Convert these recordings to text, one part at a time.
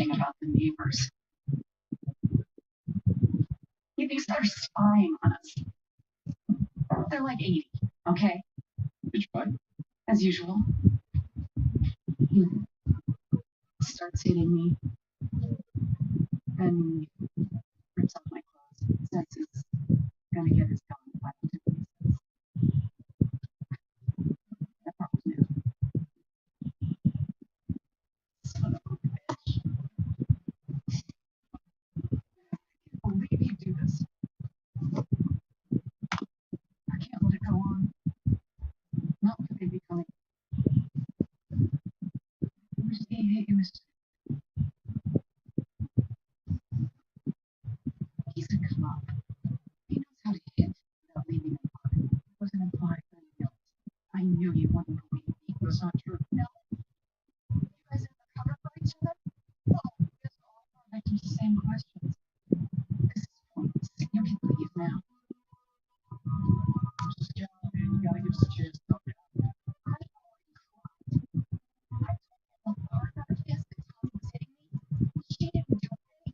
ranting about the neighbors. He thinks they're spying on us. They're like 80, okay? Did you fight? As usual. He starts hitting me and rips off my clothes. Says he's gonna get his gun if I don't do what he says. I probably knew. Son of a bitch. I can't believe you do this. I can't let it go on. Not with the baby coming. He was. He's a come up. He knows how to hit without leaving a mark. It wasn't implied for anything else. I knew you wouldn't believe me. It was not true. No. You guys in the cover for each other? No. You guys all are asking the same questions. This is pointless. You can leave now. Just get on, man. You gotta give us a chance to talk it out. I told Laura about her fist that Tommy was hitting me. She didn't do anything.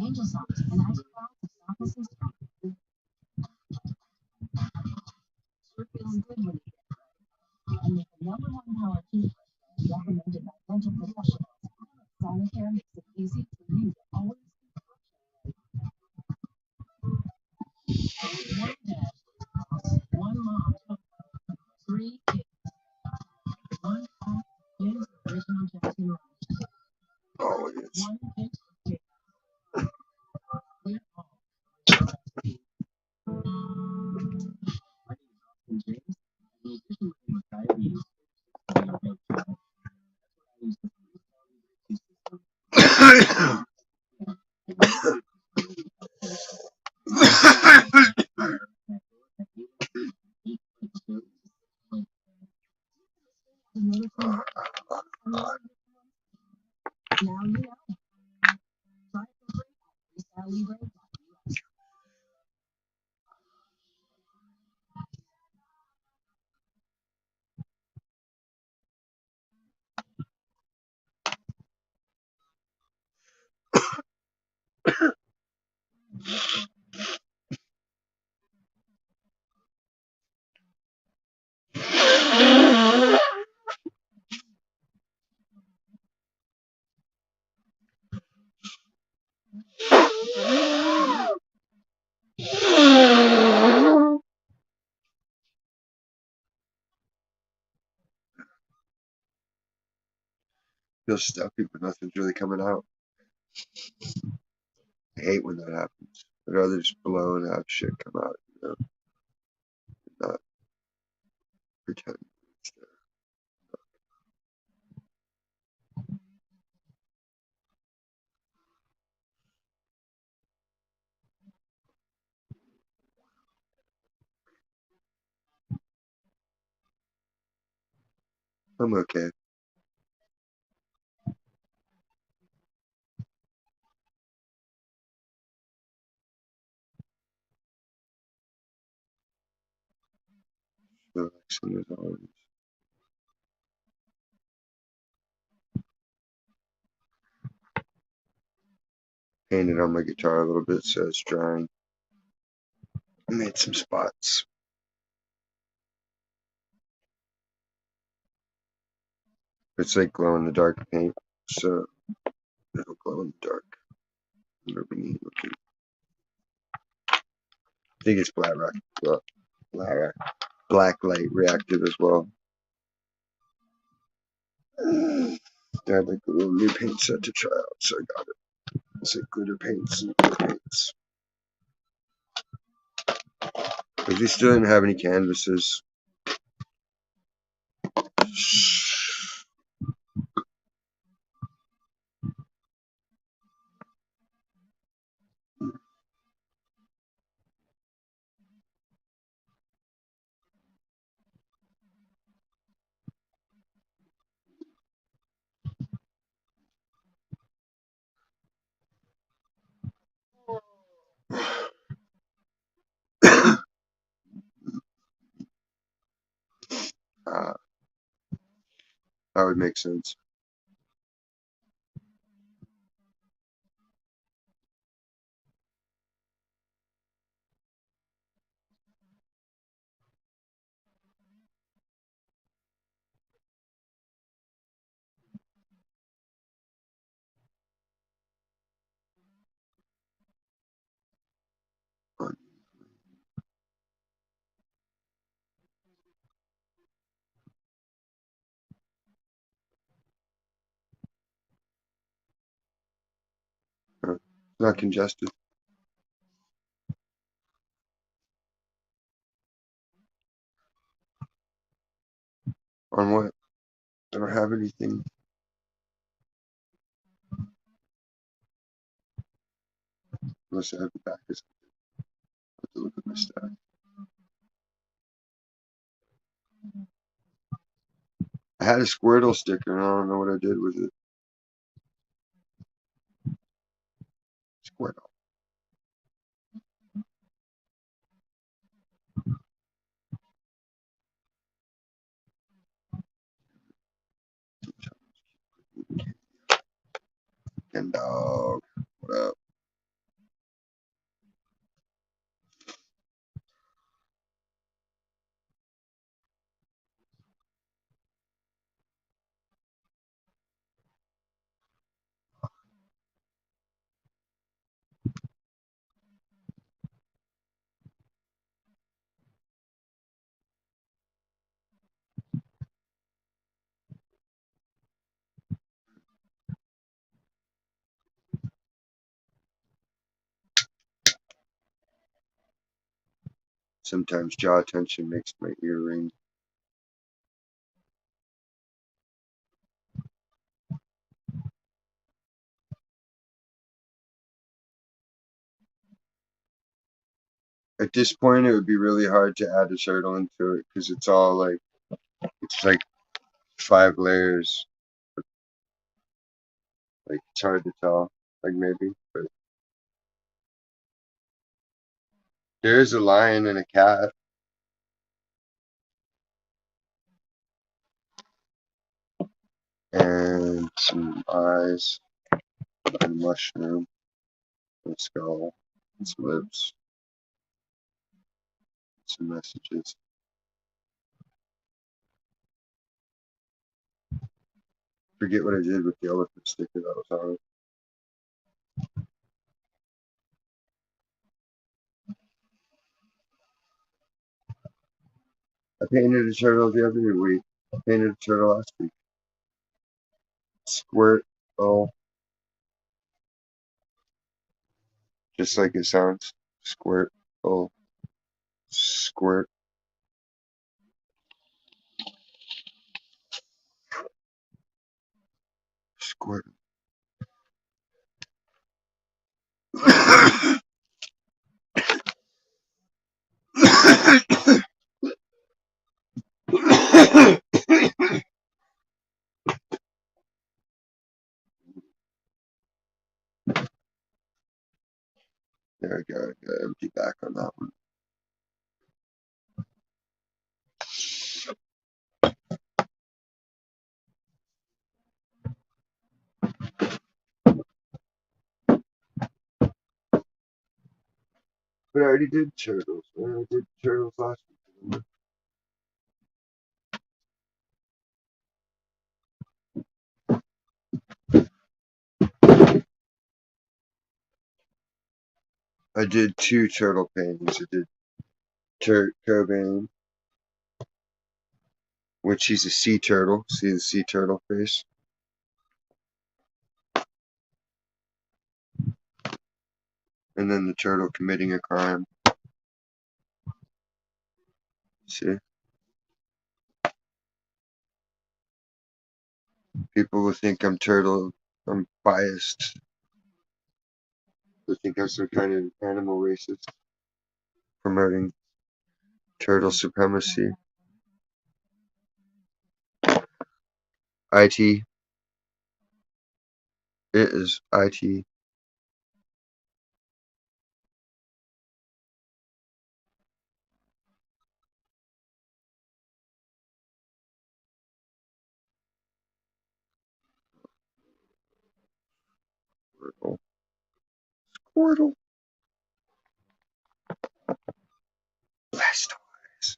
Angel songs and I do lots of softness and stuff. Sure feels good when you get it. And with the #1 power toothbrush recommended by dental professionals, Solitaire makes it easy for you to always keep one dad, one mom, 3 kids, one pump, Jim's original Jackson Ranch. Oh, yes. One pinch of cake. We're all now you know. Try it for free at freestylelibre.us. Feels stuffy, but nothing's really coming out. I hate when that happens. I'd rather just blow and have shit come out, not pretend it's there. I'm okay. Relaxing as always. Painted on my guitar a little bit so it's drying. I made some spots. It's like glow in the dark paint, so it'll glow in the dark. It'll be neat looking. I think it's black light reactive as well. I had like a little new paint set to try out, so I got it. It's like glitter paints and glitter paints. But we still didn't have any canvases. That would make sense. Not congested. On what? I don't have anything. Unless I have the back. I have to look at my stack. I had a Squirtle sticker and I don't know what I did with it. Squirtle. Ken dog. What up? Sometimes jaw tension makes my ear ring. At this point, it would be really hard to add a turtle into it because it's all like, it's like 5 layers. Like, it's hard to tell. Like, maybe. But there's a lion and a cat. And some eyes. And a mushroom. And a skull. And some lips. And some messages. Forget what I did with the elephant sticker that was on it. I painted a turtle the other week. I painted a turtle last week. Squirt. Oh, just like it sounds. Squirt. Oh, squirt. Squirt. There we go. Got empty back on that one. But I already did turtles. I did turtles last week. I did two turtle paintings. I did Cobain, which he's a sea turtle. See the sea turtle face? And then the turtle committing a crime. See? People will think I'm I'm biased. They think I'm some kind of animal racist promoting turtle supremacy. IT. It is IT. Squirtle. Squirtle. Blastoise.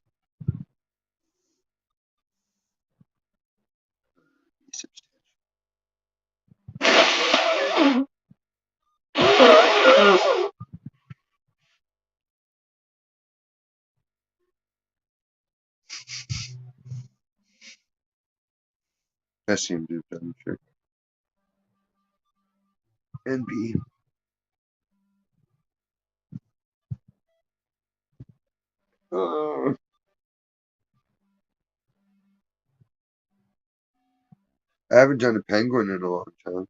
That seemed to have done the trick. NB. I haven't done a penguin in a long time.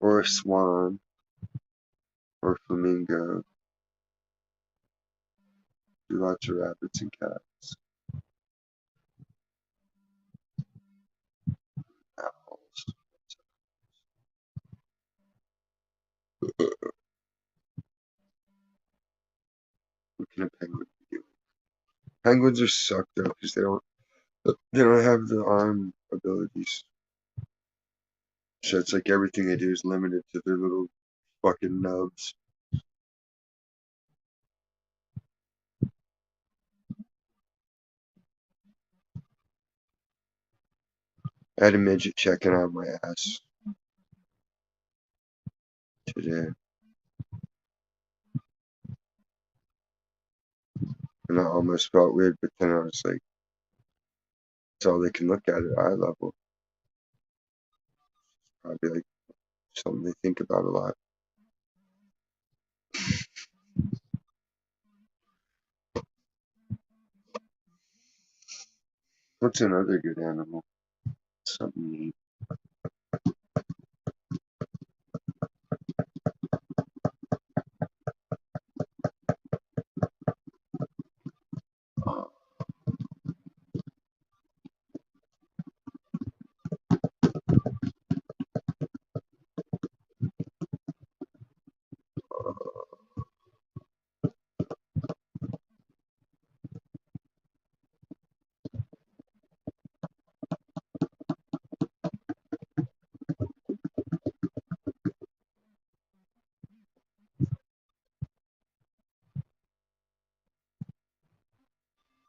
Or a swan. Or a flamingo. Do lots of rabbits and cats. Owls. What can a penguin do? Penguins are sucked though because they don't have the arm abilities. So it's like everything they do is limited to their little fucking nubs. I had a midget checking out my ass today, and I almost felt weird, but then I was like, it's all they can look at eye level. Probably like something they think about a lot. What's another good animal? Something neat.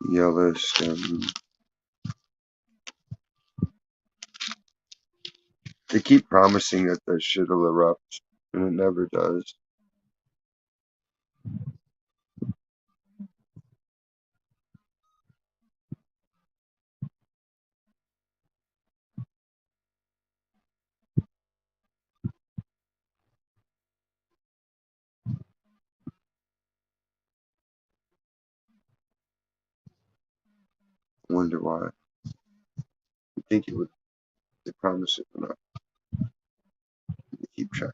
Yellowstone. They keep promising that the shit will erupt, and it never does. Wonder why. You think it would? They promise it, but not. They keep checking.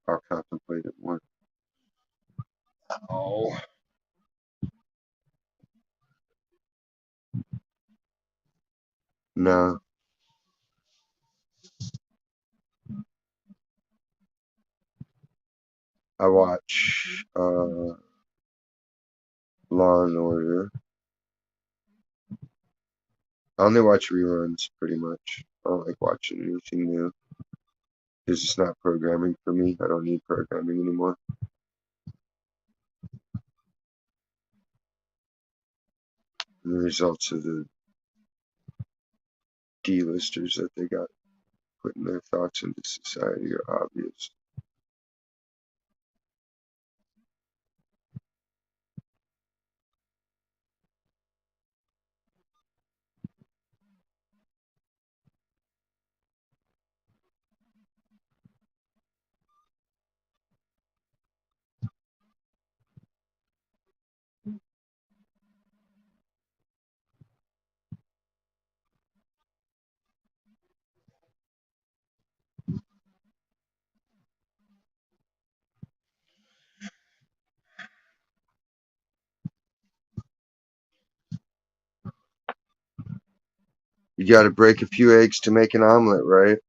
I'll contemplate it more. Oh. No, I watch Law and Order. I only watch reruns pretty much. I don't like watching anything new. Because it's not programming for me. I don't need programming anymore. And the results of the D-listers that they got putting their thoughts into society are obvious. You gotta break a few eggs to make an omelet, right?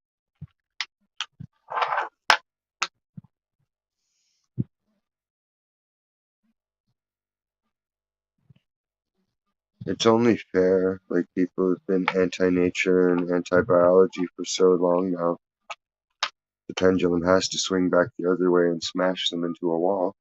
It's only fair. Like, people have been anti-nature and anti-biology for so long now. The pendulum has to swing back the other way and smash them into a wall.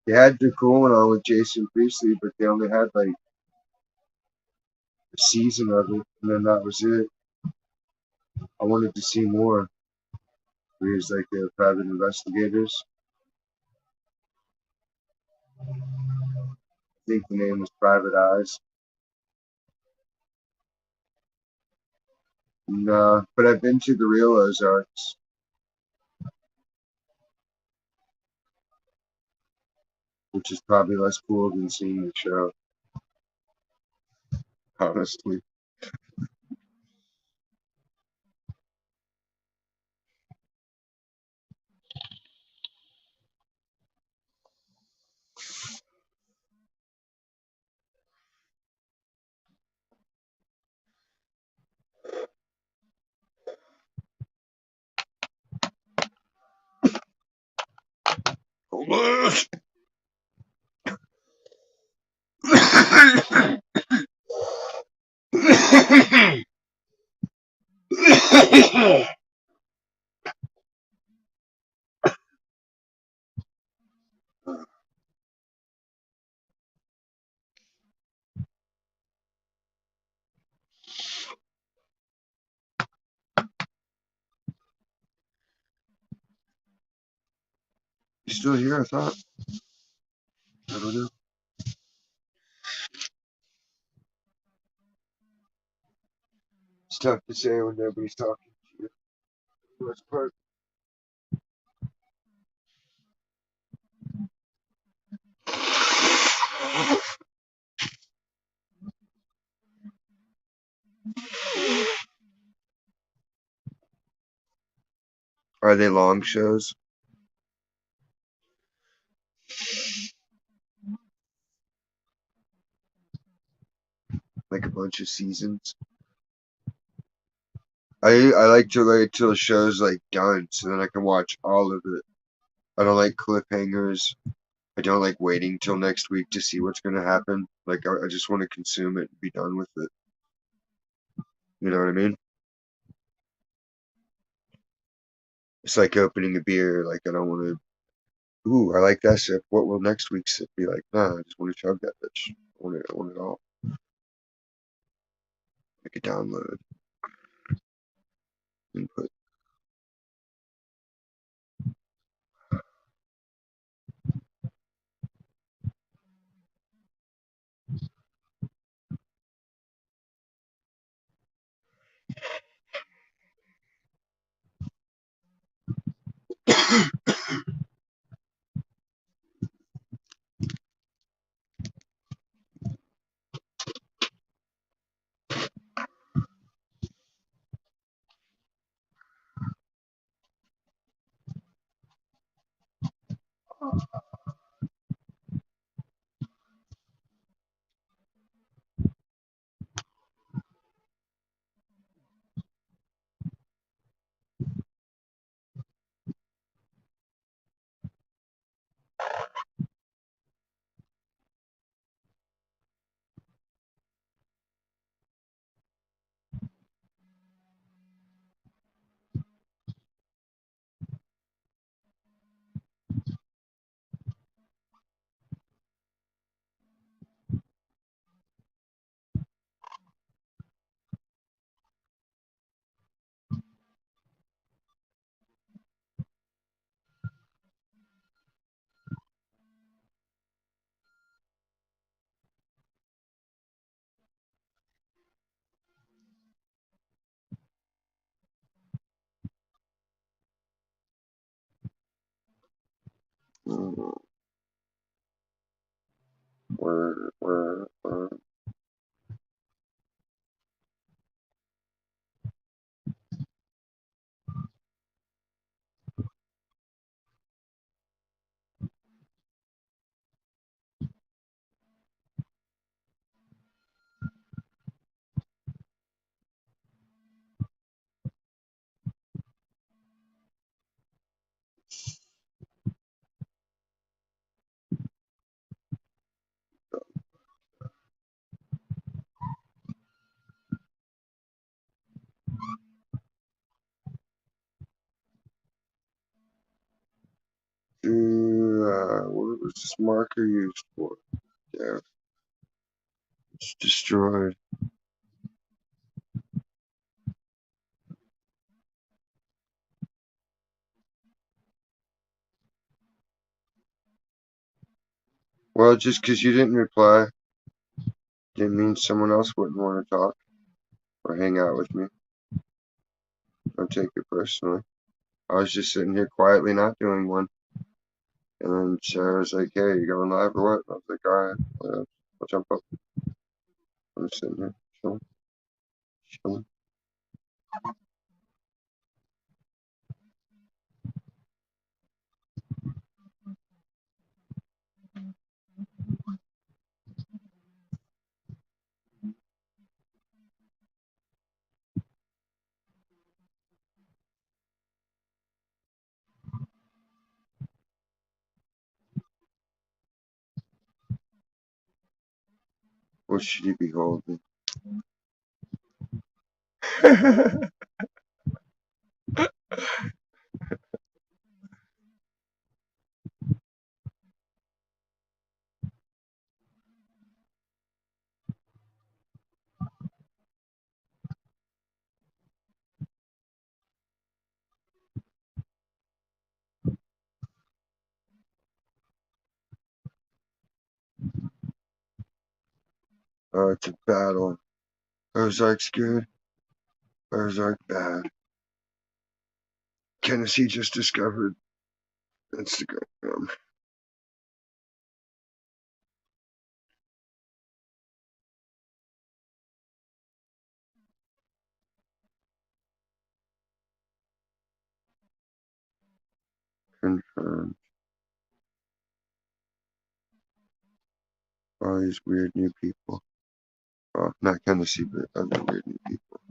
They had the cool one on with Jason Priestley, but they only had like a season of it, and then that was it. I wanted to see more. Where he's like the private investigators. I think the name was Private Eyes. No, but I've been to the real Ozarks, which is probably less cool than seeing the show, honestly. You still here? I thought. I don't know. It's tough to say when nobody's talking to you. What's part? Are they long shows? Like a bunch of seasons? I like to wait till the show's like done so then I can watch all of it. I don't like cliffhangers. I don't like waiting till next week to see what's gonna happen. Like I just want to consume it and be done with it. You know what I mean? It's like opening a beer. Like I don't want to. Ooh, I like that sip. What will next week's sip be like? Nah, I just want to chug that bitch. I want it. I want it all. Like a download. input. Where, what was this marker used for? Yeah, it's destroyed. Well, just because you didn't reply didn't mean someone else wouldn't want to talk or hang out with me. Don't take it personally. I was just sitting here quietly not doing one. And then Sarah was like, hey, you going live or what? I was like, alright, I'll jump up. I'm just sitting here chilling, chilling. What should you be holding? It's a battle. Ozark's good. Ozark bad. Tennessee just discovered Instagram. Confirmed. All these weird new people. Well, not Tennessee, but other weird new people.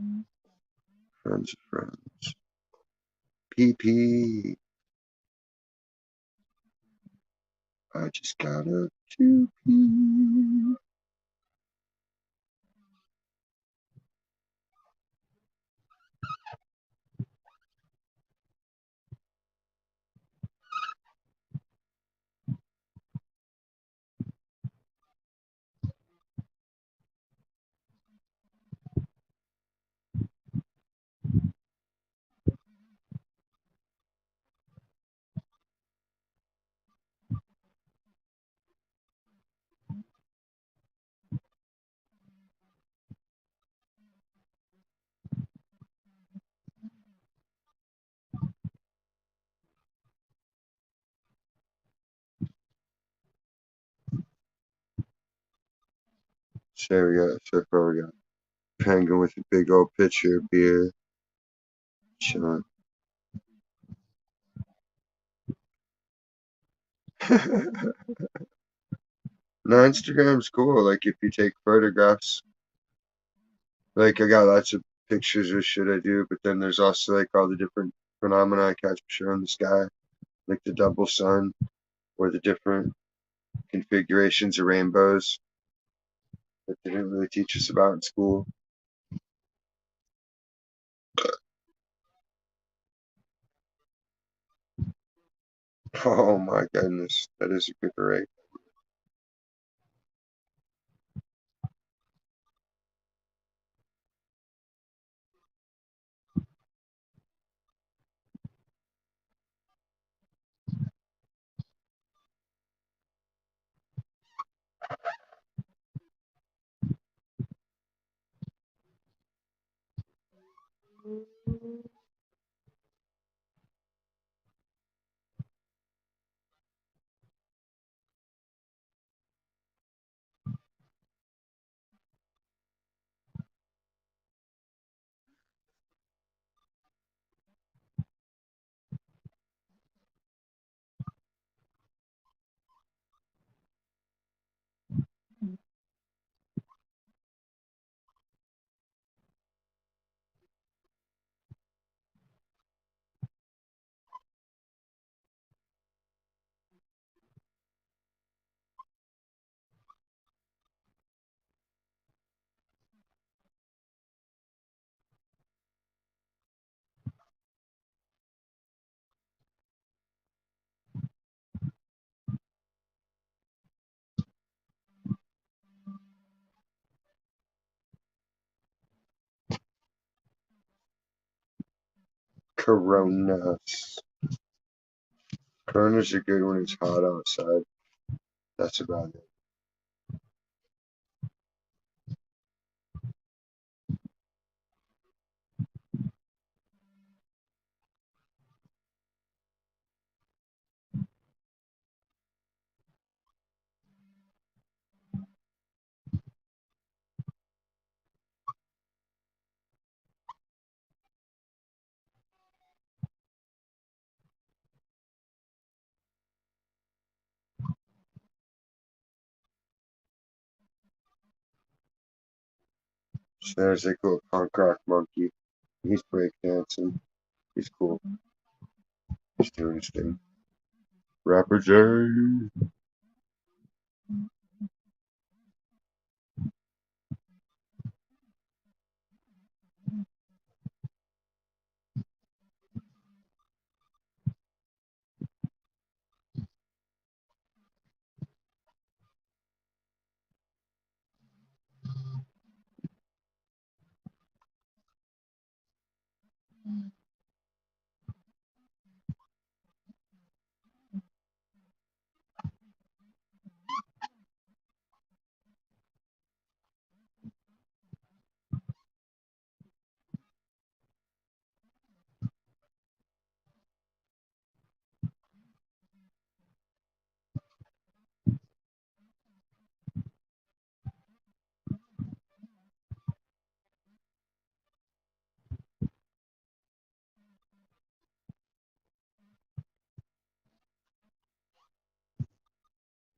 Friends of friends. PP. I just got up to pee. So far we got penguin with a big old pitcher of beer. Chilling. No, Instagram's cool. Like if you take photographs, like I got lots of pictures of shit I do, but then there's also like all the different phenomena I capture in the sky, like the double sun or the different configurations of rainbows that they didn't really teach us about in school. Oh my goodness, that is a good rate. Coronas. Coronas are good when it's hot outside. That's about it. So there's like a little punk rock monkey. He's breakdancing. He's cool. He's doing his thing. Rapper J.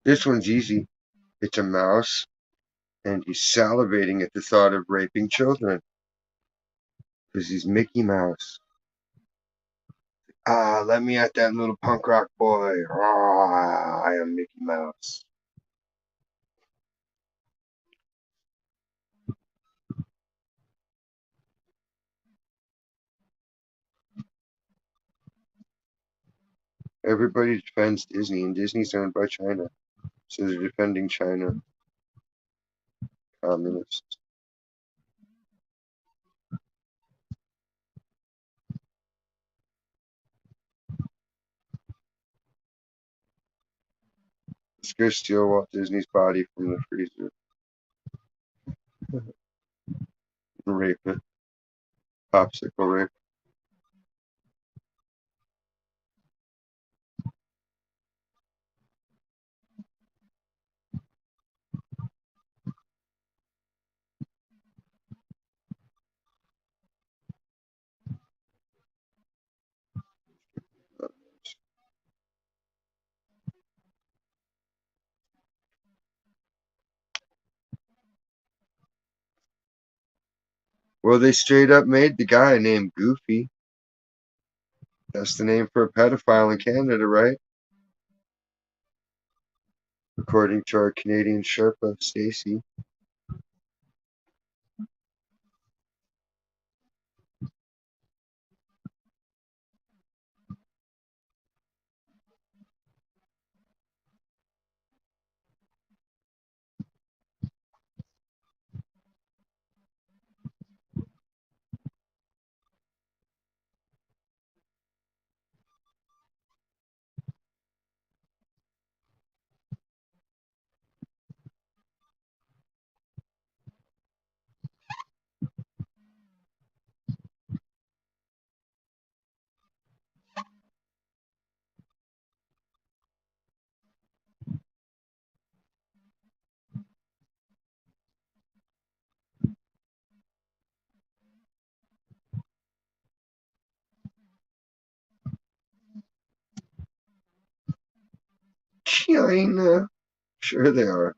This one's easy. It's a mouse, and he's salivating at the thought of raping children because he's Mickey Mouse. Ah, let me at that little punk rock boy. Ah, I am Mickey Mouse. Everybody defends Disney, and Disney's owned by China. So they're defending China communists. Let's go steal Walt Disney's body from the freezer and rape it. Popsicle rape. Well, they straight up made the guy named Goofy. That's the name for a pedophile in Canada, right? According to our Canadian Sherpa, Stacy. China. Sure they are.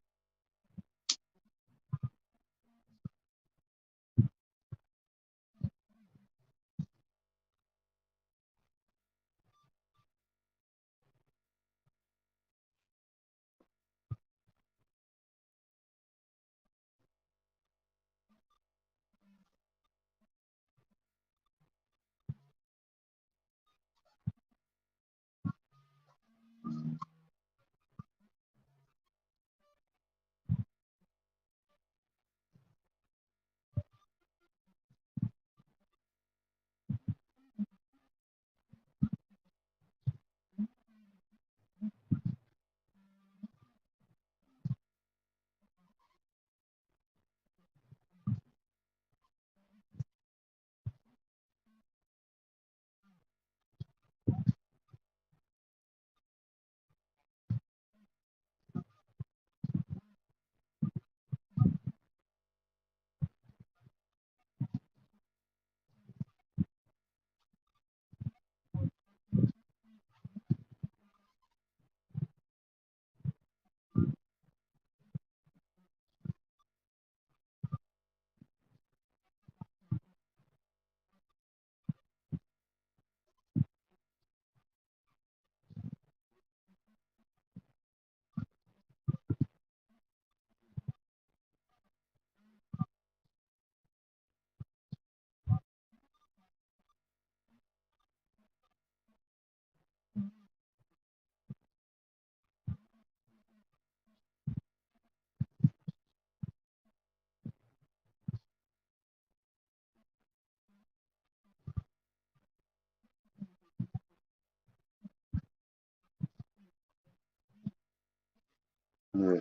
Yeah,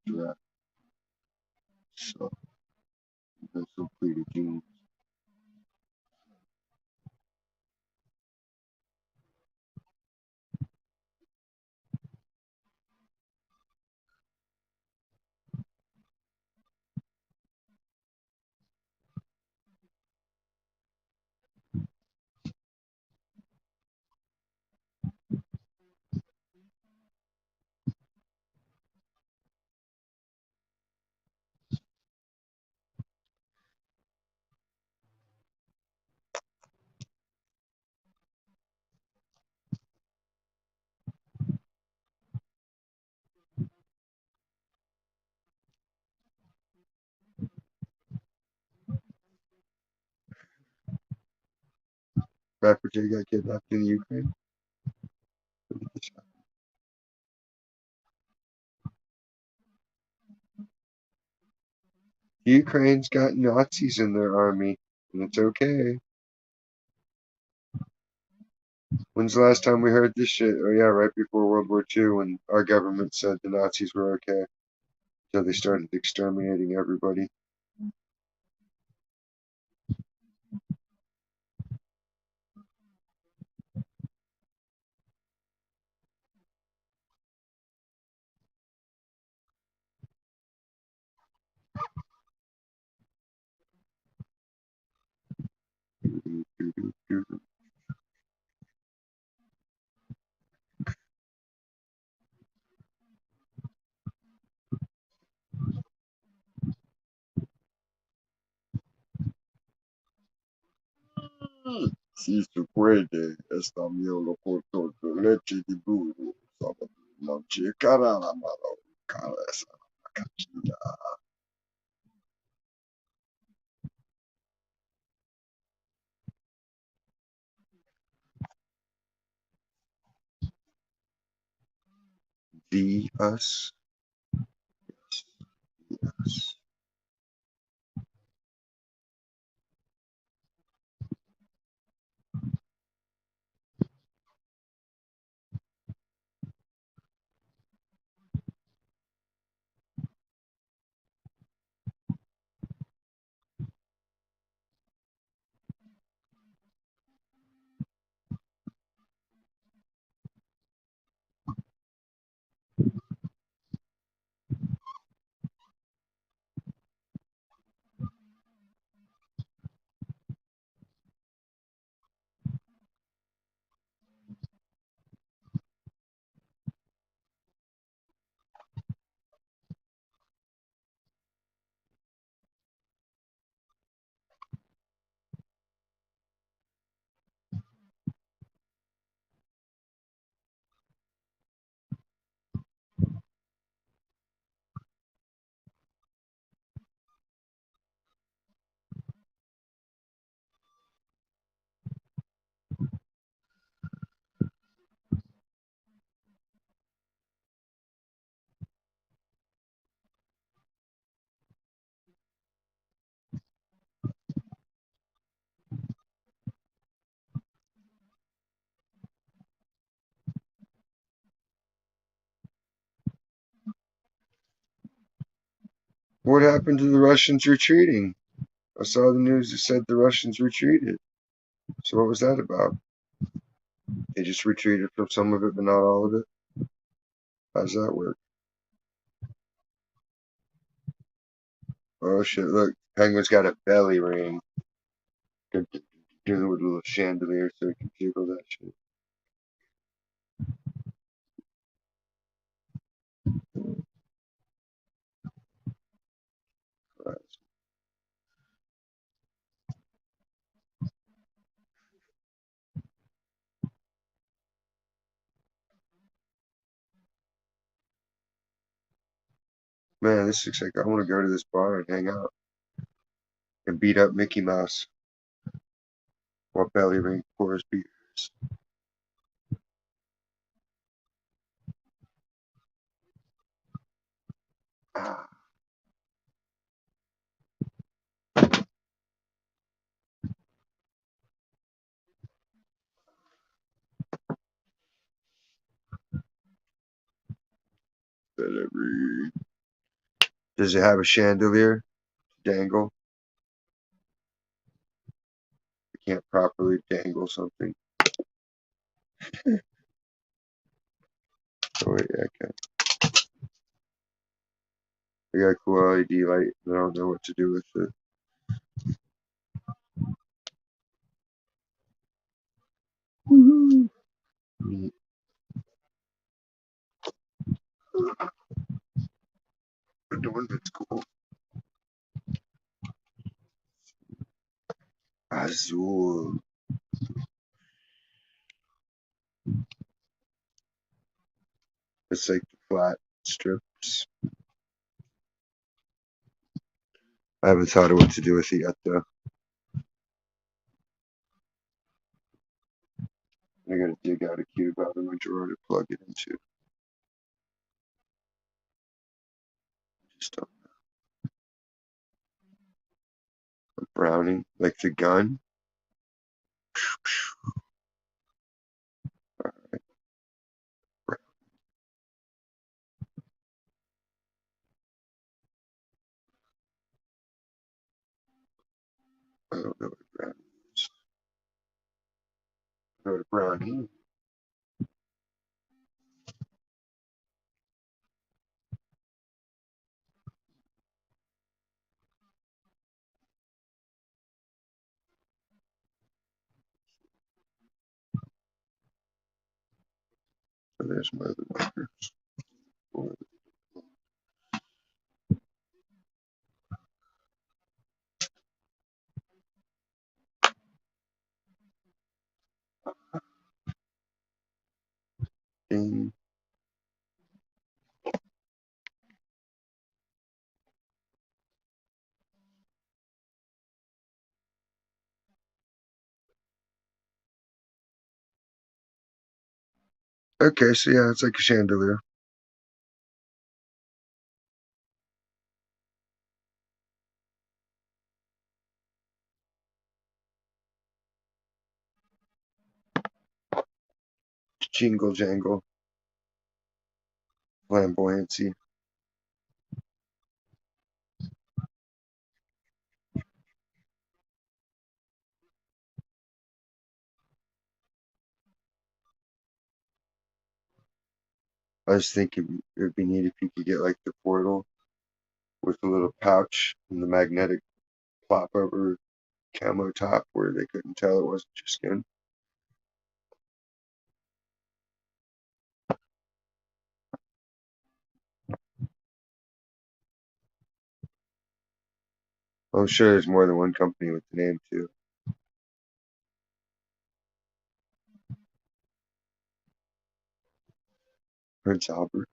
giraffe. So, that's so pretty jeans. Rapper J got kidnapped in Ukraine. Ukraine's got Nazis in their army, and it's okay. When's the last time we heard this shit? Oh yeah, right before World War II, when our government said the Nazis were okay. So they started exterminating everybody. Si se puede, está mío lo corto de leche de burro. Sábado noche, cara la mano, cara esa cachilla. The us, us. What happened to the Russians retreating? I saw the news that said the Russians retreated. So what was that about? They just retreated from some of it, but not all of it? How does that work? Oh shit, look, Penguin's got a belly ring. Do with a little chandelier so he can jiggle that shit. Man, this looks like I want to go to this bar and hang out and beat up Mickey Mouse while Belly Ring pours beers. Ah, Belly Ring. Does it have a chandelier to dangle? I can't properly dangle something. Oh wait, yeah, I can. I got a cool LED light, but I don't know what to do with it. Woohoo! Neat. The one that's cool. Azul. It's like the flat strips. I haven't thought of what to do with it yet, though. I gotta dig out a cube out of my drawer to plug it into. Just a brownie, like the gun. I don't know what a brownie is. I know what a brownie. So there's my other markers. Ding. Okay, so yeah, it's like a chandelier. Jingle jangle, flamboyancy. I was thinking it would be neat if you could get like the portal with a little pouch and the magnetic plop over camo top where they couldn't tell it wasn't your skin. I'm sure there's more than one company with the name too. Prince Albert,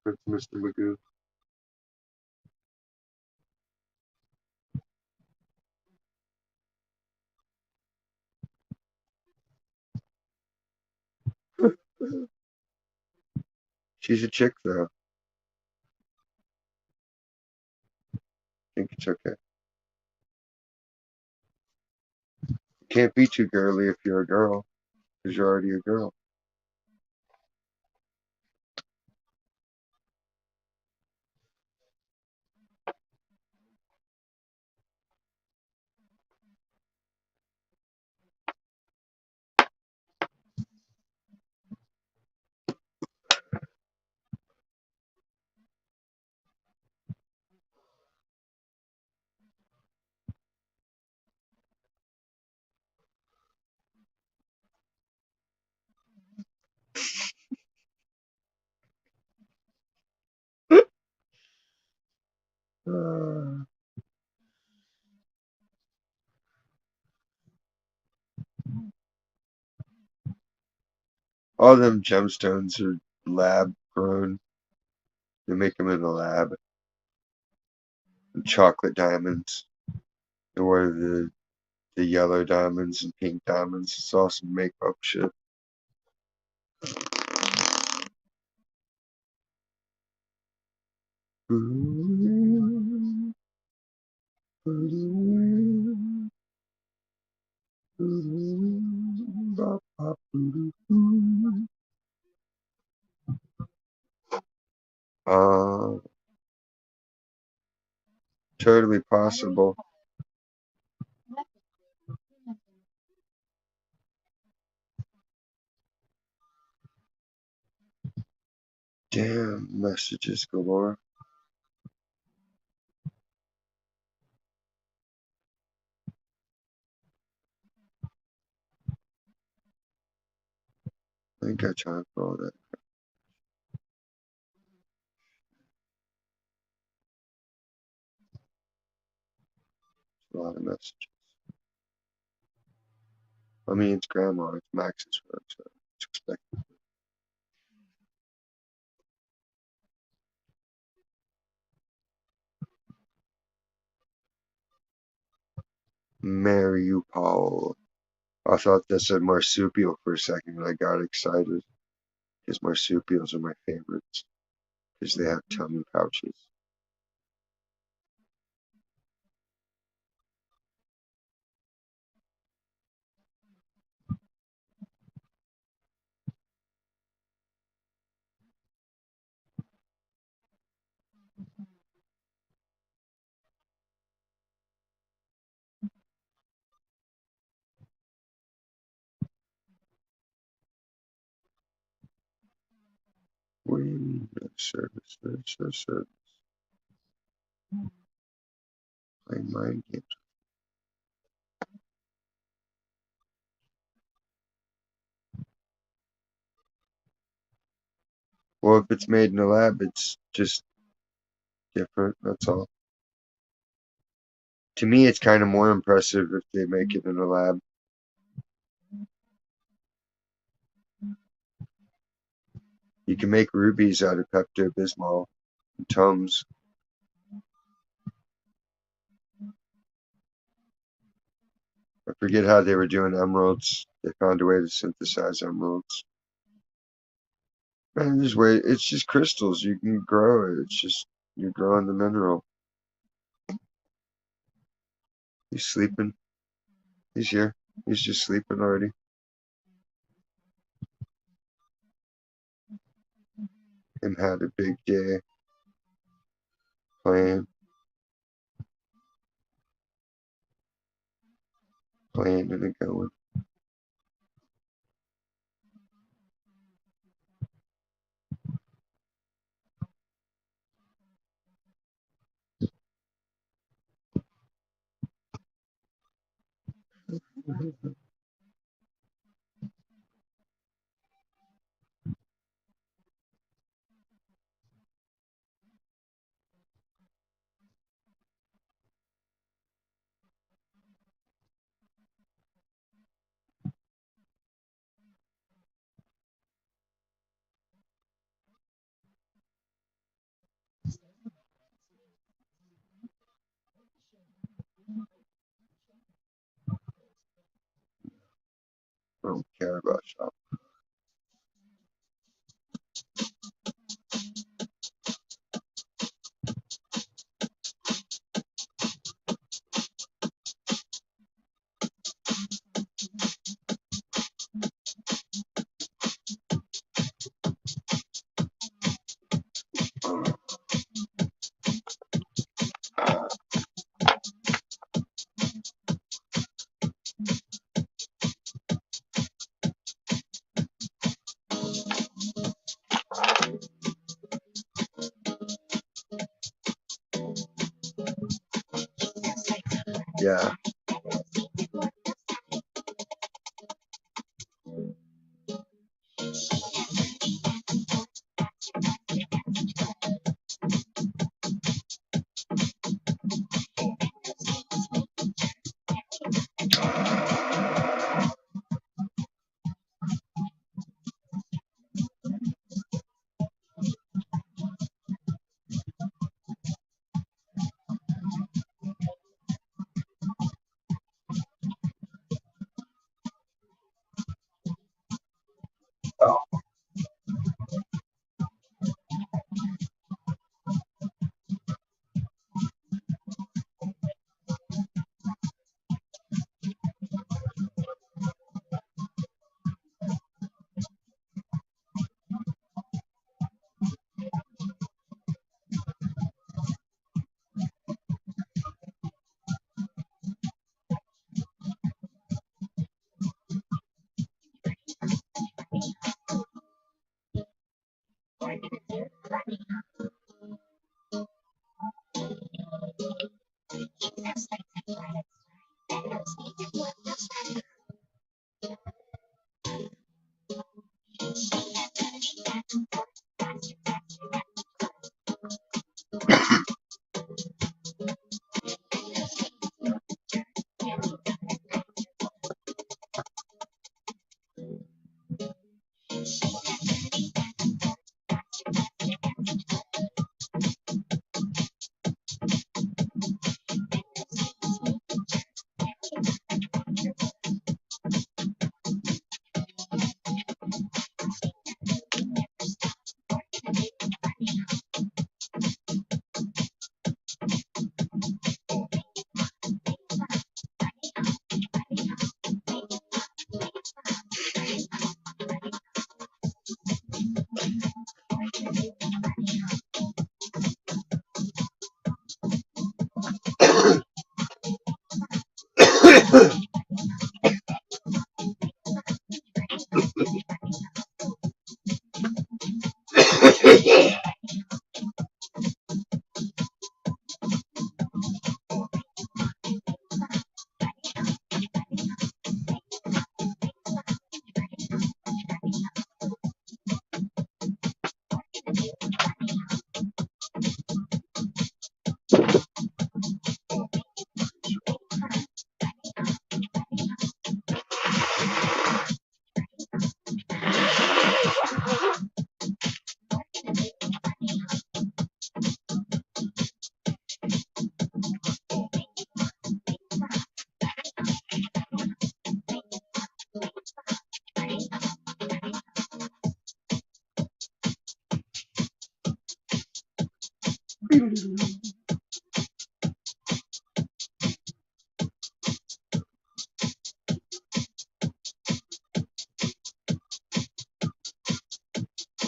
Prince Mr. Magoo. She's a chick though. I think it's okay. You can't be too girly if you're a girl, because you're already a girl. Uh, all them gemstones are lab grown. They make them in the lab. And chocolate diamonds. Or the yellow diamonds and pink diamonds. It's all some makeup shit. Uh, totally possible. Damn, messages galore. I ain't got time for all that. It's a lot of messages. I mean, it's grandma, it's Max's phone, so it's expected. Mariupol. I thought that said marsupial for a second, and I got excited because marsupials are my favorites because they have tummy pouches. What do you mean, no service? There's no service. Playing mind games. Well, if it's made in a lab, it's just different. That's all. To me, it's kind of more impressive if they make it in a lab. You can make rubies out of Pepto-Bismol and Tums. I forget how they were doing emeralds. They found a way to synthesize emeralds. And there's way. It's just crystals. You can grow it. It's just you're growing the mineral. He's sleeping. He's here. He's just sleeping already. Him had a big day. Playing and going. I don't care about shop. Yeah.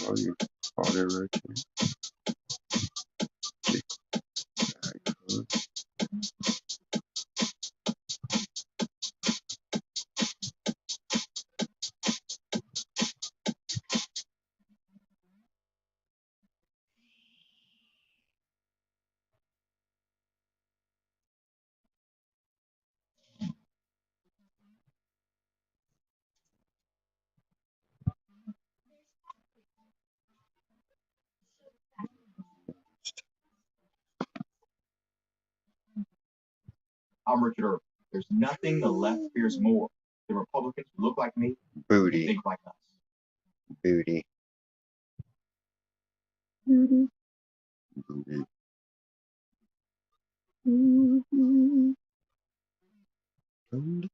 Oh, you caught it right there. Kick back, huh? I'm Richard Irving. There's nothing the left fears more than Republicans who look like me and Booty, think like us. booty, Booty. booty. Don't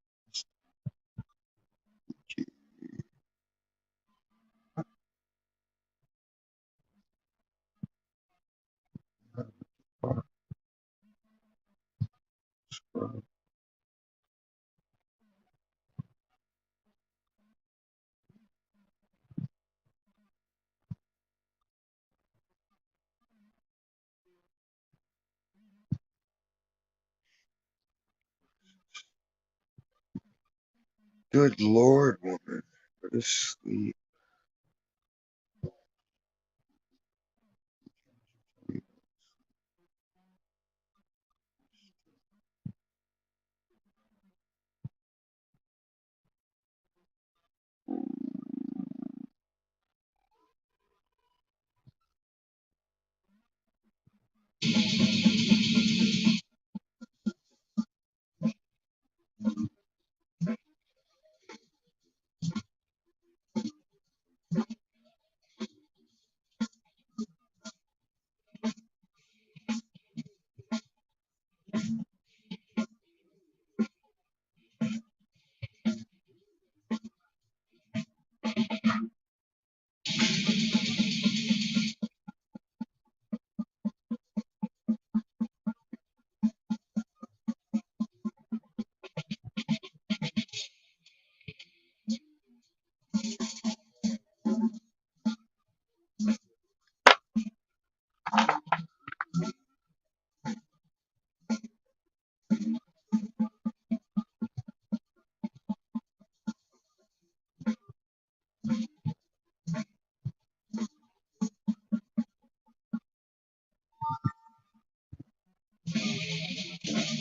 you fuck scrub. Good Lord, woman. Go to sleep.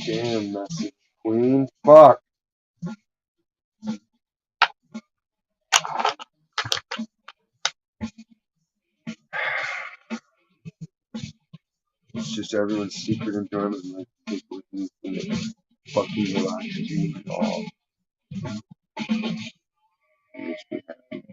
Damn, message queen. Fuck. It's just everyone's secret enjoyment. Like people who fucking relaxes me at all. It makes me happy.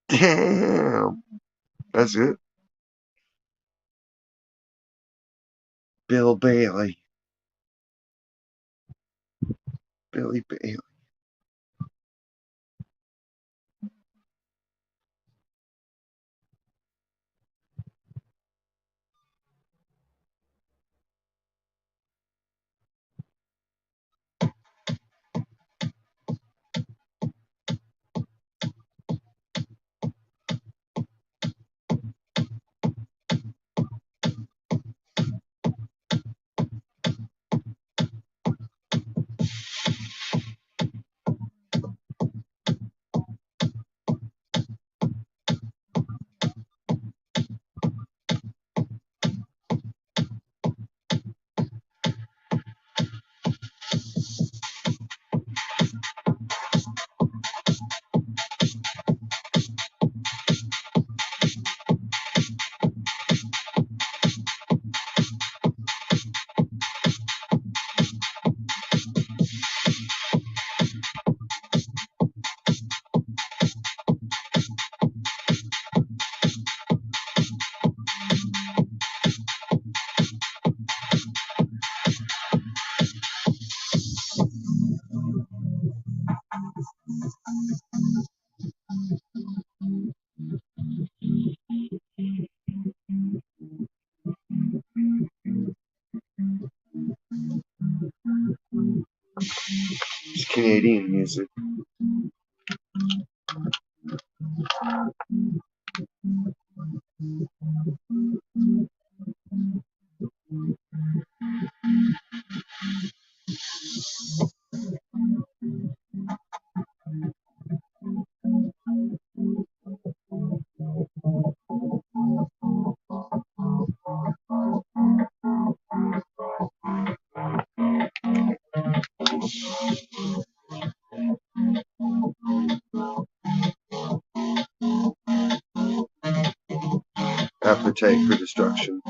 Damn. That's it. Bill Bailey. Billy Bailey. It's Canadian music. Appetite for Destruction.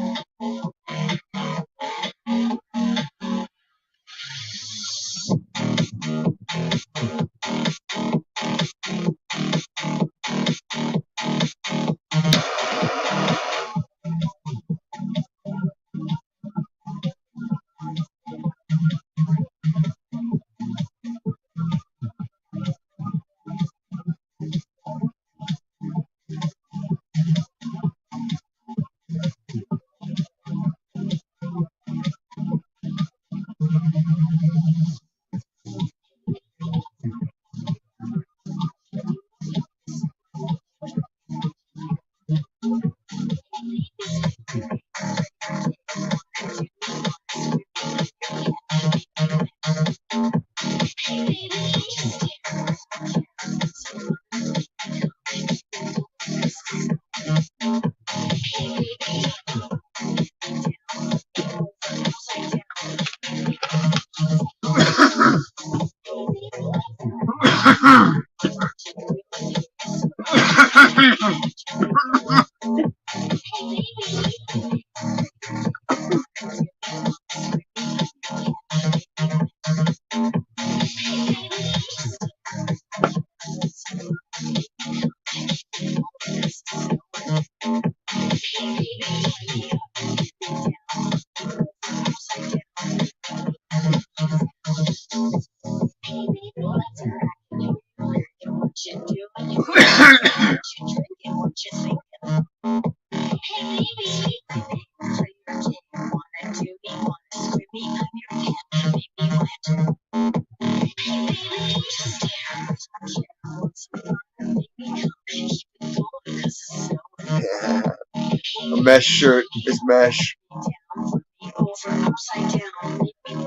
A mesh shirt is mesh.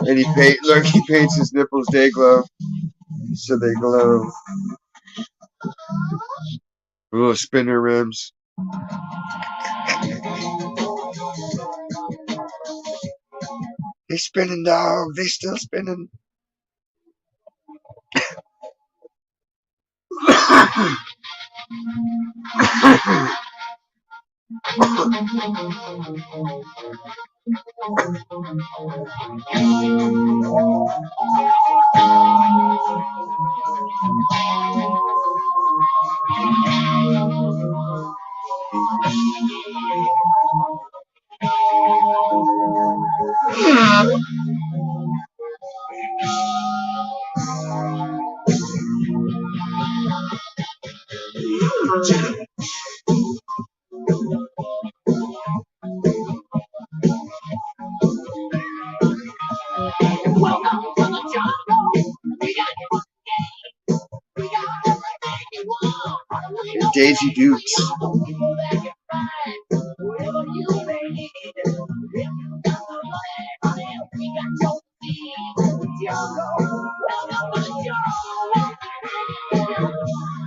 And he paints his nipples day glow. So they glow. Little spinner rims. They spinning, dog. They still spinning. Daisy Dukes.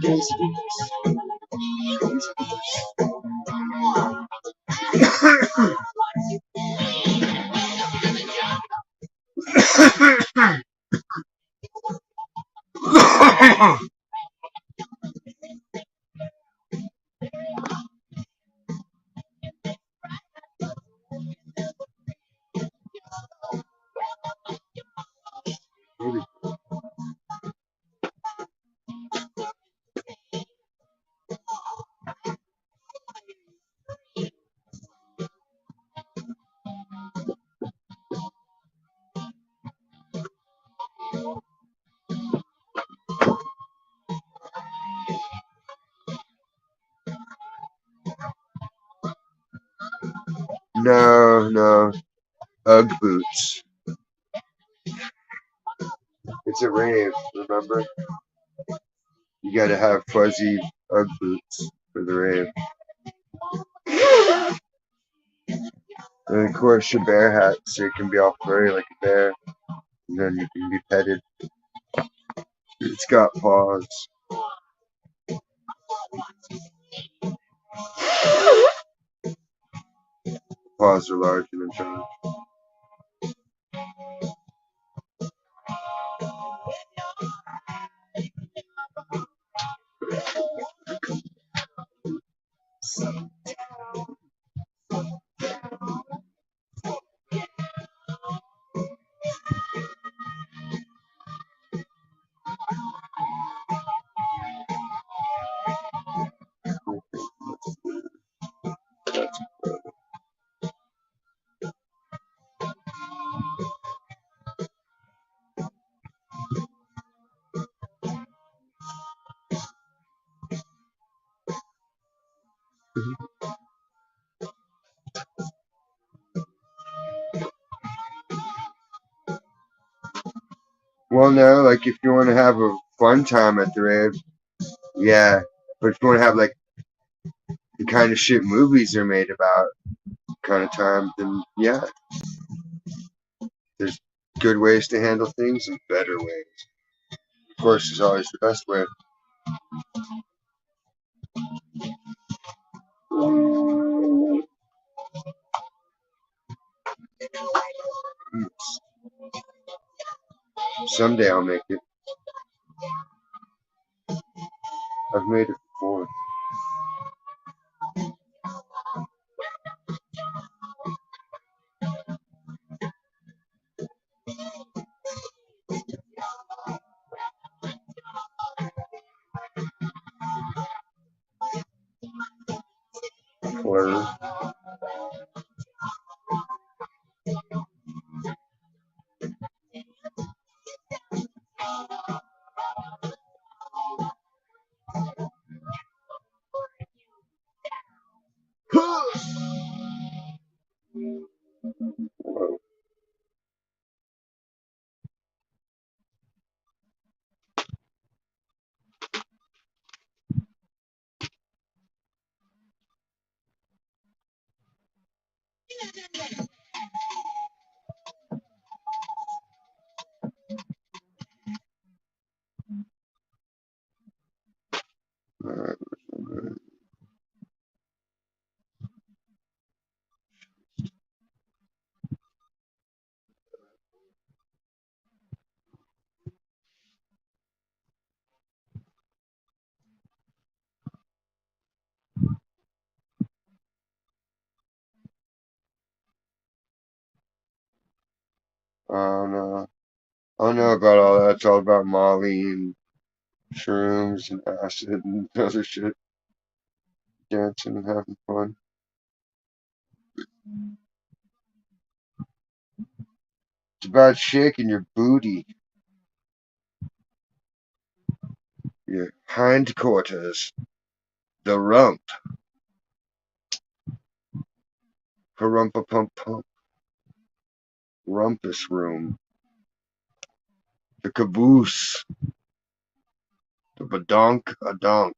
Daisy Dukes. No, no. Ugg boots. It's a rave, remember? You gotta have fuzzy Ugg boots for the rave. And of course your bear hat so you can be all furry like a bear. And then you can be petted. It's got paws. Paws are large and in charge. Well, no, like if you want to have a fun time at the rave, yeah. But if you want to have like the kind of shit movies are made about kind of time, then yeah, there's good ways to handle things and better ways. Of course, is always the best way. Someday I'll make it. I've made it before. Blur. Whoa. Alright. Oh no. I don't know about all that. It's all about Molly and shrooms and acid and other shit. Dancing and having fun. It's about shaking your booty, your hindquarters, the rump, harumpa pump pump, rumpus room, the caboose, the badonk a donk.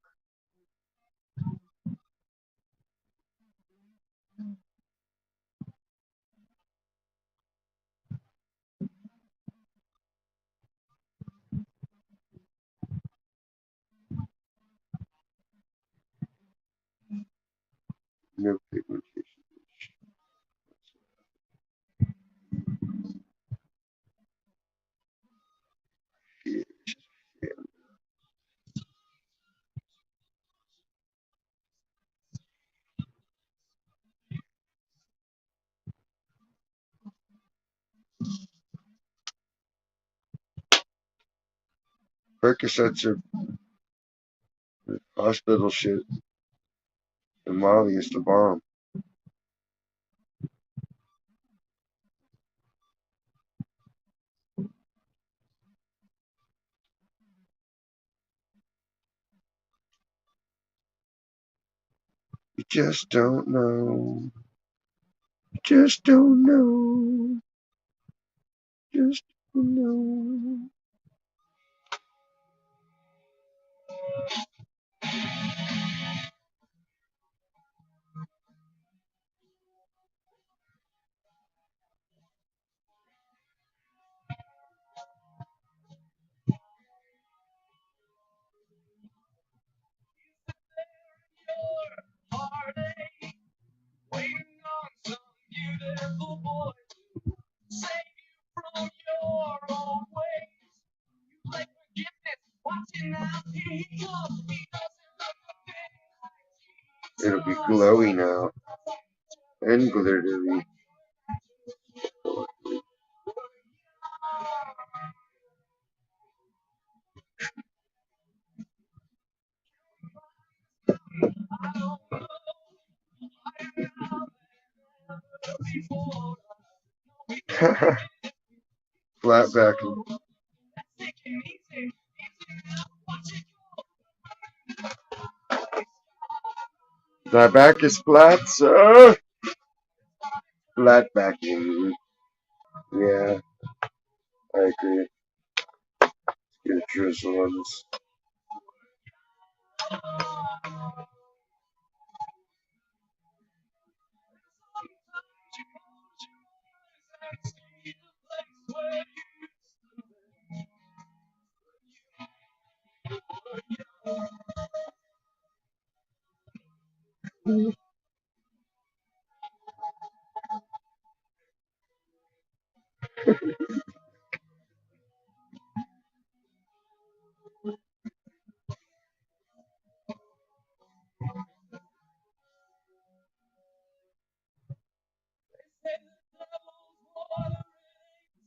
No pigmentation. Yeah, yeah. Percocets are hospital shit, and Molly is the bomb. You just don't know. You just don't know. Just don't know. It'll be glowy now and glittery. Flat backing. My back is flat, sir. Flat backing. Yeah, I agree. Get a drizzle on this.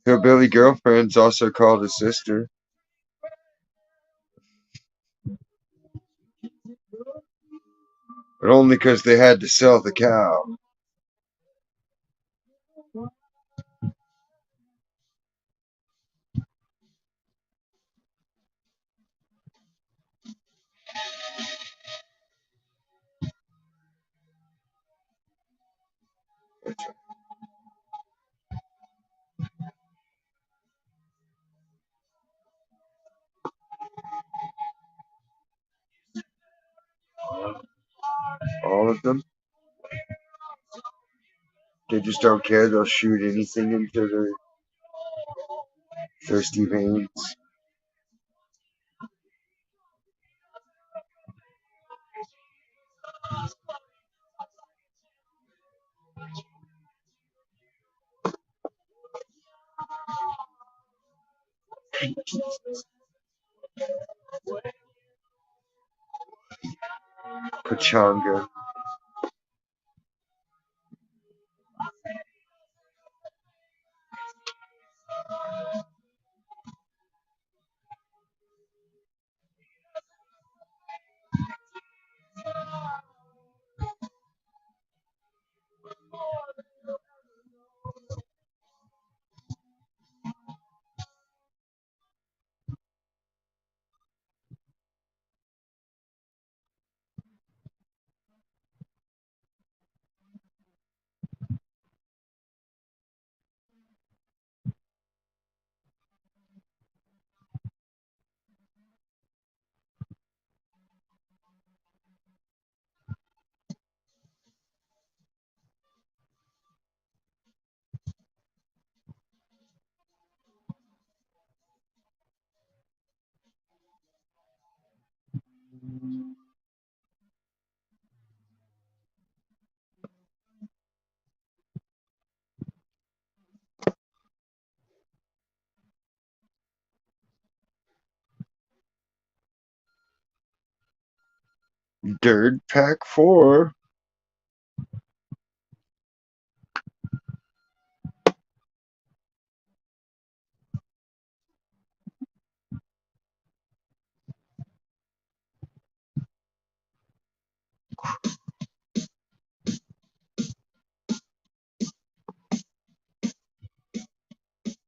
Hillbilly girlfriend's also called a sister, but only 'cause they had to sell the cow. All of them. They just don't care. They'll shoot anything into their thirsty veins. Pachanga. Dirt Pack 4.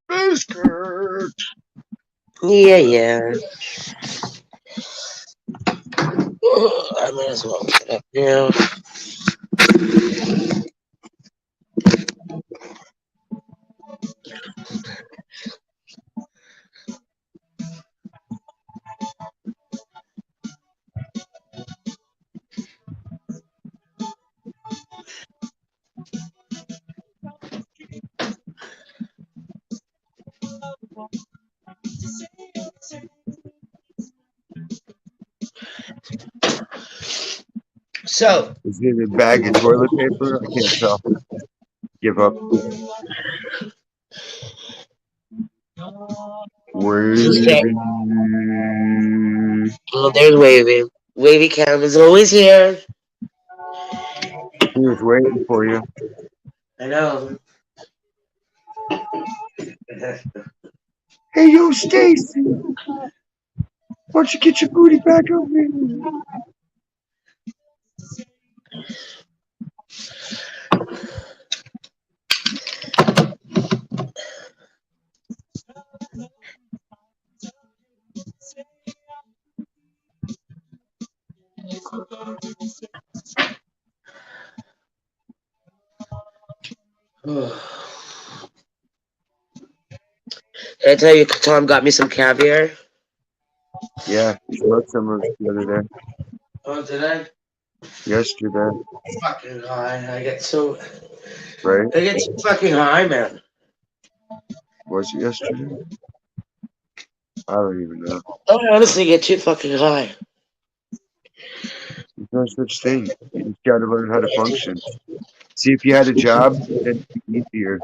Biscuit. Yeah, yeah. I might as well get up now. So, Is it a bag of toilet paper? I can't tell. Give up. okay. Wavy. Well, there's Wavy. Wavy Cam is always here. He was waiting for you. I know. Hey, yo, Stacy. Why don't you get your booty back over here? Did I tell you Tom got me some caviar? Yeah, you smoked some of it the other day. Oh, did I? Yesterday, Fucking high. right? I get so fucking high, man. Was it yesterday? I don't even know. I honestly get too fucking high. There's no such thing. You just got to learn how to function. See, if you had a job, then it'd be easier.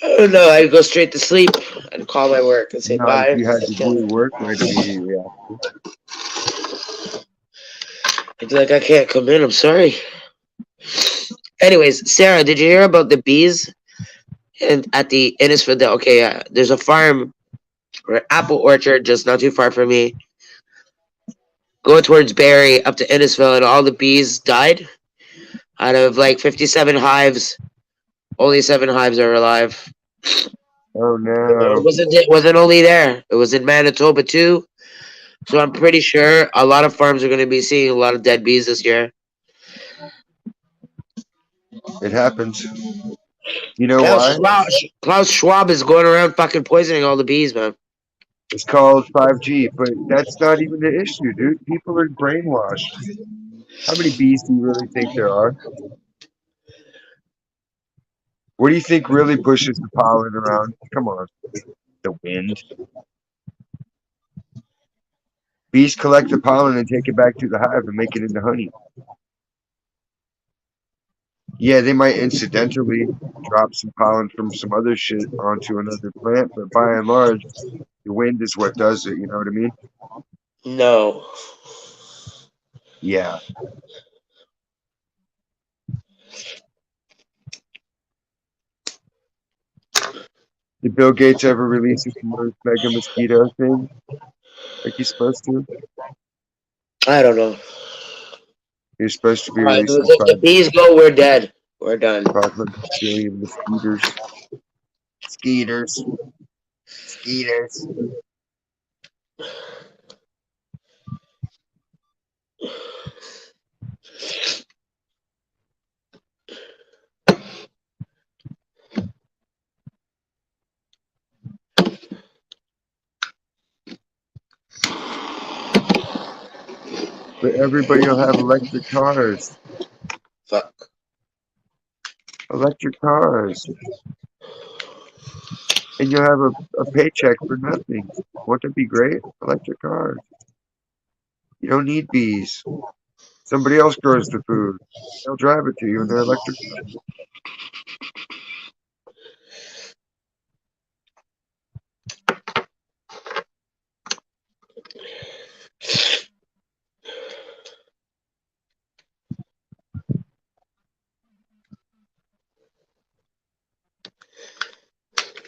Oh no, I go straight to sleep and call my work and say Not if bye. you had to do work right immediately after. It's like I can't come in. I'm sorry. Anyways, Sarah, did you hear about the bees and at the Innisfil? Okay, there's a farm or apple orchard just not too far from me. Go towards Barry up to Innisfil, and all the bees died. Out of like 57 hives, only 7 hives are alive. Oh It no, wasn't only there. It was in Manitoba too. So I'm pretty sure a lot of farms are going to be seeing a lot of dead bees this year. it happens. You know why? Klaus Schwab is going around fucking poisoning all the bees, man. It's called 5G, but that's not even the issue, dude. People are brainwashed. How many bees do you really think there are? What do you think really pushes the pollen around? Come on, the wind. Bees collect the pollen and take it back to the hive and make it into honey. Yeah, they might incidentally drop some pollen from some other shit onto another plant, but by and large, the wind is what does it. You know what I mean? No. Yeah. Did Bill Gates ever release his mega mosquito thing like he's supposed to? I don't know. He was supposed to be Alright, releasing if the bees go, we're dead. We're done. 500 billion mosquitoes. Skeeters. Skeeters. But everybody will have electric cars. Fuck. Electric cars. And you'll have a paycheck for nothing. Won't that be great? Electric cars. You don't need bees. Somebody else grows the food. They'll drive it to you in their electric.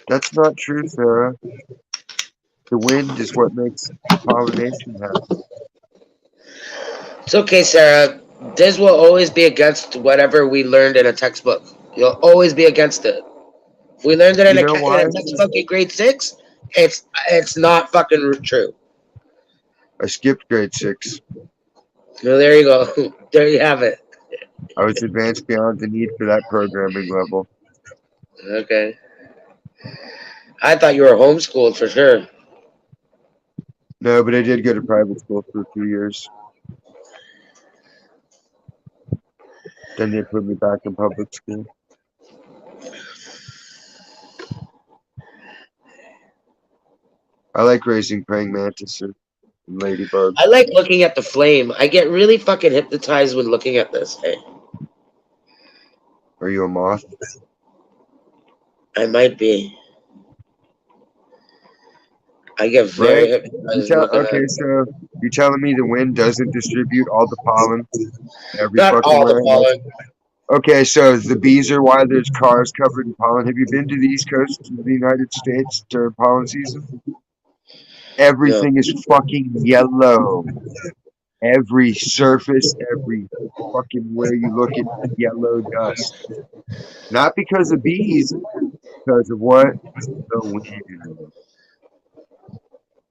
That's not true, Sarah. The wind is what makes the pollination happen. It's okay, Sarah. This will always be against whatever we learned in a textbook. You'll always be against it. If we learned it You know in a why? textbook in grade 6, it's not fucking true. I skipped grade 6. So there you go. There you have it. I was advanced beyond the need for that programming level. Okay. I thought you were homeschooled for sure. No, but I did go to private school for a few years. Then they put me back in public school. I like raising praying mantises and ladybugs. I like looking at the flame. I get really fucking hypnotized when looking at this. Hey, Are you a moth? I might be. I get very Right? You hypnotized tell looking at okay, it. so you're telling me the wind doesn't distribute all the pollen every Not fucking all the where? And that's pollen. okay, so the bees are why there's cars covered in pollen. Have you been to the east coast of the United States during pollen season? No. Everything is fucking yellow. Every surface, every fucking where you look, it's yellow dust. Not because of bees, because of what? The wind.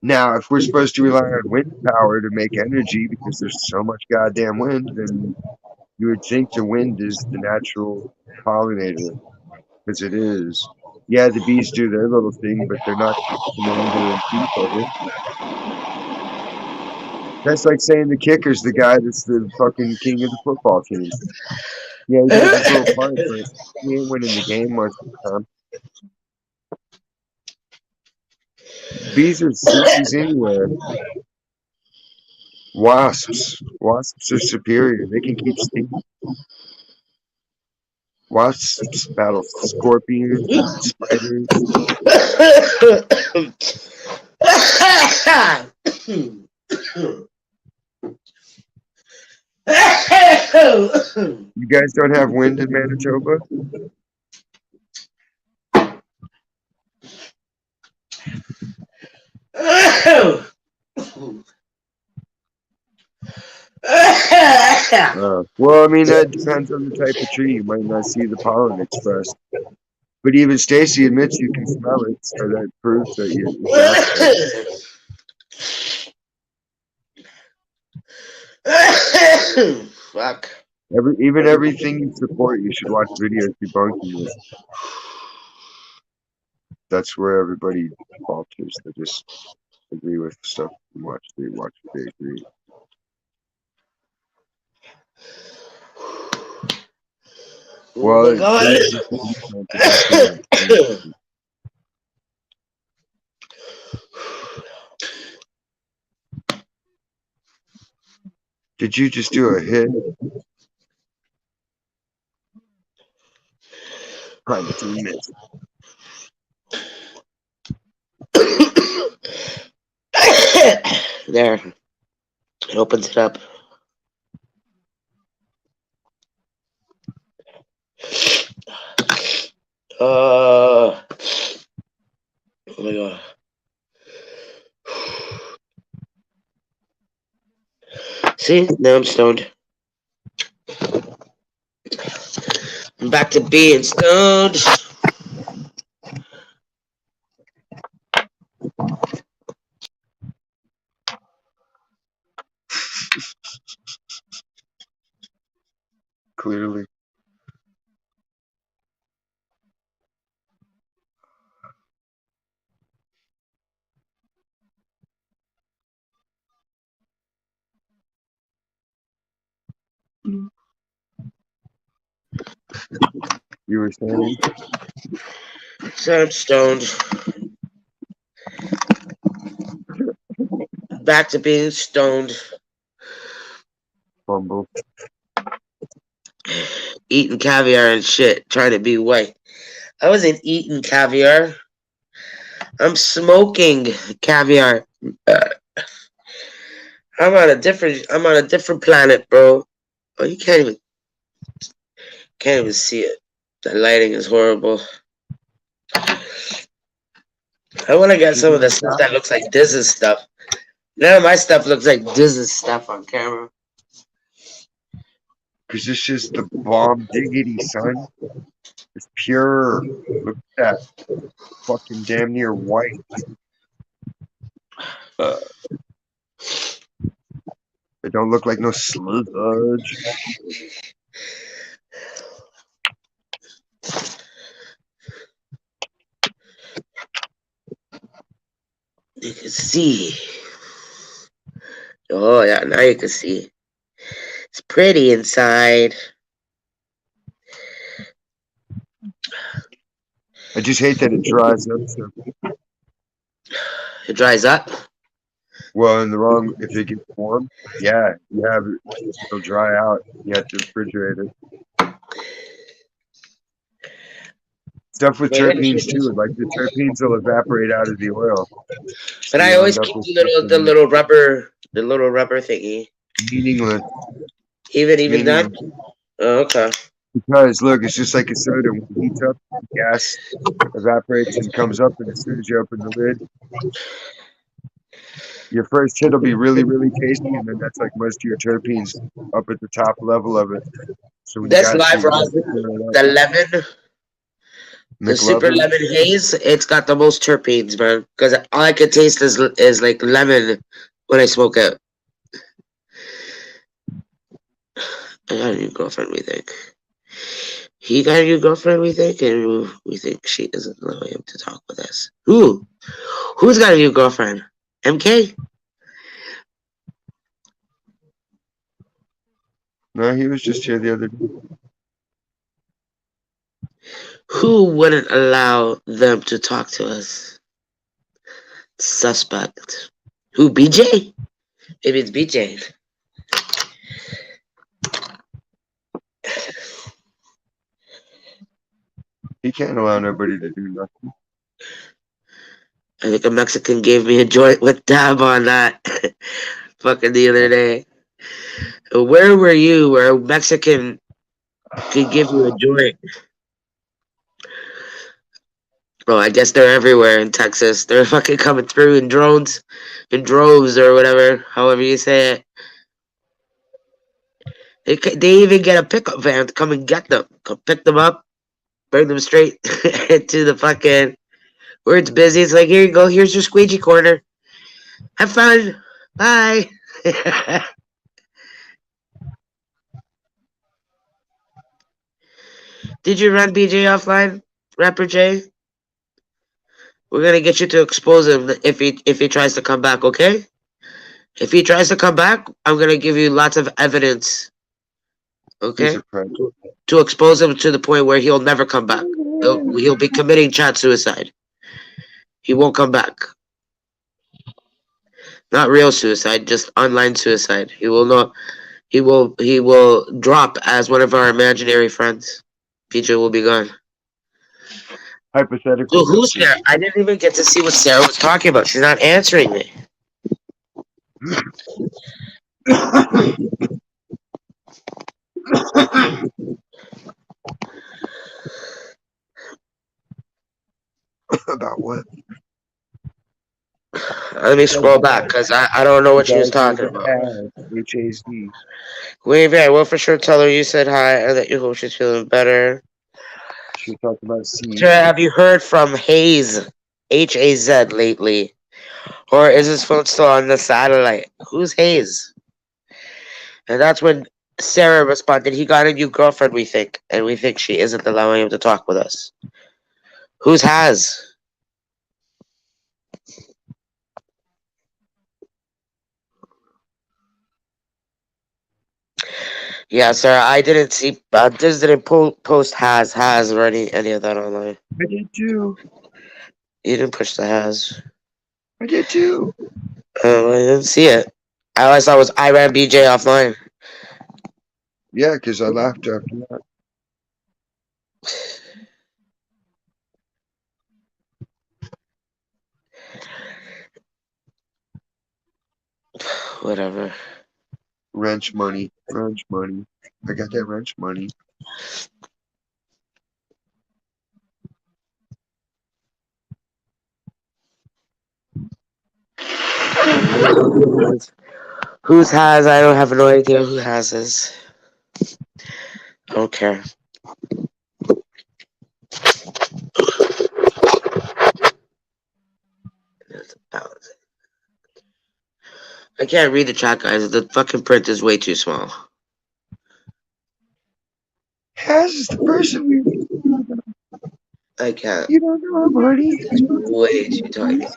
Now, if we're supposed to rely on wind power to make energy because there's so much goddamn wind, then you would think the wind is the natural pollinator, because it is. Yeah, the bees do their little thing, but they're not commander in chief of it. That's like saying the kicker's the guy that's the fucking king of the football team. Yeah, he does his little part, but he ain't winning the game most of the time. Bees are sissies anywhere. Wasps are superior. They can keep stinging. Wasps battle scorpions and spiders. You guys don't have wind in Manitoba? Well, I mean, that depends on the type of tree. You might not see the pollen expressed. But even Stacy admits you can smell it, so that proves that it's out there. Fuck. Even everything you support, you should watch videos debunking it. That's where everybody falters. They just agree with stuff you watch. They watch what they agree. Oh my Well, god. there's just a viewpoint about being. Did you just do a hit? Privacy miss. There. It opens it up. Oh my god. See? Now I'm stoned. I'm back to being stoned. Clearly. You were saying? So I'm stoned. Back to being stoned. Fumble. Eating caviar and shit, trying to be white. I wasn't eating caviar. I'm smoking caviar. Uh, I'm on a different planet, bro. Oh, you can't even see it. The lighting is horrible. I want to get Just some of the like stuff that. that looks like Diz's stuff. None of my stuff looks like Diz's stuff on camera. Cause it's just the bomb diggity, son. It's pure. Look at that. Fucking damn near white. It don't look like no sludge. You can see. Oh yeah, now you can see. It's pretty inside. I just hate that it dries up so It dries up. well in the wrong if it gets warm. Yeah, you have it it'll dry out. You have to refrigerate it. Stuff with terpenes too, like the terpenes will evaporate out of the oil. So But I you'll always end up keep with stuff that is the little rubber thingy. meaningless. Even that. Meaningless. Oh, okay. Because look, it's just like a soda. When it heats up, gas evaporates and comes up, and as soon as you open the lid, your first hit will be really, really tasty, and then that's like most of your terpenes up at the top level of it. So when you This got to, live you got to rosin, stir it up. the lemon, the super McLovin, lemon haze. It's got the most terpenes, man. Because all I can taste is like lemon when I smoke it. I got a new girlfriend. We think he got a new girlfriend. We think, and we think she doesn't allow him to talk with us. Who? Who's got a new girlfriend? MK? no, he was just here the other day. Who wouldn't allow them to talk to us? Suspect. Who? BJ? Maybe it's BJ. He can't allow nobody to do nothing. I think a Mexican gave me a joint with dab on that fucking the other day. Where were you where a Mexican could give you a joint? Bro, I guess they're everywhere in Texas. They're fucking coming through in drones, in droves or whatever, however you say it. They even get a pickup van to come and get them. Come pick them up, bring them straight to the fucking where it's busy. It's like, here you go, here's your squeegee corner. Have fun. Bye. Did you run BJ offline, Rapper J? We're gonna get you to expose him if he tries to come back, okay? If he tries to come back, I'm gonna give you lots of evidence, He's okay? a predator. To expose him to the point where he'll never come back. He'll be committing chat suicide. He won't come back. Not real suicide, just online suicide. He will not. He will drop as one of our imaginary friends. PJ will be gone. Hypothetical So though, who's too. Sarah? I didn't even get to see what Sarah was talking about. She's not answering me. About what? Let me Said scroll back hi. because I don't know The what she was guy said talking about. HAZ. Wait, I will for sure tell her you said hi and that you hope she's feeling better. She talked about C. Sarah, have you heard from Hayes, H-A-Z, lately? Or is his phone still on the satellite? Who's Hayes? And that's when Sarah responded, he got a new girlfriend, we think. And we think she isn't allowing him to talk with us. Who's Has? Yeah, Sarah, I didn't see, this didn't post Has, or any of that online. I did too. You didn't push the Has. I did too. I didn't see it. All I saw was I ran BJ offline. Yeah, because I laughed after that. Whatever. Wrench money. Wrench money. I got that wrench money. Whose has? I don't have no idea who has this. I don't care. I can't read the chat, guys. The fucking print is way too small. Has is the person we I can't. you don't know him, honey. It's way too tiny.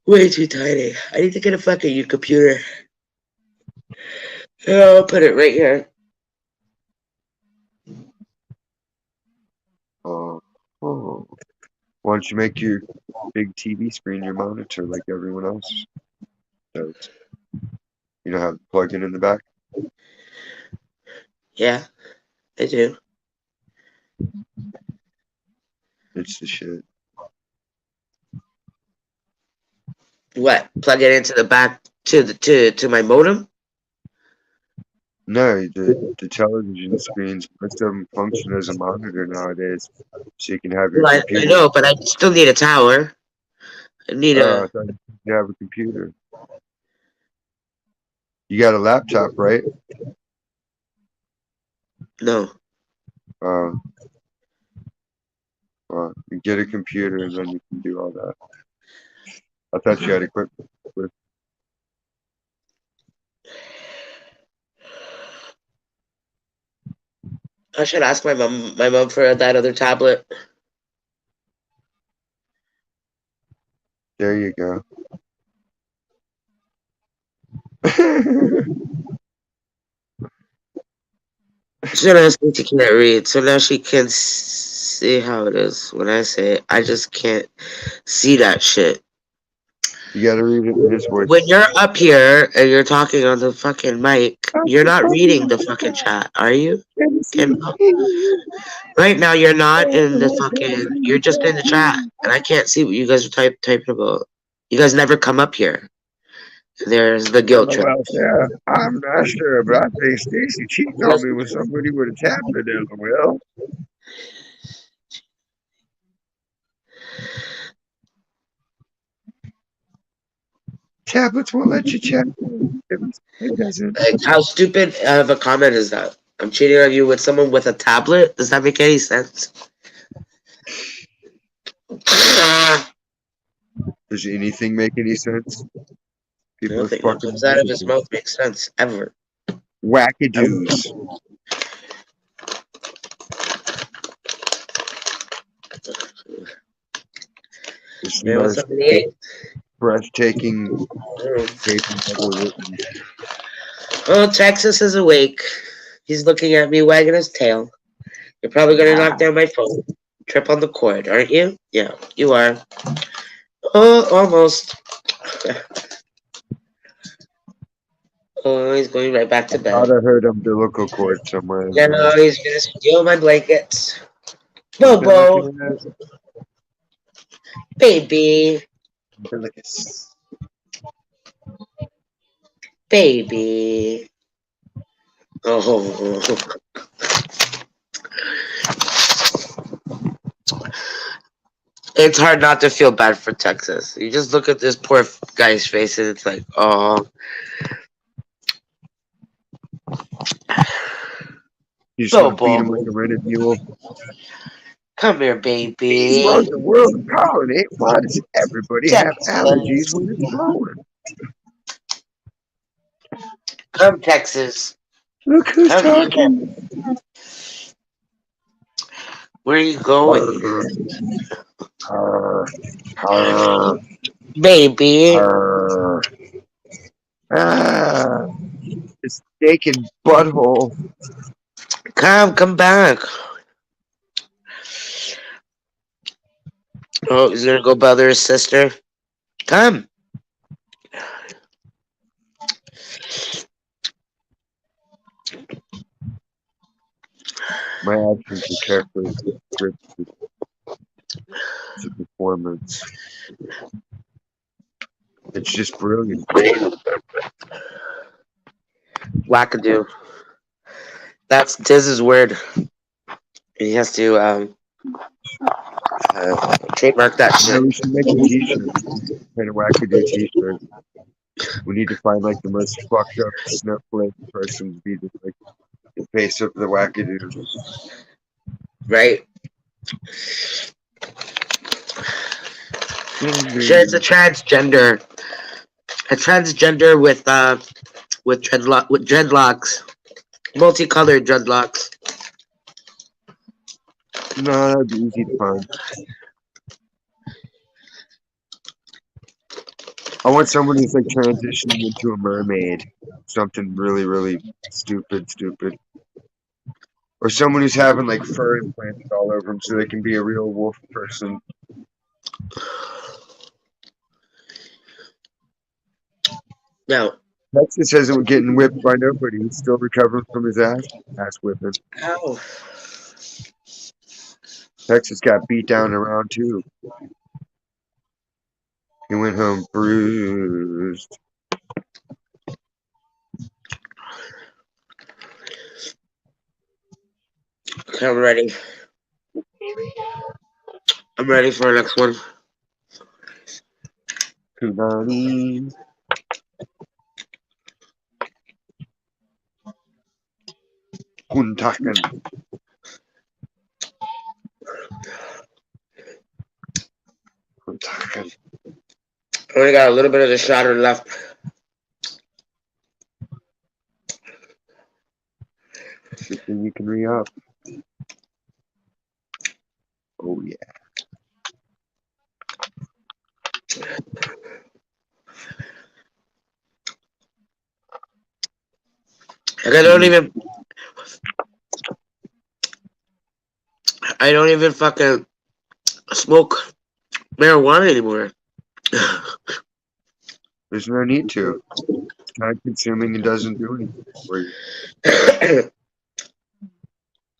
Way too tiny. I need to get a fucking new computer. I'll put it right here. Oh, oh. Why don't you make your big TV screen your monitor like everyone else does? You know how to plug it in the back? Yeah, I do. It's the shit. What? Plug it into the back to my modem? No, the television screens, most of them function as a monitor nowadays, so you can have your Well, I computer. know, but I still need a tower. I need I a thought you have a computer. You got a laptop, right? no. Uh, you get a computer and then you can do all that. I thought you had equipment. With, I should ask my mom for that other tablet. there you go. She asked me she can't read, so now she can see how it is when I say it. I just can't see that shit. You got to read it in his voice. When you're up here and you're talking on the fucking mic, I'm you're the not reading puppy the fucking chat, are you? Kim? Tennessee. Right now, you're not in the Oh, fucking. You're Tennessee, just in the chat, Tennessee. and I can't see what you guys are typing about. You guys never come up here. There's the guilt trip. LOL, yeah. I'm not sure, but I think Stacy cheating You on guys, me with somebody with a tablet, LOL. Tablets won't let you chat. It doesn't. like, how stupid of a comment is that? I'm cheating on you with someone with a tablet. Does that make any sense? I Does anything make any sense? People don't are think what fucking comes out of his ridiculous. mouth makes sense ever. Wackadoos. It's the Man, what's most up in the eight? breathtaking paper ever written. Oh, Texas is awake. He's looking at me, wagging his tail. You're probably gonna knock down my phone. Trip on the cord, aren't you? Yeah, you are. Oh, almost. Oh, he's going right back to Thought bed. I heard umbilical cord somewhere in Yeah, there. he's gonna steal my blankets. I've been Bobo, looking at baby, umbilicus. baby. Oh, it's hard not to feel bad for Texas. You just look at this poor guy's face, and it's like, oh, You just want to feed him like Bobo, a rented mule. come here, Bees baby. run the world and pollinate. Why does everybody have allergies Texas, when it's blowing? come Texas, Look who's come here. talking. Where are you going, Arr, arr, arr, baby? arr. Ah, it's naked butthole. Come back. Oh, he's gonna go bother his sister. Come. My actions are carefully scripted. It's a performance. It's just brilliant. Wackadoo. That's Diz's word. He has to trademark that You know, shit. we should make a t-shirt. Kind of wackadoo t-shirt. We need to find like the most fucked up snowflake person to be like the face of the wackadoo. Right? Sure, it's a transgender with dreadlocks, multicolored dreadlocks. No, that'd be easy to find. I want someone who's like transitioning into a mermaid. Something really, really stupid. Or someone who's having like fur implanted all over them so they can be a real wolf person. Now, Texas isn't getting whipped by nobody. He's still recovering from his ass whipping. ow. Texas got beat down in round two. He went home bruised. Okay, I'm ready. I'm ready for the next one. Kunani. Kuntaken. Kuntaken. I only got a little bit of the shatter left. Good thing you can re-up. Oh yeah. Like Should I don't even fucking smoke marijuana anymore. There's no need to. It's time consuming and doesn't do anything for you.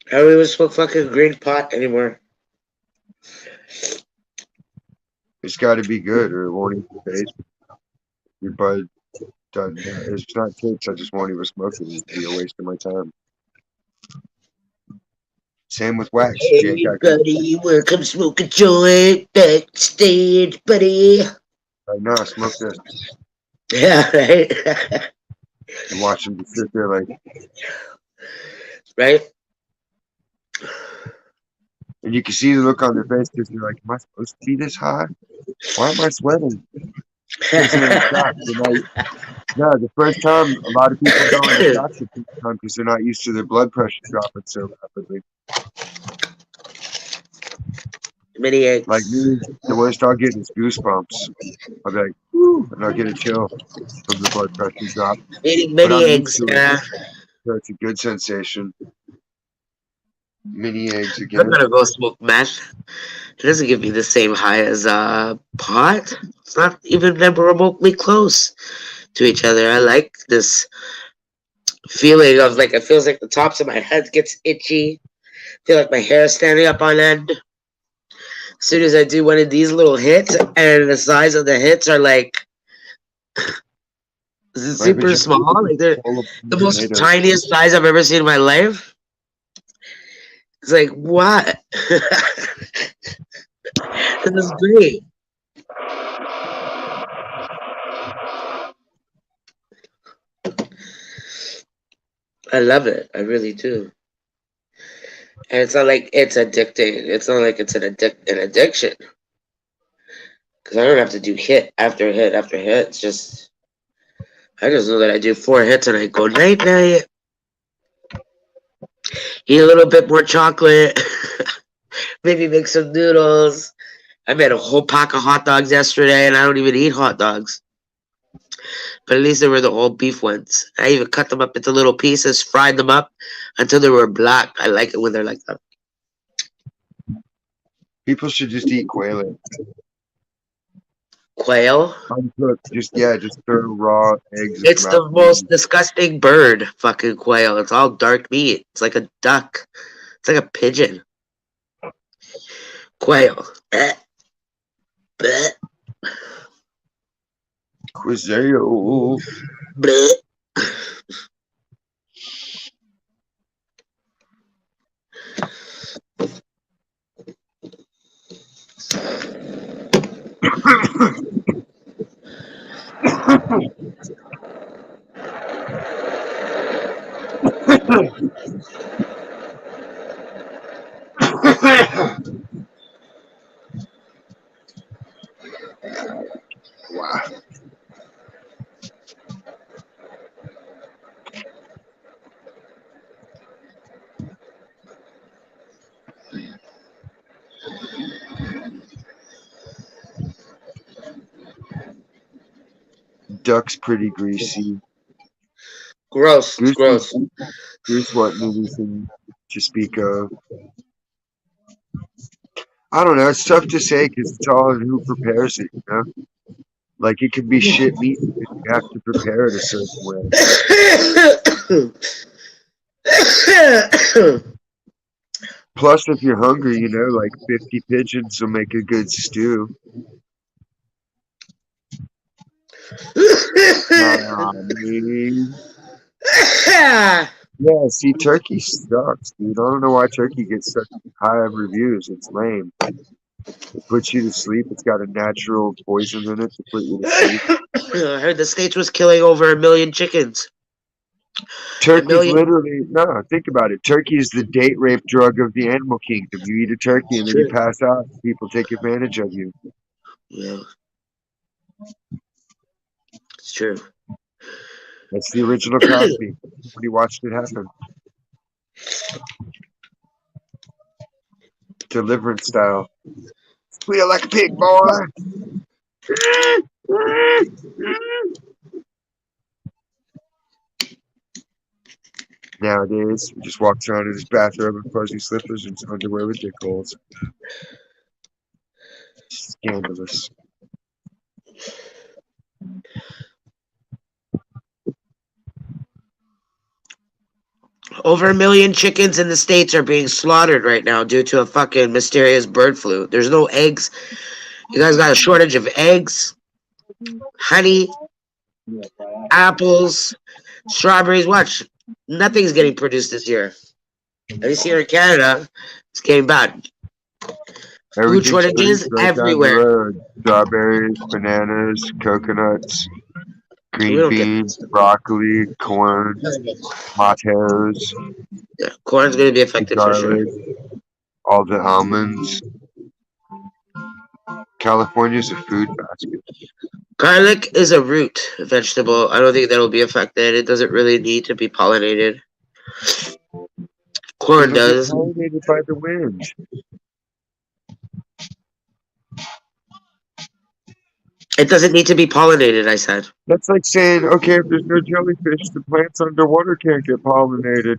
I don't even smoke fucking green pot anymore. It's got to be good or it won't even taste. Your bud done. It's not tips. I just won't even smoke it. It'd be a waste of my time. Same with wax. If you ain't Hey got good buddy, welcome smoke a joint backstage, buddy. right now, smoke this. Yeah, right. You watch them just sit there like, Right? and you can see the look on their face because you're like, am I supposed to be this high? Why am I sweating? Because they're in shock. No, the first time a lot of people go into shock the first time because they're not used to their blood pressure dropping so rapidly. Mini Like eggs. me, the worst I'll get is goosebumps. I'll be like, woo, and I'll get a chill from the blood pressure drop. Eating But mini I'm used eggs. to it, Yeah. so it's a good sensation. Mini eggs I'm again. gonna go smoke meth. It doesn't give me the same high as pot. It's not even remotely close to each other. I like this feeling of like it feels like the tops of my head gets itchy. I feel like my hair is standing up on end. As soon as I do one of these little hits, and the size of the hits are like Right, but super you small, like they're full of the most tomatoes. tiniest size I've ever seen in my life. It's like what? This is great. I love it. I really do. And it's not like it's addicting. It's not like it's an addiction. Because I don't have to do hit after hit after hit. It's just I just know that I do 4 hits and I go night night. Eat a little bit more chocolate. Maybe make some noodles. I made a whole pack of hot dogs yesterday, and I don't even eat hot dogs. But at least they were the old beef ones. I even cut them up into little pieces, fried them up until they were black. I like it when they're like that. People should just eat quail. Quail. Uncooked. Just throw raw eggs in It's your mouth. the most disgusting bird, fucking quail. It's all dark meat. It's like a duck. It's like a pigeon. Quail. Bleh, Quizeo. bleh. Wow. Duck's pretty greasy. Gross. It's Goose is gross. Goose wasn't anything to speak of. I don't know. It's tough to say because it's all in who prepares it. You know, like it can be shit meat because you have to prepare it a certain way. Plus, if you're hungry, you know, like 50 pigeons will make a good stew. Nah, man. Yeah, see, turkey sucks, dude. I don't know why turkey gets such high reviews. It's lame. It puts you to sleep. It's got a natural poison in it to put you to sleep. I heard the States was killing over 1 million chickens. A Turkey's million. literally, no, think about it. Turkey is the date rape drug of the animal kingdom. You eat a turkey It's and then you true. pass out. People take advantage of you. Yeah, it's true. That's the original Cosby. Nobody watched it happen. Deliverance style. Squeal like a pig, boy. Nowadays, he just walks around in his bathrobe and fuzzy slippers and his underwear with dick holes. Scandalous. Over 1 million chickens in the States are being slaughtered right now due to a fucking mysterious bird flu. There's no eggs. You guys got a shortage of eggs, honey, apples, strawberries. Watch. Nothing's getting produced this year. At least here in Canada, it's getting bad. Food Everything's produced shortages right down the everywhere. road. Strawberries, bananas, coconuts, We green don't get beans, broccoli, corn, tomatoes, yeah, corn's going to be the affected for sure. garlic, all the almonds. California's a food basket. Garlic is a root vegetable. I don't think that'll be affected. It doesn't really need to be pollinated. Corn It'll get does. pollinated by the wind. It doesn't need to be pollinated, I said. That's like saying, okay, if there's no jellyfish, the plants underwater can't get pollinated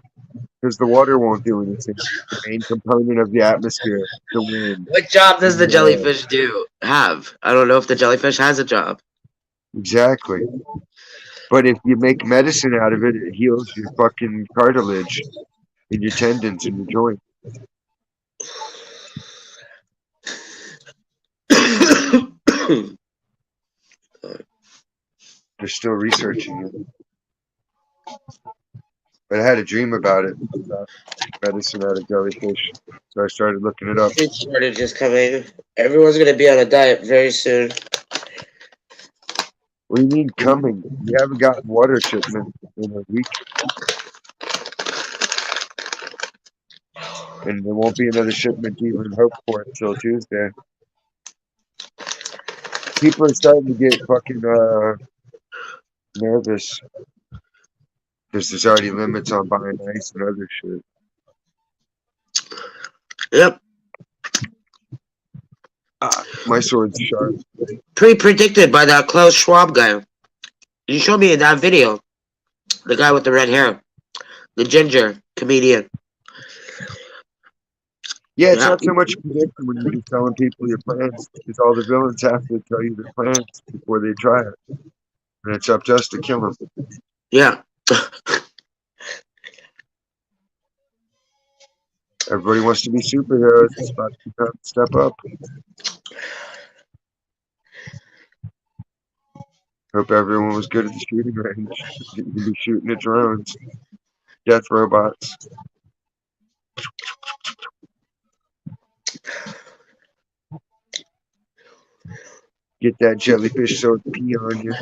because the water won't do anything. The main component of the atmosphere, the wind, What job does the the air. jellyfish have? I don't know if the jellyfish has a job. Exactly. But if you make medicine out of it, it heals your fucking cartilage and your tendons and your joints. They're still researching it. But I had a dream about it, about medicine out of jellyfish. So I started looking it up. Food shortage is coming. Everyone's going to be on a diet very soon. What do you mean coming? We haven't gotten water shipment in a week, and there won't be another shipment to even hope for until Tuesday. People are starting to get fucking nervous because there's already limits on buying ice and other shit. Yep. My sword's sharp. Pre-predicted by that Klaus Schwab guy. You showed me in that video. The guy with the red hair. The ginger comedian. Yeah, it's Yeah. not so much a prediction when you're just telling people your plans, because all the villains have to tell you their plans before they try it, and it's up to us to kill them. Yeah. Everybody wants to be superheroes. It's about to time to step up. Hope everyone was good at the shooting range. You can be shooting at drones, death robots. Get that jellyfish so it pee on you.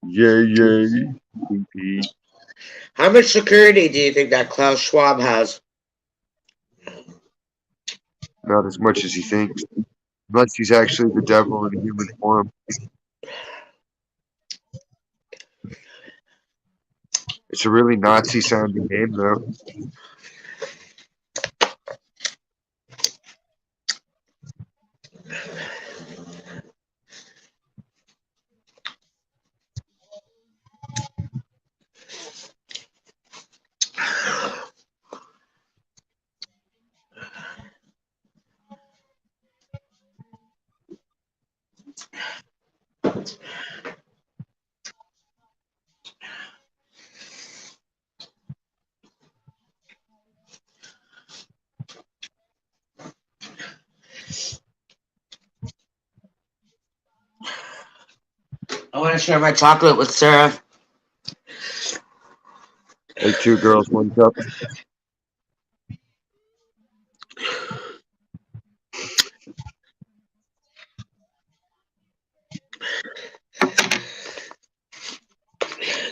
Yay, yay. Pee pee. How much security do you think that Klaus Schwab has? Not as much as he thinks. Unless he's actually the devil in human form. It's a really Nazi sounding name, though. I want to share my chocolate with Sarah. Like two girls, one cup.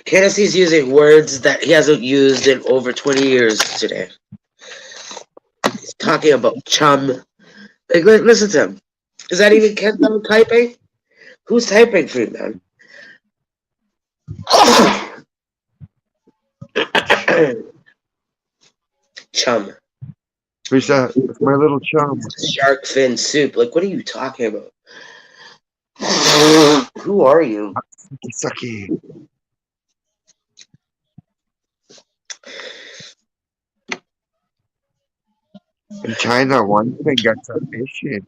Candace's using words that he hasn't used in over 20 years today. He's talking about chum. Like, listen to him. Is that even Ken Dog typing? Who's typing for you, man? Chum. Who's that? That's my little chum. Shark fin soup. Like, what are you talking about? Who are you? Sucky, sucky. In China, one thing got some fishing.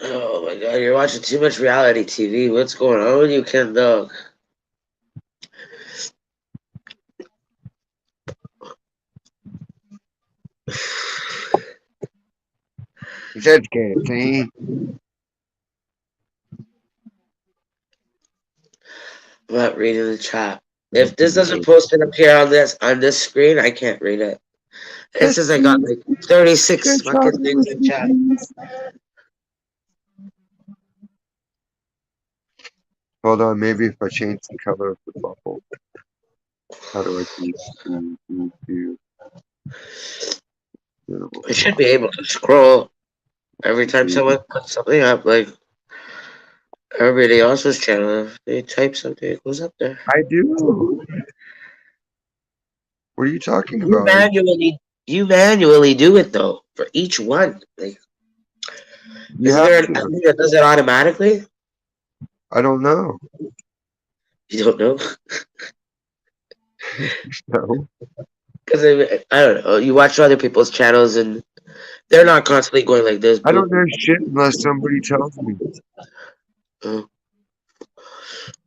Oh my god, you're watching too much reality TV. What's going on with you, Ken Dog? He's educated, see? I'm not reading the chat. If this doesn't post and appear on this screen, I can't read it. It Yes, says I got please. like 36 Good fucking chocolate things with in me, chat. please. Hold on, maybe if I change the color of the bubble. How do I do I should be able to scroll every time someone puts something up, like everybody else's channel. If they type something, it goes up there. I do. What are you talking You about? manually, you manually do it though for each one. Like, You isn't have there an to. app that does it automatically? I don't know. You don't know No. because I don't know. You watch other people's channels and they're not constantly going like this. I Boop. don't know shit unless somebody tells me. Uh,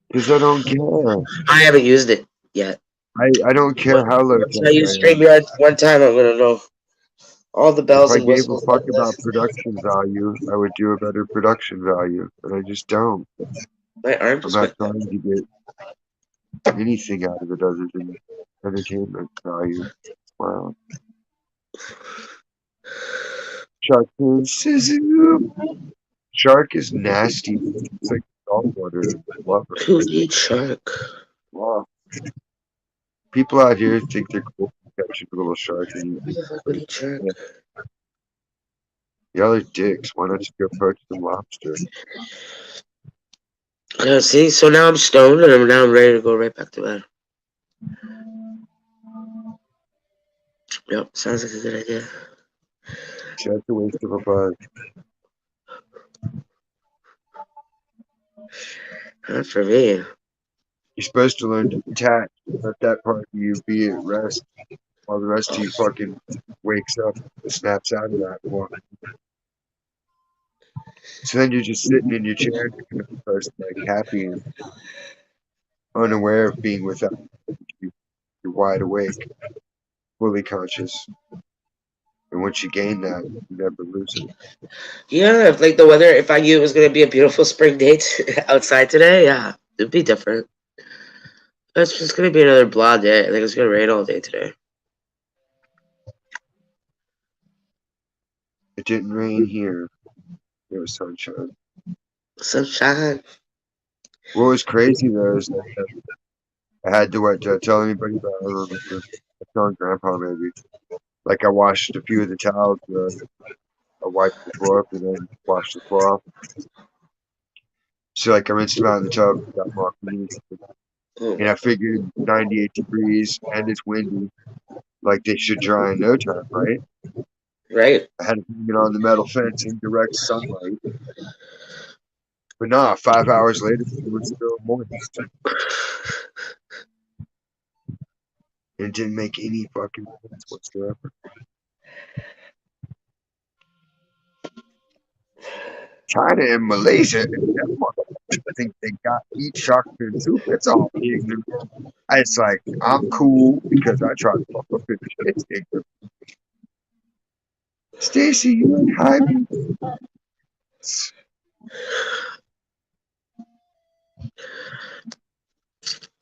Because I don't care. I haven't used it yet. I don't care But how low once tech I use I am. StreamYard one time, I'm gonna know all the If bells I and gave a whistles fuck about about this. production value, I would do a better production value. And I just don't. My arm I'm just not went up. trying to get anything out of it other than entertainment value. Wow. Shark food. Sizzle. Shark is nasty. It's like saltwater. Love it. Who needs shark? Wow. People out here think they're cool for catching a little shark and Who eating the fuck would it. eat shark? Yeah. Y'all are dicks. Why not just go poach some lobster? Yeah, see, so now I'm stoned and now I'm ready to go right back to bed. Yep, sounds like a good idea. See, that's a waste of a buzz. Not for me. You're supposed to learn to detach. Let that part of you be at rest while the rest of you fucking wakes up, snaps out of that one. So then you're just sitting in your chair, you're first like happy and unaware of being without you. You're wide awake, fully conscious. And once you gain that, you never lose it. Yeah, if like the weather, if I knew it was gonna be a beautiful spring day outside today, yeah, it'd be different. It's just gonna be another blah day. I think it's gonna rain all day today. It didn't rain here. It was sunshine. Sunshine. What was crazy though is that I had to what tell anybody about. I don't remember. I was telling Grandpa maybe. Like I washed a few of the towels. I wiped the floor up and then washed the floor off. So like I rinsed them out in the tub, got them off clean. Mm, And I figured 98 degrees and it's windy, like they should dry in no time, right? right? I had to hang it on the metal fence in direct sunlight. But nah, 5 hours later, it was still moist. And it didn't make any fucking sense whatsoever. China and Malaysia and Denmark think they got eat shark fin soup. It's all ignorant. It's like, I'm cool because I tried to fuck up fish. It's ignorant. Stacy, you ain't hiding.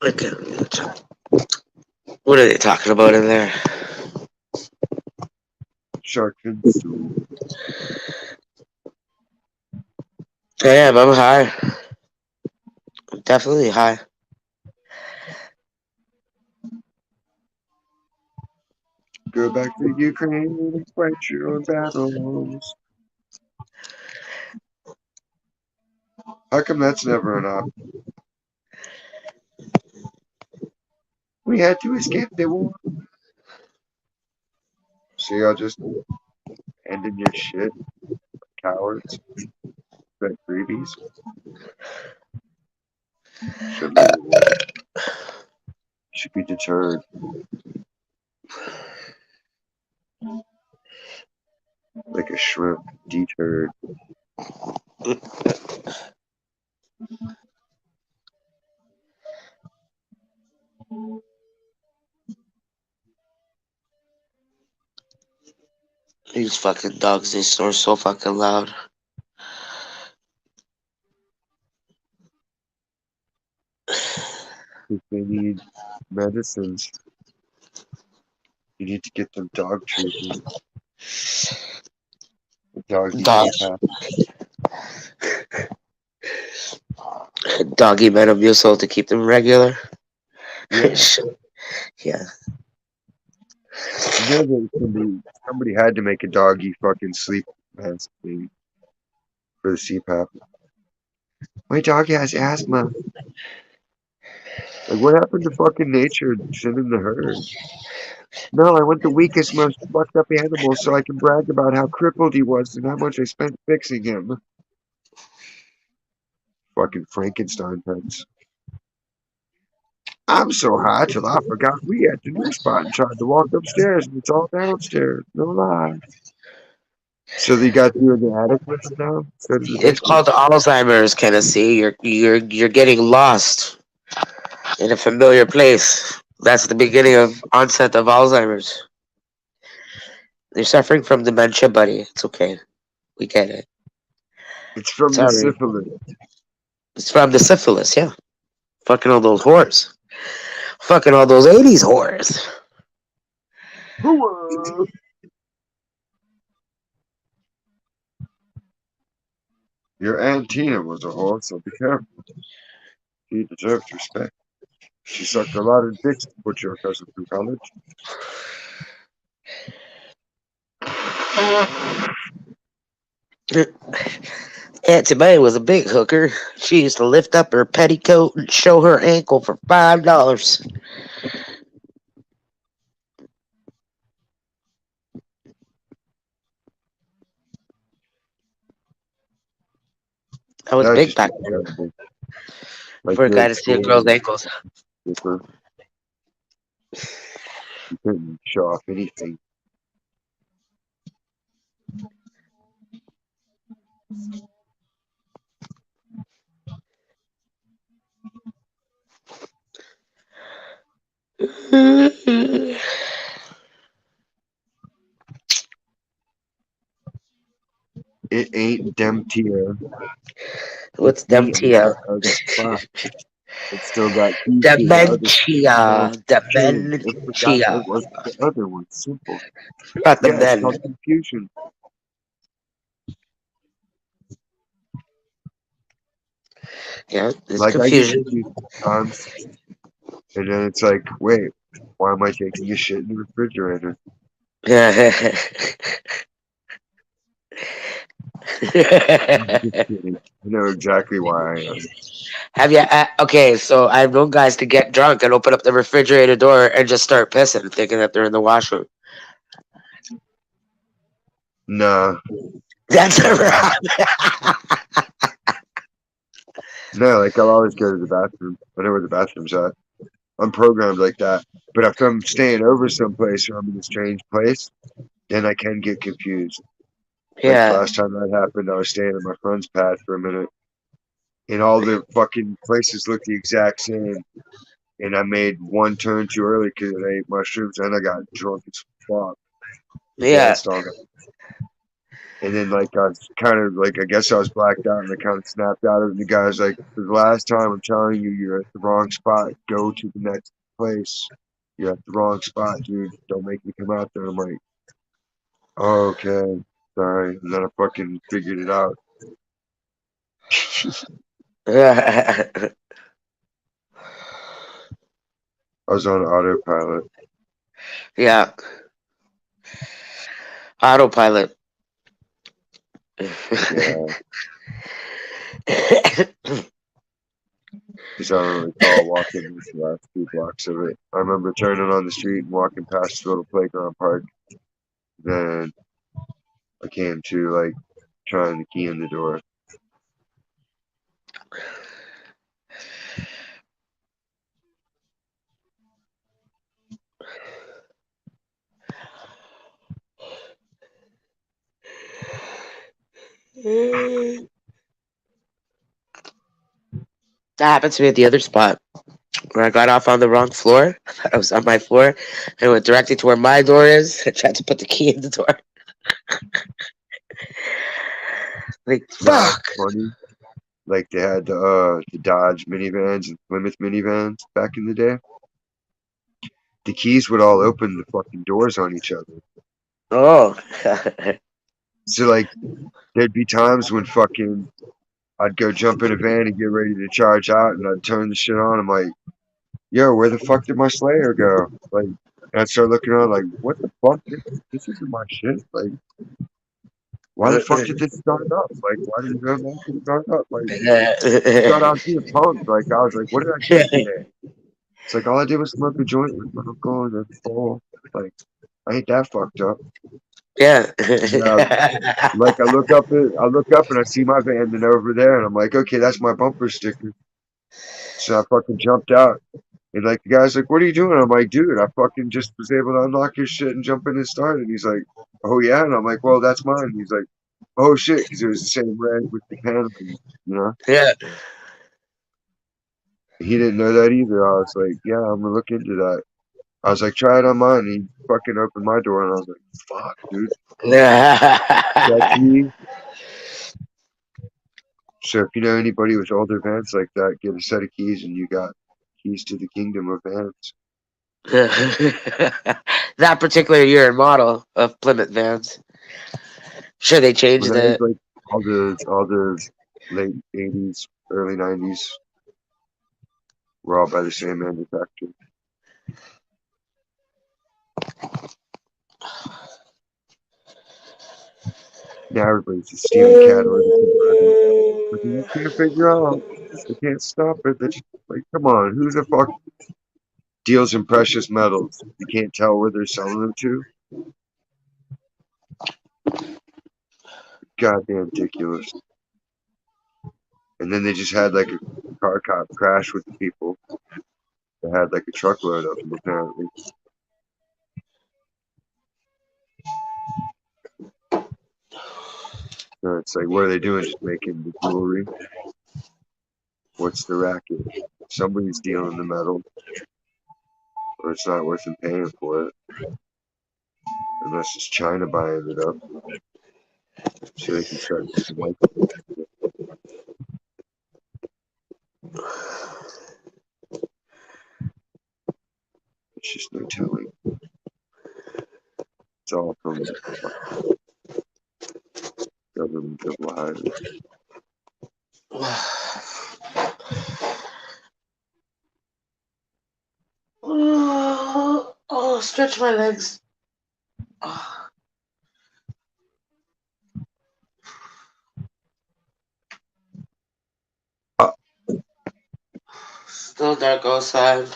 Okay. What are they talking about in there? Shark fin soup. I am. I'm high. I'm definitely high. Go back to Ukraine and fight your own battles. How come that's never an option? We had to escape the war. So y'all just ending your shit, cowards, that freebies. Should leave it alone. Should be deterred like a shrimp deterred. These fucking dogs, they snore so fucking loud. If they need medicines, you need to get them dog treatment. Doggy Dog, CPAP. doggy metamucil to keep them regular. Yeah. Yeah. You know that somebody had to make a doggy fucking sleep mask thing for the CPAP. My dog has asthma. Like, what happened to fucking nature sending the herd? No, I want the weakest, most fucked up animal so I can brag about how crippled he was and how much I spent fixing him. Fucking Frankenstein pets. I'm so high till I forgot we at the new spot and tried to walk upstairs and it's all downstairs. No lie. So they got you in the attic with them now instead of the It's basement? called Alzheimer's, Tennessee. You're getting lost in a familiar place. That's the beginning of onset of Alzheimer's. You're suffering from dementia, buddy. It's okay. We get it. It's from the Sorry. syphilis. It's from the syphilis, yeah. Fucking all those whores. Fucking all those 80s whores. Hooah! Your Aunt Tina was a whore, so be careful. She deserves respect. She sucked a lot of dicks to put your cousin through college. Auntie May was a big hooker. She used to lift up her petticoat and show her ankle for $5. I was That'd big just be back then. terrible. Like For a you're guy at to see a school girl's and ankles. different. You couldn't show off anything. 'What's It ain't them tier. It's me at dementia? that other spot. It still got keys to the other spot. Dementia. Oh, shit. I forgot Dementia. it was the other one. Simple. Not the Yeah, it's men. called confusion. Yeah, it's Like I get confusion. confused sometimes, and then it's like, wait, why am I taking a shit in the refrigerator? I'm just kidding. I know exactly why I am. Have you? Okay, so I've known guys to get drunk and open up the refrigerator door and just start pissing, thinking that they're in the washroom. Nah, That's never never. happened. No, like I'll always go to the bathroom. I know where the bathroom's at. I'm programmed like that. But if I'm staying over someplace or I'm in a strange place, then I can get confused. Like Yeah, last time that happened, I was staying at my friend's pad for a minute, and all the fucking places looked the exact same. And I made one turn too early because I ate mushrooms, and I got drunk as fuck and yeah, danced all night. And then like I was kind of like I guess I was blacked out, and I kind of snapped out of it. And the guy's like, "For the last time, I'm telling you, you're at the wrong spot. Go to the next place. You're at the wrong spot, dude. Don't make me come out there." I'm like, "Oh, okay, sorry." And then I fucking figured it out. I was on autopilot. yeah. Autopilot. Yeah, because I don't recall walking like the last 2 blocks of it. I remember turning on the street and walking past the little playground park. Then I came to like trying to key in the door. That happened to me at the other spot where I got off on the wrong floor. I was on my floor and went directly to where my door is. I tried to put the key in the door. Like, Nah, it's fuck. funny. Like they had the Dodge minivans and Plymouth minivans back in the day. The keys would all open the fucking doors on each other. Oh. So like there'd be times when fucking I'd go jump in a van and get ready to charge out, and I'd turn the shit on. I'm like, yo, where the fuck did my Slayer go? Like, and I'd start looking around like, what the fuck? This isn't my shit. Like, why the fuck did this start up? Like, why did it automatically start up? Like, I thought I was being punked. Like, I was like, what did I do today? It's like all I did was smoke a joint with my uncle and a bowl. Like, I ain't that fucked up. Yeah. And like I look up and I see my van then over there, and I'm like, okay, that's my bumper sticker. So I fucking jumped out. And like the guy's like, "What are you doing?" I'm like, "Dude, I fucking just was able to unlock your shit and jump in and start." And he's like, "Oh yeah," and I'm like, "Well, that's mine." And he's like, "Oh shit," because it was the same red with the paneling, you know. Yeah. He didn't know that either. I was like, "Yeah, I'm gonna look into that." I was like, "Try it on mine." And he fucking opened my door, and I was like, "Fuck, dude, that's me." So if you know anybody with older vans like that, get a set of keys, and you got keys to the kingdom of vans. That particular year and model of Plymouth vans. Sure, they Well, changed that is it. like all the late '80s, early '90s were all by the same manufacturer. Now everybody's just stealing catalytic converters. But you can't figure out. They can't stop it. They just, like, come on, who the fuck deals in precious metals? You can't tell where they're selling them to? Goddamn ridiculous. And then they just had like a car cop crash with the people. They had like a truckload of them apparently. So it's like, what are they doing? Just making the jewelry? What's the racket? Somebody's dealing the metal, or it's not worth them paying for it, unless it's China buying it up so they can start making microchips. It's just no telling. It's all from government of lies. Oh, stretch my legs. Oh, Ah, still dark outside.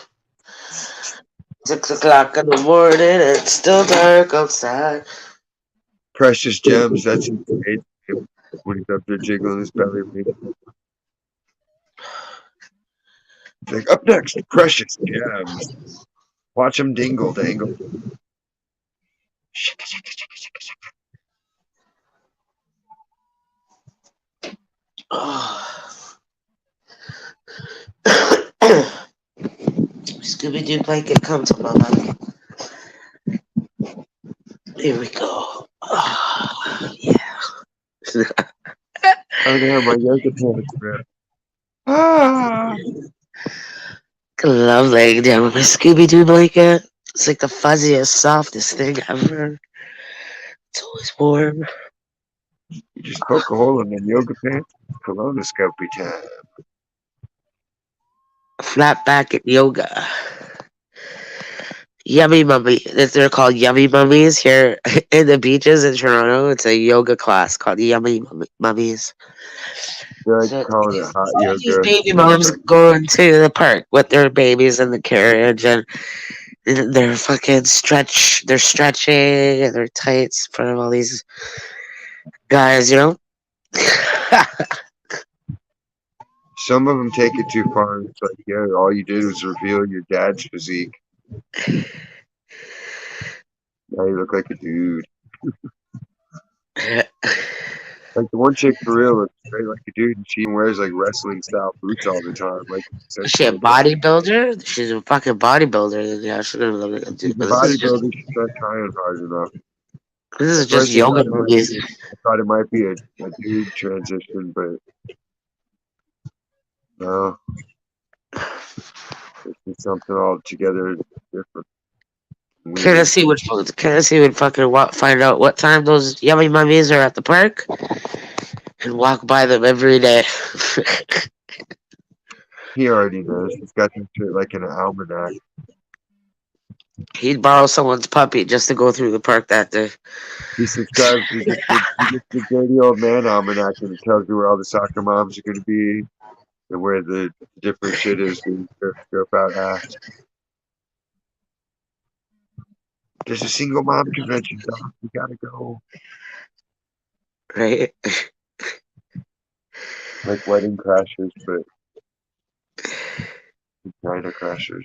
6 o'clock in the morning. It's still dark outside. Precious Gems, that's his stage name when he's up there jiggling his belly. Like, up next, Precious Gems. Watch him dingle dangle. Oh. Scooby Doo blanket, come to mama. Here we go. Oh, yeah. I don't have my yoga pants, man. Ah! Love laying down with my Scooby Doo blanket. It's like the fuzziest, softest thing ever. It's always warm. You just poke a hole in them yoga pants. Colonoscopy time. Flat back at yoga. Yummy Mummy. They're called Yummy Mummies here in the beaches in Toronto. It's a yoga class called Mummies. They're like So calling it hot all these yoga. baby moms going to the park with their babies in the carriage, and they're fucking they're stretching and they're tights in front of all these guys, you know? Some of them take it too far. And it's like, yeah, all you did was reveal your dad's physique. Now you look like a dude. Like the one chick for real looks straight like a dude, and she even wears like wrestling style boots all the time. Like Is says she a like that. bodybuilder? She's a fucking bodybuilder. Yeah, she doesn't look like a dude. She's a But this is just bodybuilder. She's not trying hard enough. this is At just first, I yoga thought it might movies. be. I thought it might be a dude transition, but no, it's something altogether different, Can I weird. see what? Can I see what fucking find out what time those yummy mummies are at the park and walk by them every day. He already knows. He's got some shit like an almanac. He'd borrow someone's puppy just to go through the park that day. He subscribes. He gets the dirty old man almanac, and it tells you where all the soccer moms are going to be and where the different shit is being scope out ass. There's a single mom convention, dog. We gotta go. Right? Like Wedding Crashers, but China Crashers.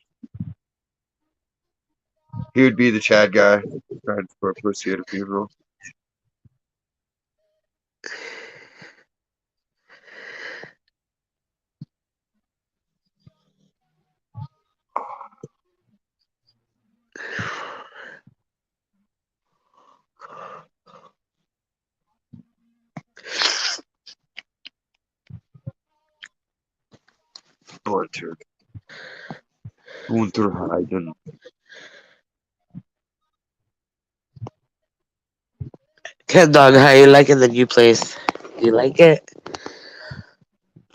He would be the Chad guy trying for a pussy at a funeral. Bunter. Unterheiden. Ken Dog, how you liking the new place? You like it?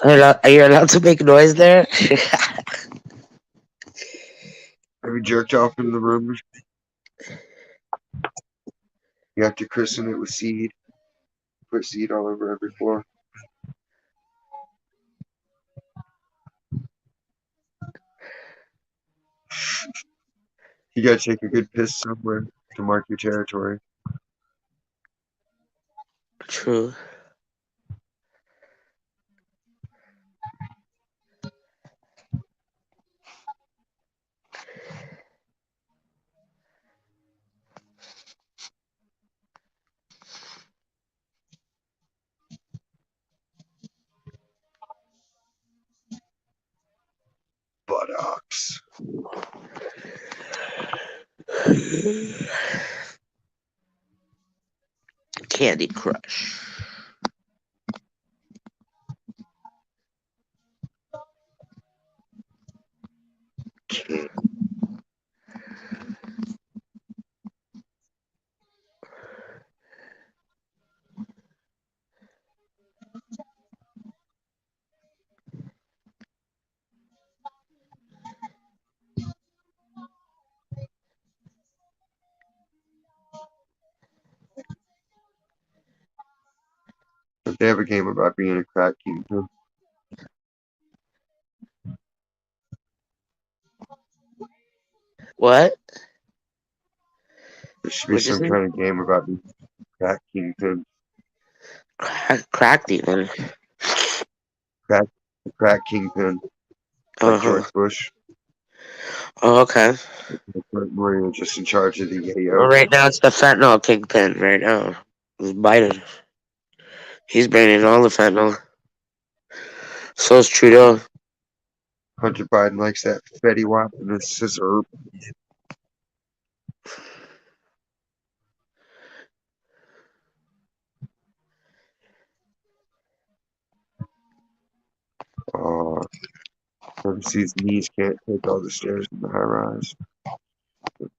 Are you allowed to make noise there? Have you jerked off in the room? You have to christen it with seed. Put seed all over every floor. You gotta take a good piss somewhere to mark your territory. True. Candy Crush. Okay. But they have a game about being a crack kingpin. What? There should be What'd you some say? kind of game about being a crack kingpin. Crack demon. Crack, the crack kingpin, Uh like huh. George Bush. Oh, okay. Where you're just in charge of the Well, yayo. right now it's the fentanyl kingpin. Right now, it's Biden. He's bringing all the fentanyl. So is Trudeau. Hunter Biden likes that S.a.d.t.h.y and his scissor. Uh, overseas knees can't take all the stairs in the high rise.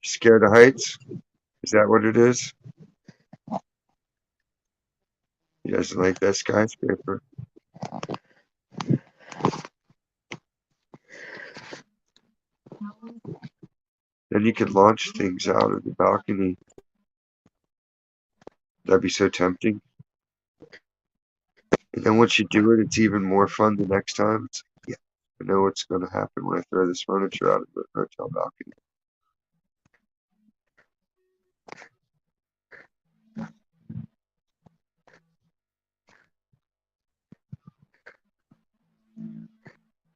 Scared of heights? Is that what it is? He doesn't like that skyscraper. Then you could launch things out of the balcony. That'd be so tempting. And then once you do it, it's even more fun the next time. It's like, yeah, I know what's going to happen when I throw this furniture out of the hotel balcony.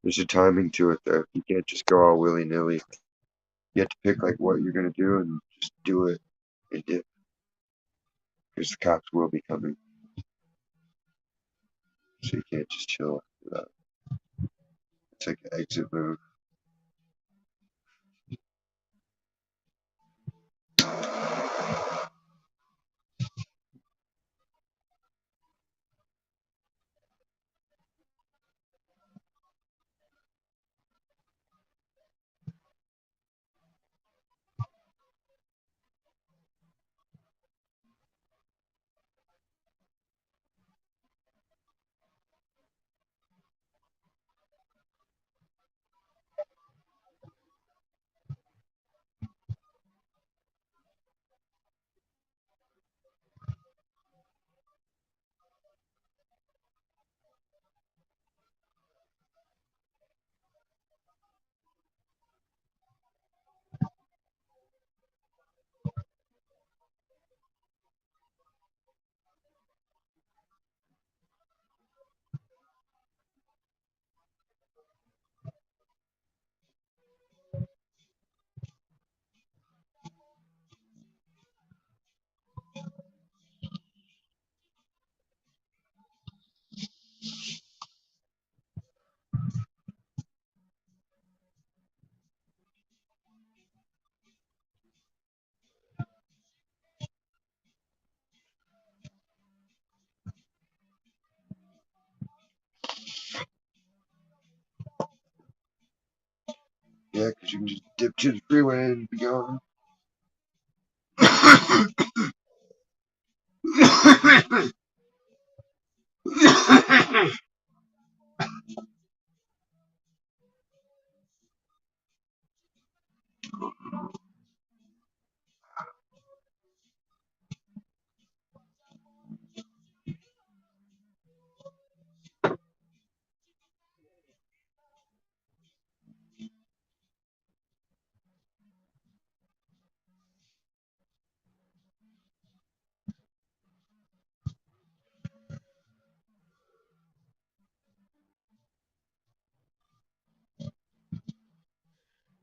There's a timing to it, though. You can't just go all willy-nilly. You have to pick like what you're going to do and just do it and dip, because the cops will be coming. So you can't just chill after that. It's like an exit move. Yeah, because you can just dip to the freeway and be gone.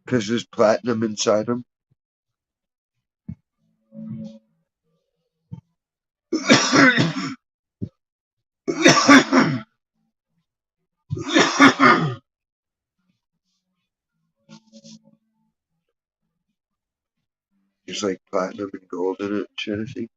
Because there's platinum inside them. There's like platinum and gold in it and shit, I think.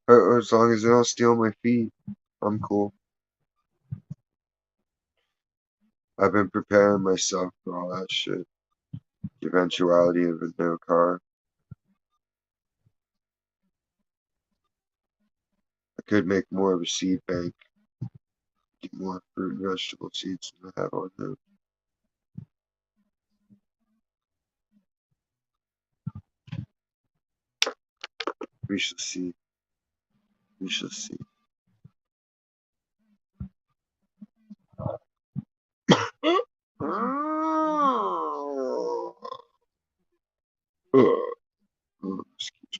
As long as they don't steal my feet, I'm cool. I've been preparing myself for all that shit. The eventuality of a new car. I could make more of a seed bank. Get more fruit and vegetable seeds than I have on hand. We shall see. We shall see. Excuse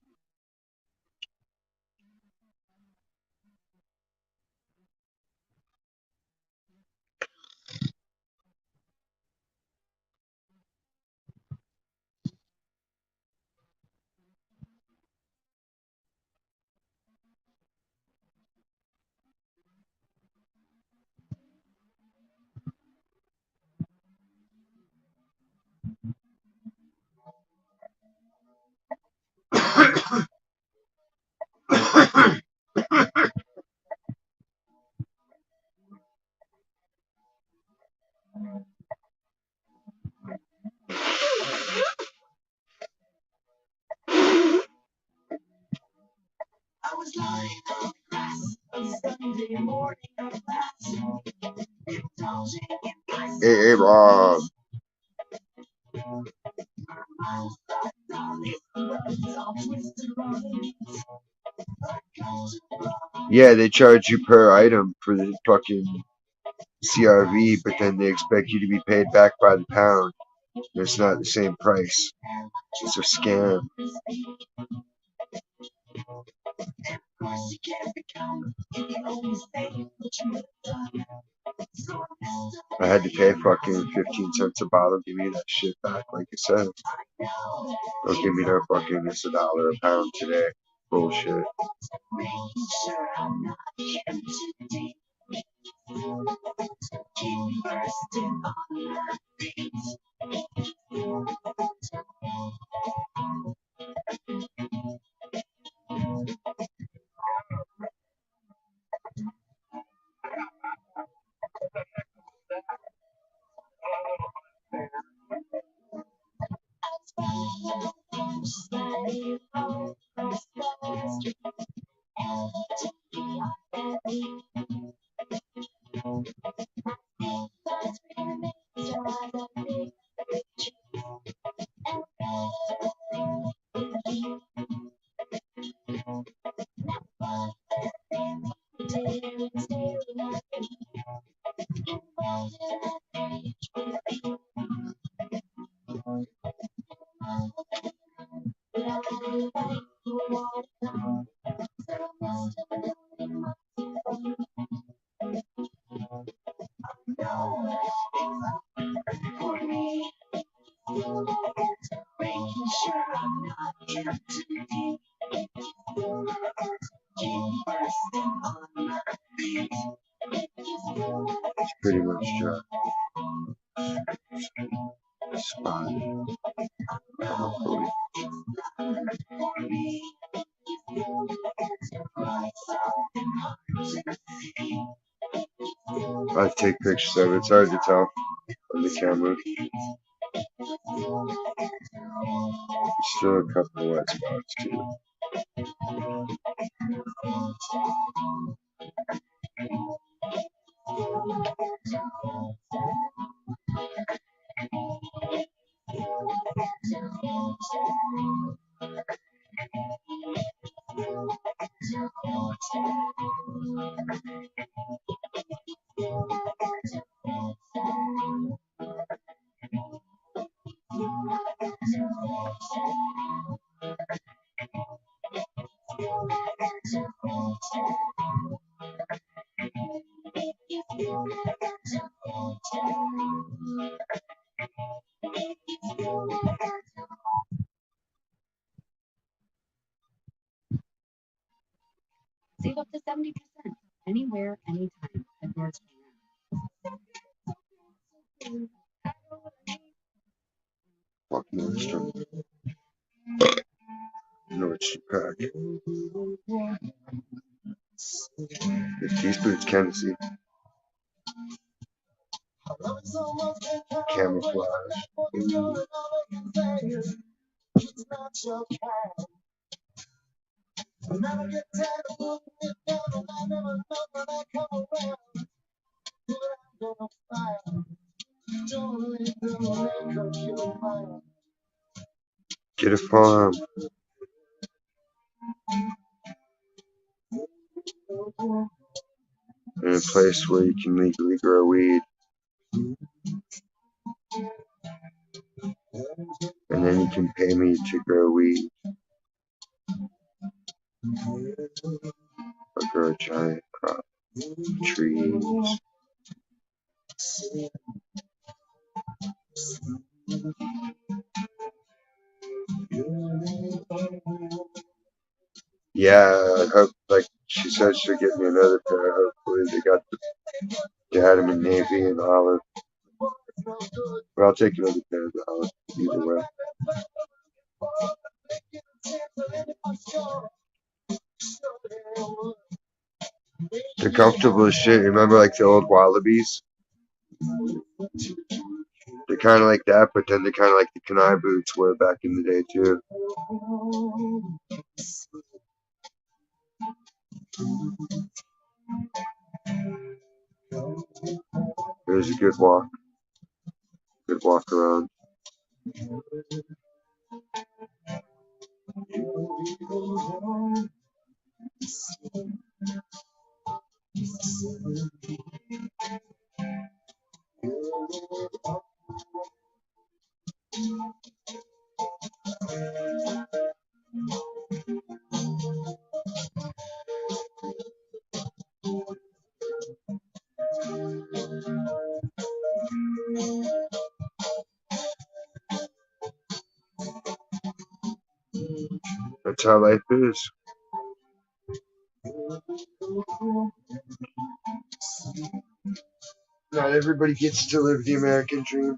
Hey, Rob. Yeah, they charge you per item for the fucking CRV, but then they expect you to be paid back by the pound. It's not the same price. It's a scam. I had to pay fucking 15 cents a bottle. Give me that shit back, like I said. Don't give me no fucking, it's $1 a pound today. Bullshit. It's pretty much spotted. Hopefully. I take pictures of it. It's hard to tell on the camera. There's still a couple of wet spots too. Save up to 70% anywhere, anytime at Nordstrom. Walking on the street. Nordstrom Pack. If these boots can see. Camouflage. Get a farm. In a place where you can legally grow weed. And then you can pay me to grow weed. Or grow a giant crop of trees. Yeah, I hope, like she said, she'll get me another pair. Hopefully, they had them in navy and olive. But I'll take another pair of the olive either way. They're comfortable as shit. Remember, like the old wallabies? They're kind of like that, but then they're kind of like the Kanai boots were back in the day too. It was a good walk around. That's how life is. Not everybody gets to live the American dream.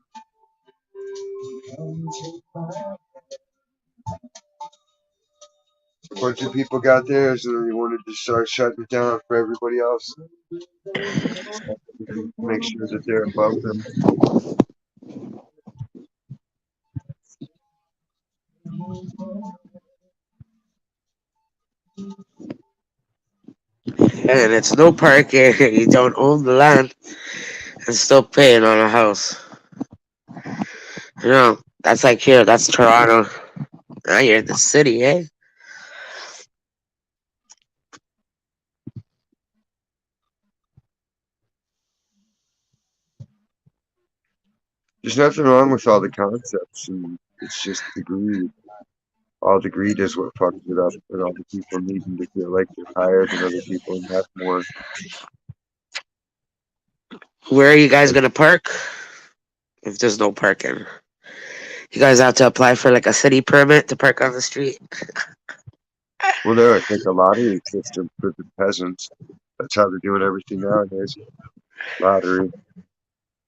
A bunch of people got theirs and then they wanted to start shutting it down for everybody else. Make sure that they're above them. And it's no parking. You don't own the land and still paying on a house. You know, that's like here. That's Toronto. Now you're in the city, eh? There's nothing wrong with all the concepts, and it's just the greed. All the greed is what fucks it up, and all the people needing to feel like they're higher than other people and have more. Where are you guys Like, gonna park? If there's no parking, you guys have to apply for like a city permit to park on the street. well, no, it's like a lottery system for the peasants. That's how they're doing everything nowadays. Lottery.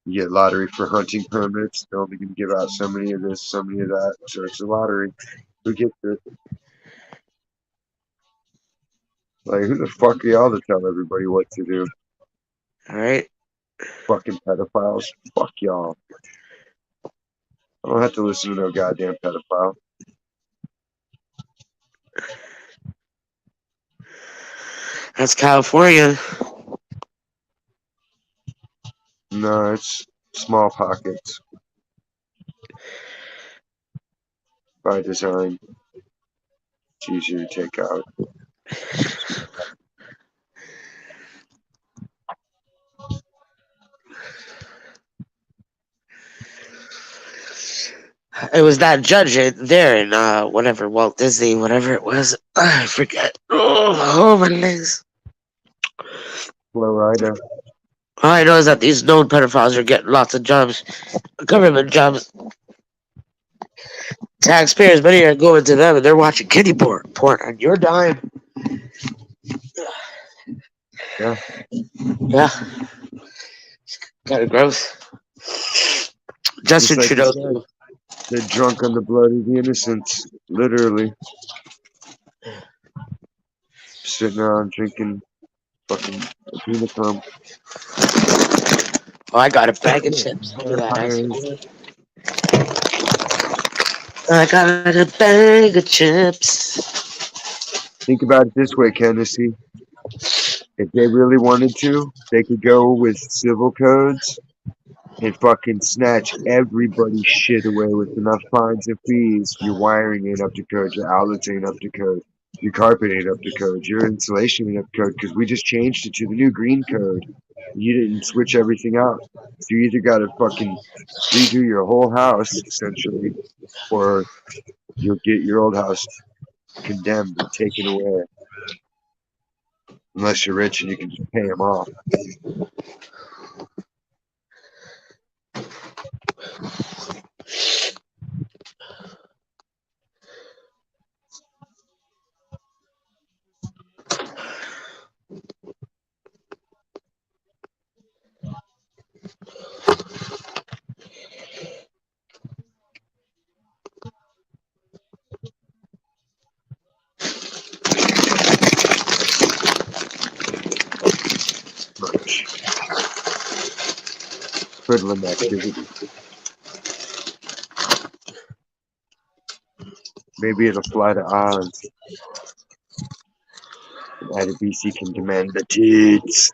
You get lottery for hunting permits. They're only gonna give out so many of this, so many of that. So it's a lottery. Who gets it? Like who the fuck are y'all to tell everybody what to do? All right. Fucking pedophiles. Fuck y'all. I don't have to listen to no goddamn pedophile. That's California. No, it's small pockets by design. It's easier to take out. It was that judge there in whatever Walt Disney, whatever it was. I forget. Oh, my legs. Florida. All I know is that these known pedophiles are getting lots of jobs, government jobs. Taxpayers' money are going to them, and they're watching kiddie porn on your dime. Yeah. Yeah, kind of gross. Just Justin like you Trudeau. said, they're drunk on the blood of the innocents. Literally. Sitting around drinking fucking adrenochrome. Oh, I got a bag of chips. Look at that ice Vampires. cream. I got a bag of chips. Think about it this way, Tennessee. If they really wanted to, they could go with civil codes and fucking snatch everybody's shit away with enough fines and fees. Your wiring ain't up to code, your outlets ain't up to code, your carpet ain't up to code, your insulation ain't up to code, because we just changed it to the new green code. You didn't switch everything out. So you either gotta fucking redo your whole house, essentially, or you'll get your old house condemned and taken away. Unless you're rich and you can just pay them off. Much. Hoodlum activity. Maybe it'll fly to Oz. And Adebisi can demand the tits.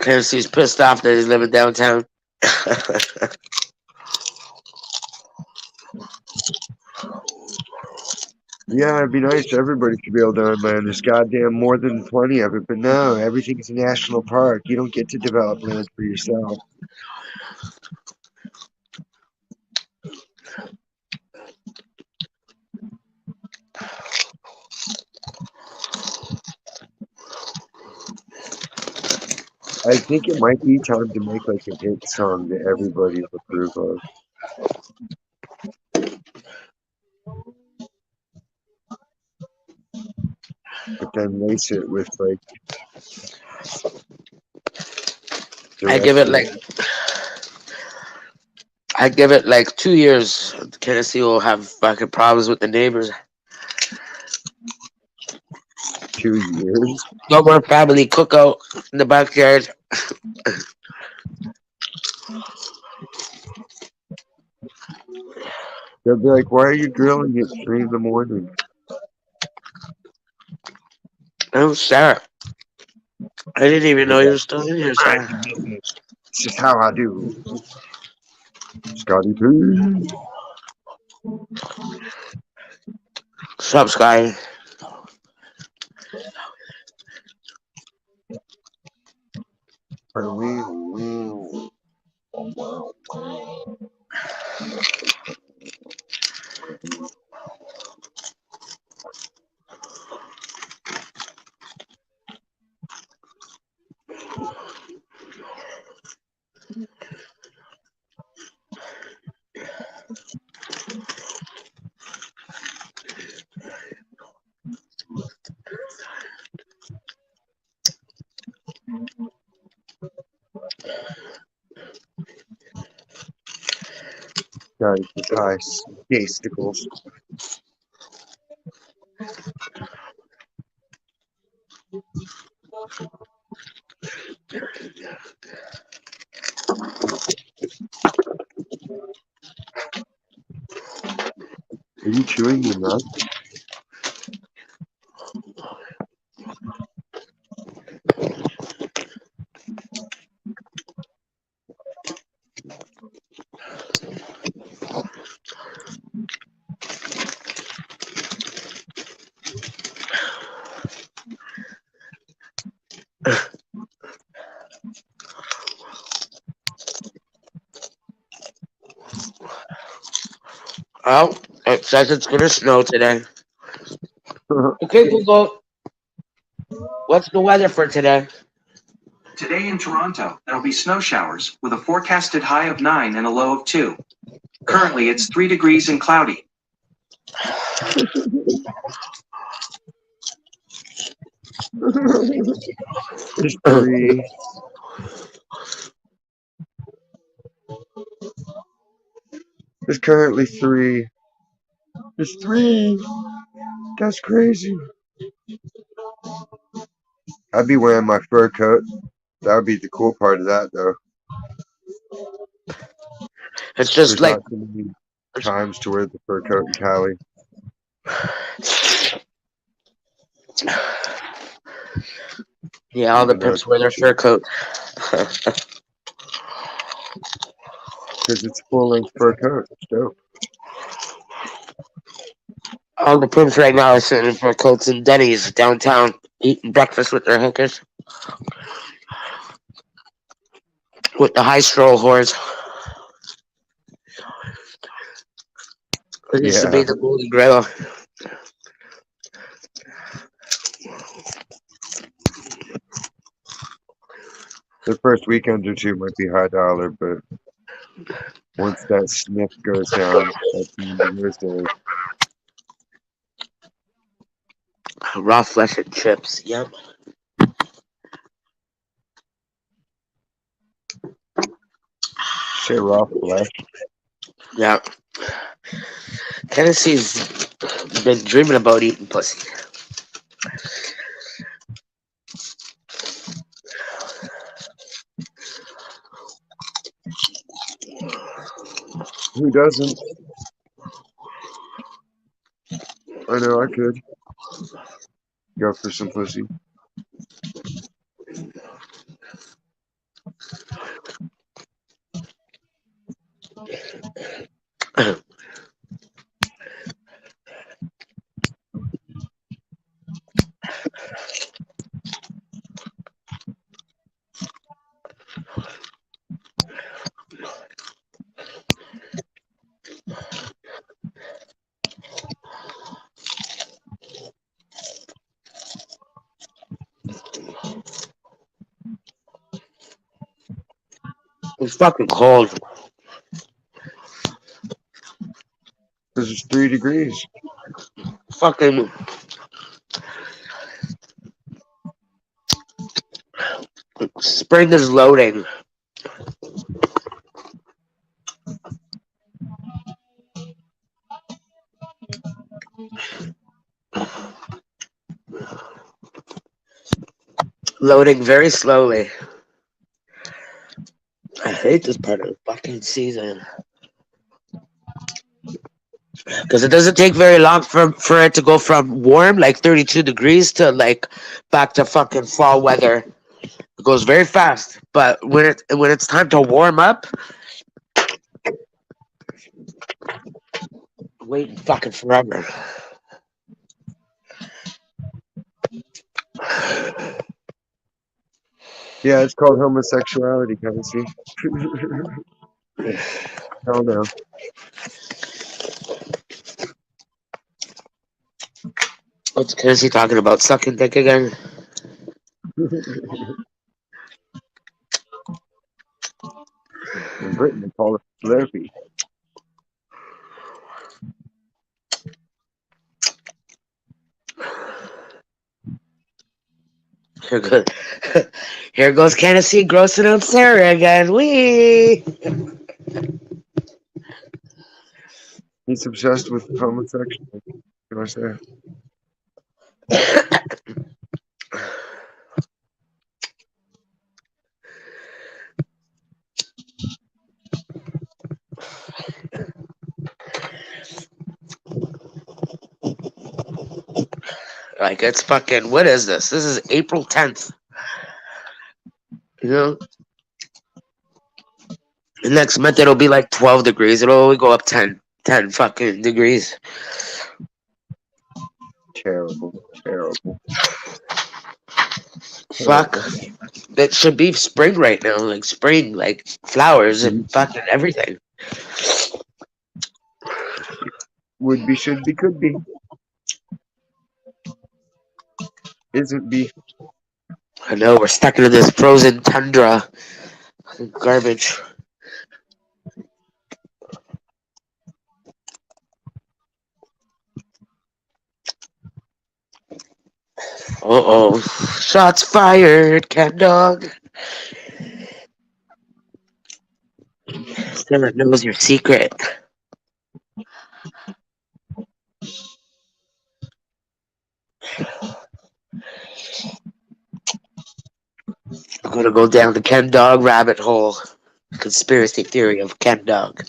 Tennessee's pissed off that he's living downtown. Yeah, it'd be nice. Everybody should be able to own land. There's goddamn more than plenty of it. But no, everything's a national park. You don't get to develop land for yourself. I think it might be time to make like a hit song that everybody will approve of. But then lace it with like I give it direction. like I give it like 2 years. Tennessee will have fucking problems with the neighbors. 2 years. No more family cookout in the backyard. They'll be like, "Why are you grilling at 3 in the morning?" Oh, Sarah. I didn't even You're know you like, were still in here, "Mind Sarah. your business. It's just how I do." Scotty P. What's up, Sky? Got it with high gasticles. Are you chewing your nut? Oh, it says it's gonna snow today. Okay, Google, what's the weather for today? Today in Toronto, there will be snow showers with a forecasted high of 9 and a low of 2. Currently, it's 3 degrees and cloudy. There's three. There's currently three. There's three. That's crazy. I'd be wearing my fur coat. That would be the cool part of that, though. It's just There's like, not so many times to wear the fur coat in Cali. yeah, all the Even though pimps it's wear their fur bullshit. coat. Because it's full-length fur coat. It's dope. All the pimps right now are sitting in fur coats in Denny's downtown, eating breakfast with their hookers, with the high stroll whores. It used to be Yeah. the Golden Grill. The first weekend or two might be high dollar, but once that sniff goes down, that's when the worst days. Raw flesh and chips. Yep. Say raw flesh. Yeah. Tennessee's been dreaming about eating pussy. Who doesn't? I know I could go for some pussy. It's fucking cold. Because it's 3 degrees. Fucking spring is loading. Loading very slowly. I hate this part of the fucking season. Because it doesn't take very long for it to go from warm, like 32 degrees, to like back to fucking fall weather. It goes very fast. But when it's time to warm up, wait fucking forever. Yeah, it's called homosexuality, Tennessee. Hell no. What's Casey talking about? Sucking dick again? In Britain, they call it Slurpee. Here goes, here goes Tennessee grossing out Sarah again. Wee! He's obsessed with homosexuals. Can I say? Like it's fucking. What is this? This is April 10th. You know, next month it'll be like 12 degrees. It'll only go up 10 fucking degrees. Terrible, terrible, Fuck. terrible. It should be spring right now. Like spring, like flowers and Mhm. fucking everything. Would be, should be, could be. Isn't be. I know we're stuck into this frozen tundra garbage. Uh oh. Shots fired, cat dog. Sarah knows your secret. I'm gonna go down the Ken Dog rabbit hole. Conspiracy theory of Ken Dog.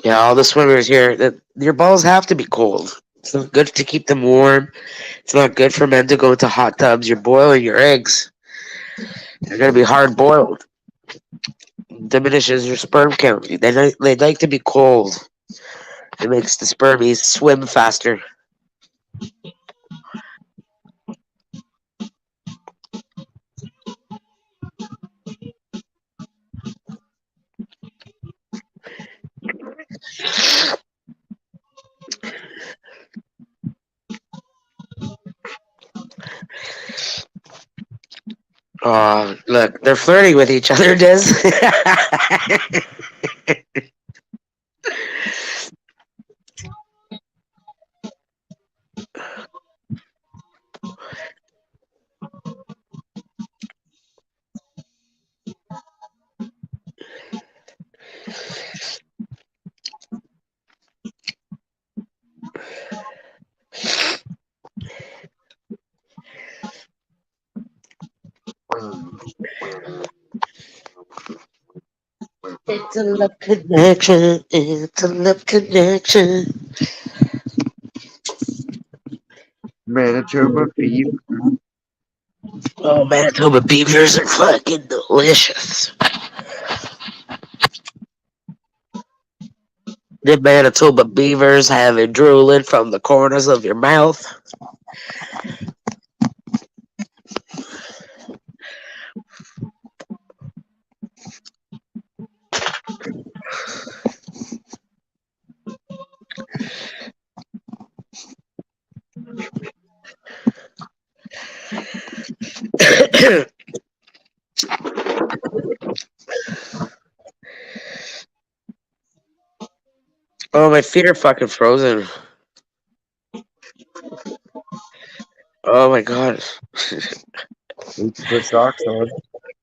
Yeah, all the swimmers here, that your balls have to be cold. It's not good to keep them warm. It's not good for men to go into hot tubs. You're boiling your eggs. They're gonna be hard boiled. Diminishes your sperm count. They like to be cold. It makes the spermies swim faster. Oh, look, they're flirting with each other, Des. It's a love connection. It's a love connection. Manitoba fever. Oh, Manitoba beavers are fucking delicious. The Manitoba beavers have it drooling from the corners of your mouth. Oh, my feet are fucking frozen. Oh my god. Need to put socks on.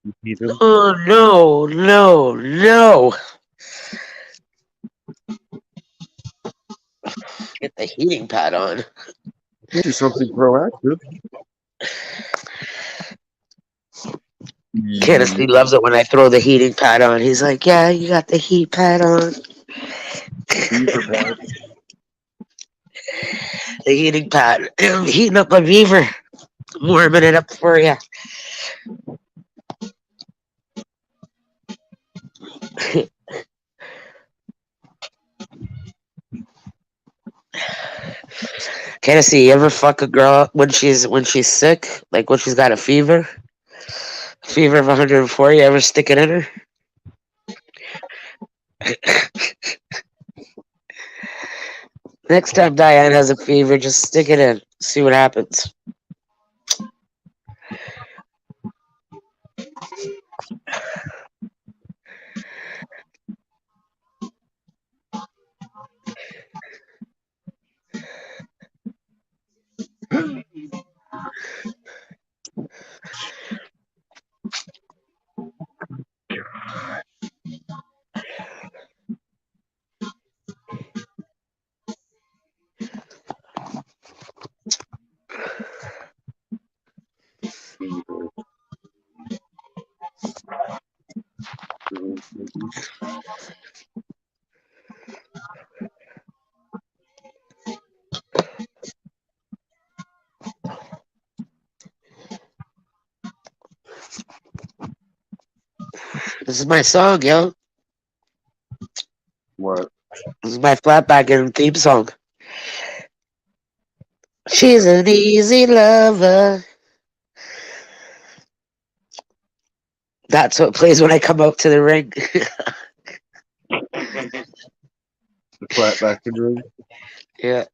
You need them. Oh no, no, no. Get the heating pad on. Do something proactive. Kennedy loves it when I throw the heating pad on. He's like, yeah, you got the heat pad on. Beaver pad. The heating pad. I'm heating up my beaver. Warming it up for you. Tennessee, you ever fuck a girl when she's sick? Like when she's got a fever? Fever of 104, you ever stick it in her? Next time Diane has a fever, just stick it in. See what happens. Fever. This is my song, yo. What? This is my flatback and theme song. She's What? an easy lover. That's what plays when I come out to the ring. The flat back injury? Yeah.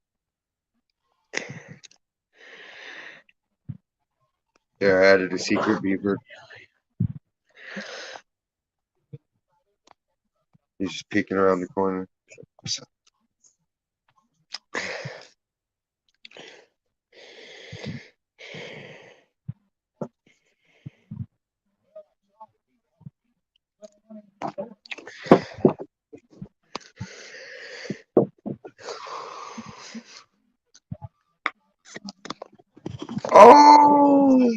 Yeah, I added a secret beaver. He's just peeking around the corner. Oh!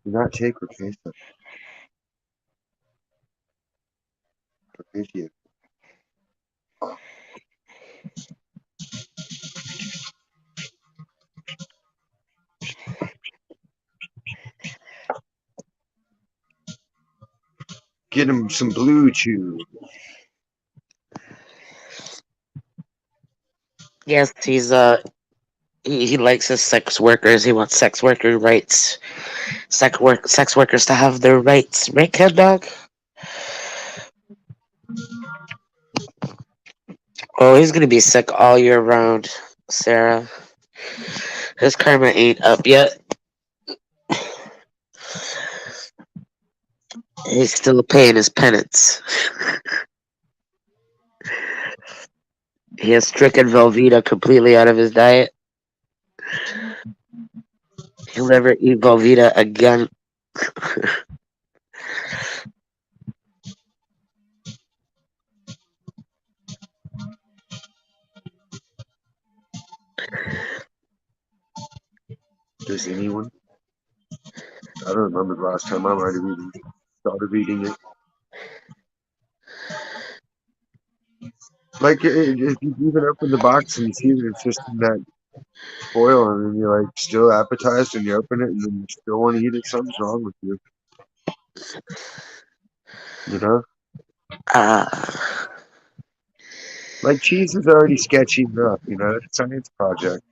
Do not take her face up. Thank you. Get him some blue chew. Yes, he likes his sex workers. He wants sex worker rights. Sex workers to have their rights. Right, cat dog? Oh, he's gonna be sick all year round, Sarah. His karma ain't up yet. He's still paying his penance. He has stricken Velveeta completely out of his diet. He'll never eat Velveeta again. Does anyone? I don't remember the last time I might have even started eating it. Like, if you even open the box and you see that it's just in that foil, and then you're like still appetized, and you open it, and then you still want to eat it, something's wrong with you. You know? Uh, Like, cheese is already sketchy enough, you know? It's a science project.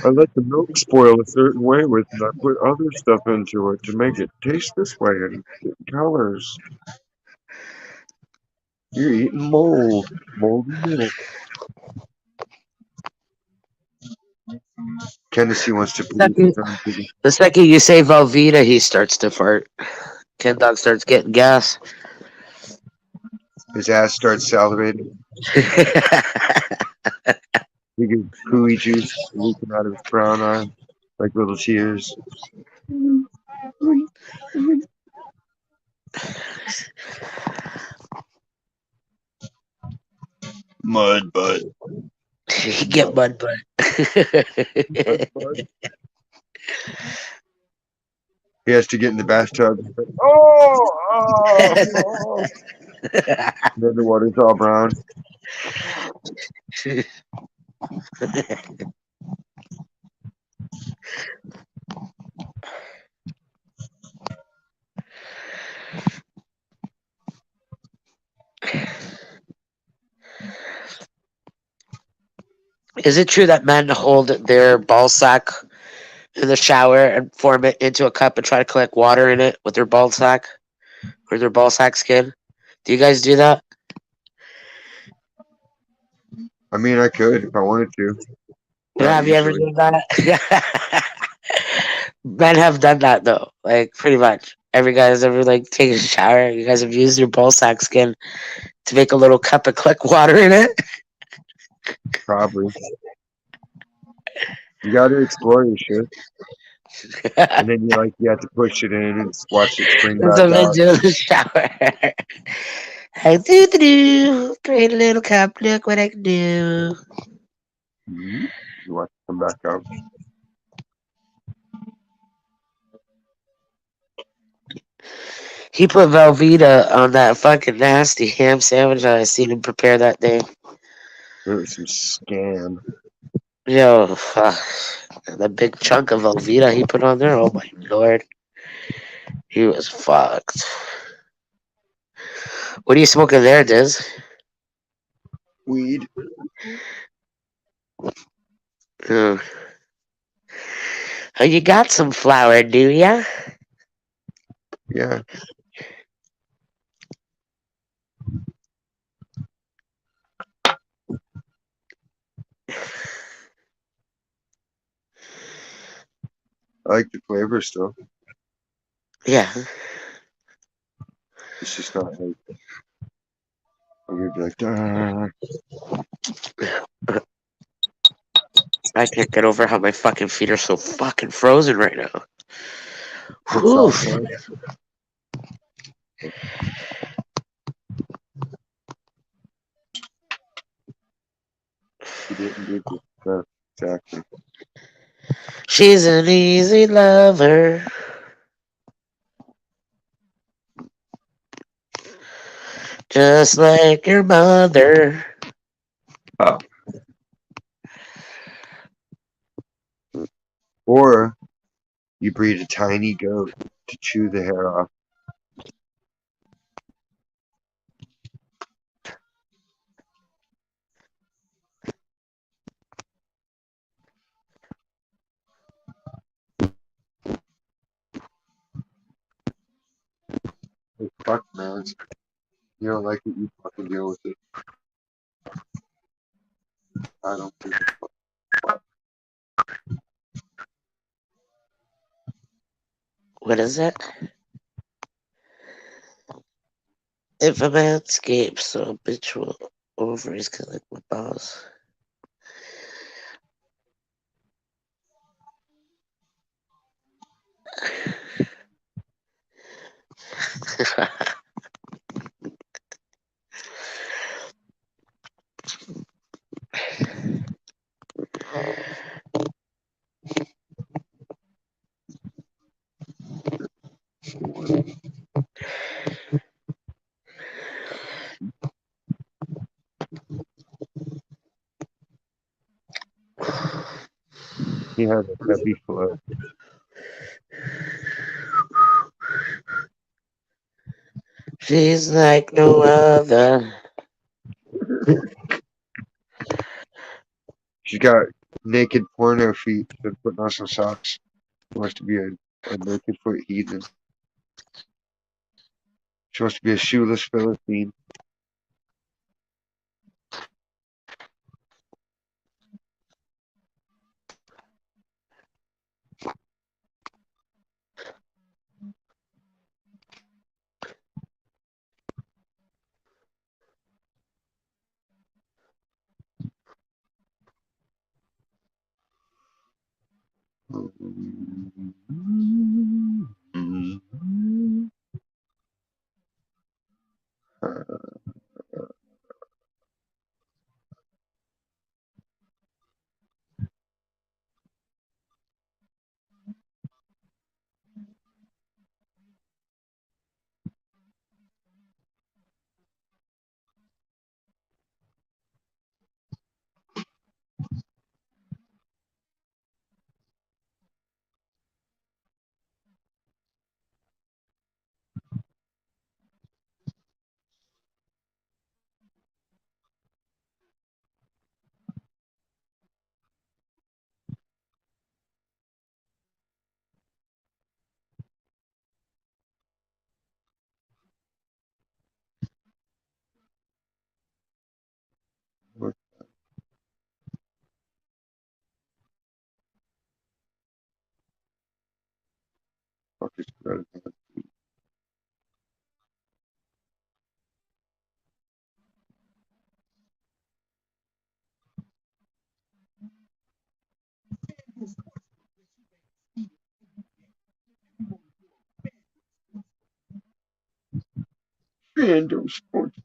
I let the milk spoil a certain way with, and I put other stuff into it to make it taste this way and get colors. You're eating mold. Moldy milk. Tennessee wants to produce second, its own sugar. the second you say Velveeta, he starts to fart. Ken Dog starts getting gas. His ass starts salivating. He gets pooey juice leaking out of his brown eye like little tears. Mud butt. He get mud butt. Mud butt. He has to get in the bathtub. Oh! Then the water's all brown. Is it true that men hold their ball sack in the shower and form it into a cup and try to collect water in it with their ball sack or their ball sack skin? Do you guys do that? I mean, I could if I wanted to. Yeah, Not have you ever usually. done that? Men have done that though, like pretty much. Every guy's ever like taken a shower. You guys have used your ball sack skin to make a little cup and collect water in it. Probably. You got to explore your shit, and then you have to push it in and watch it spring That's back what men out. do in the shower. I do. Create a little cup. Look what I can do. You watch it come back out. He put Velveeta on that fucking nasty ham sandwich that I seen him prepare that day. It was some scam. Yo, fuck. The big chunk of Velveeta he put on there. Oh my lord. He was fucked. What are you smoking there, Diz? Weed. Oh. Oh, you got some flour, do ya? Yeah. I like the flavor still. Yeah. It's just not like I'm gonna be like, "Ah." I can't get over how my fucking feet are so fucking frozen right now. It's Whew. outside. You didn't do this stuff. Exactly. She's an easy lover. Just like your mother. Oh. Or you breed a tiny goat to chew the hair off. Like, fuck, man. You don't like it, you fucking deal with it. I don't give a fuck. What is it? If a man escapes so habitual over his killing with balls. He has a heavy flow. She's like no other. She's got naked porno feet that putting on some socks. She wants to be a naked foot heathen. She wants to be a shoeless Philistine. Fuck is credit card? Fandom Sports.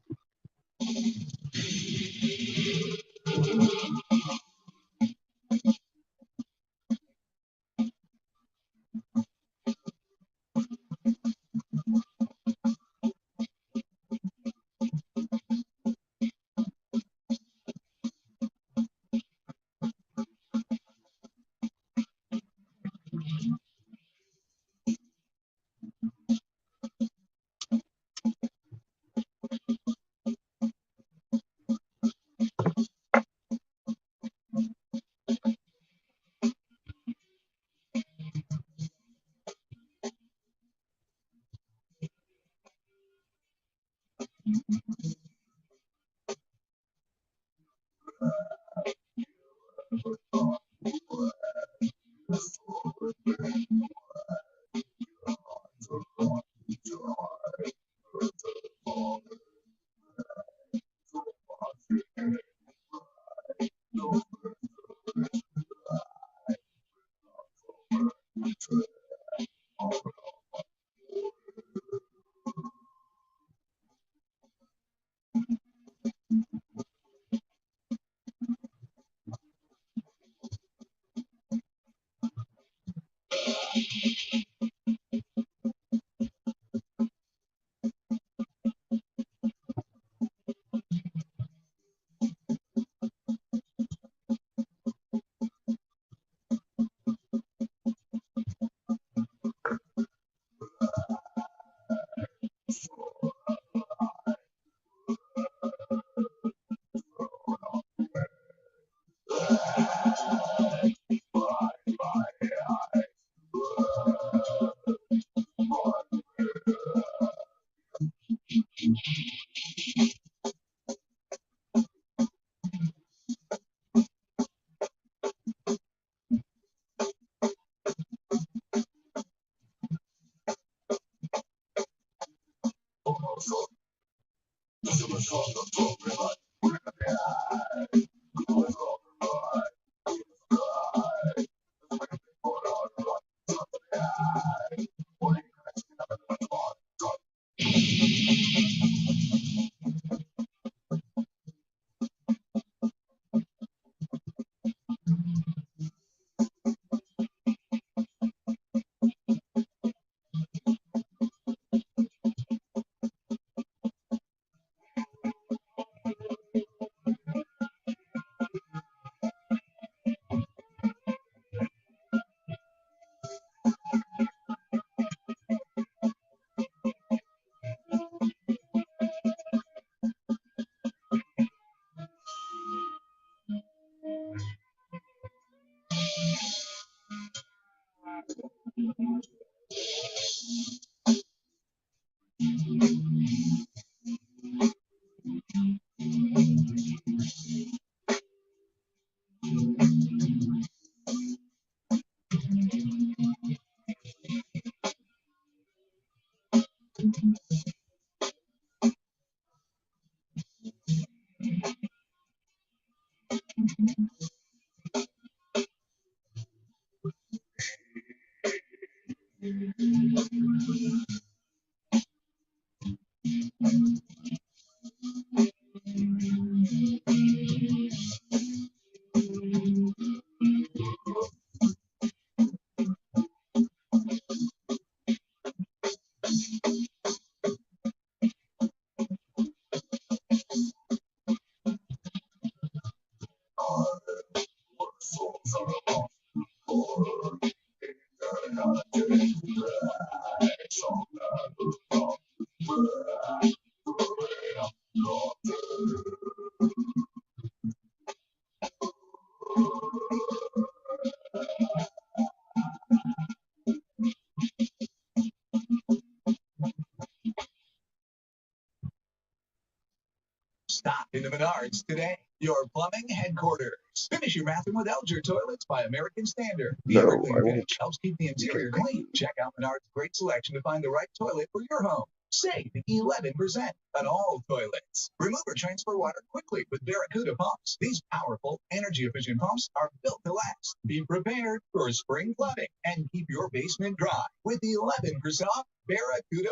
Stop into Menards today. Your plumbing headquarters. Finish your bathroom with Elger toilets by American Standard. The No, Everclean I won't. finish helps keep the interior clean. Check out Menard's great selection to find the right toilet for your home. Save 11% on all toilets. Remove or transfer water quickly with Barracuda pumps. These powerful, energy-efficient pumps are built to last. Be prepared for spring flooding and keep your basement dry with 11% off Barracuda.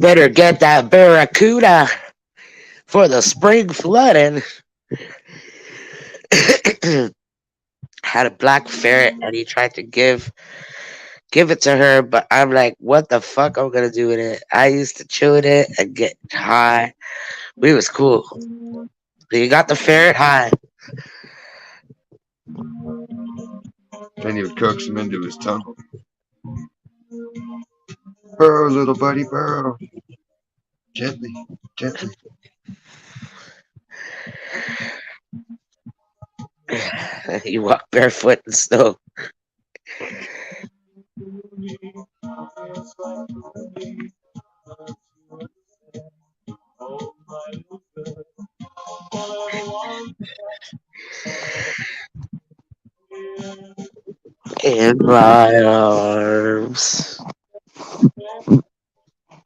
Better get that Barracuda for the spring flooding. Had a black ferret and he tried to give it to her, but I'm like, what the fuck I'm gonna do with it? I used to chill with it and get high. We was cool. He got the ferret high. Then he would coax him into his tunnel. Burrow, little buddy, burrow. Gently, gently. He walked barefoot in snow. In my arms.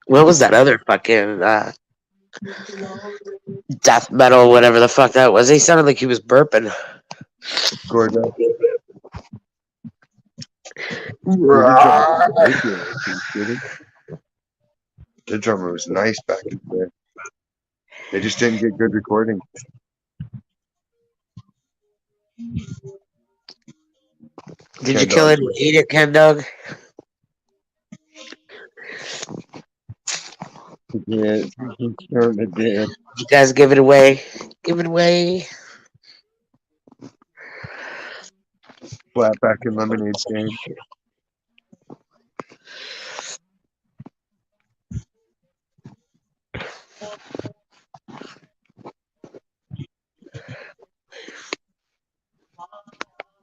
What was that other fucking death metal, whatever the fuck that was? He sounded like he was burping. Gordo. The drummer was great here, did he? The drummer was nice back in the day. They just didn't get good recording. Did you Ken kill Dog. it and eat it, Ken Dog? Yeah, he certainly did. You guys give it away. Give it away. Flat back and lemonade stand.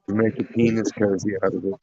To make a penis cozy out of it.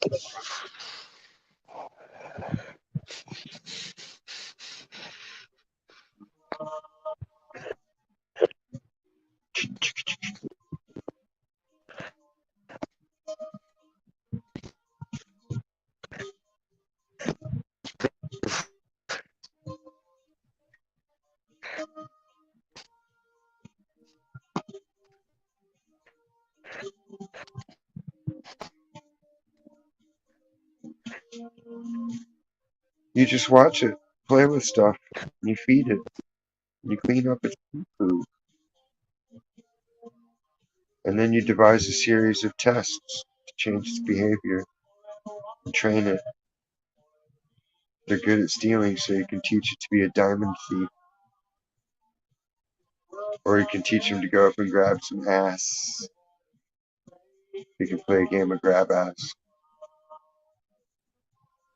You just watch it, play with stuff, and you feed it, and you clean up its food, and then you devise a series of tests to change its behavior and train it. They're good at stealing, so you can teach it to be a diamond thief, or you can teach them to go up and grab some ass. You can play a game of grab ass,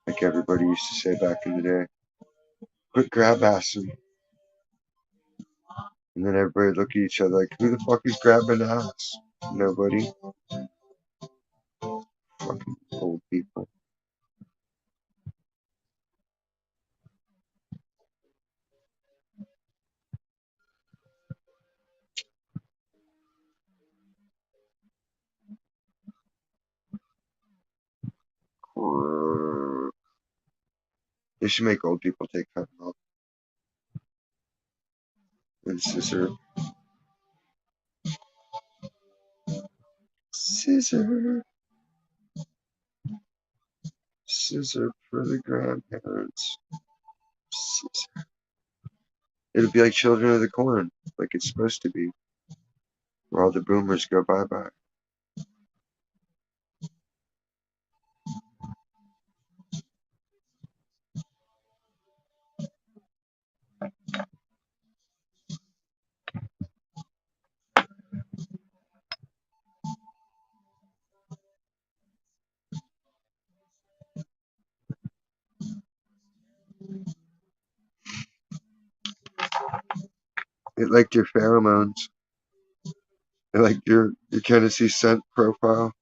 like everybody used to say back in the day. Quit grab assing. And then everybody look at each other like, who the fuck is grabbing ass? Nobody. Fucking old people. They should make old people take time off and scissor. Scissor. Scissor for the grandparents. Scissor. It'll be like Children of the Corn, like it's supposed to be, where all the boomers go bye-bye. It liked your pheromones. It liked your Tennessee scent profile.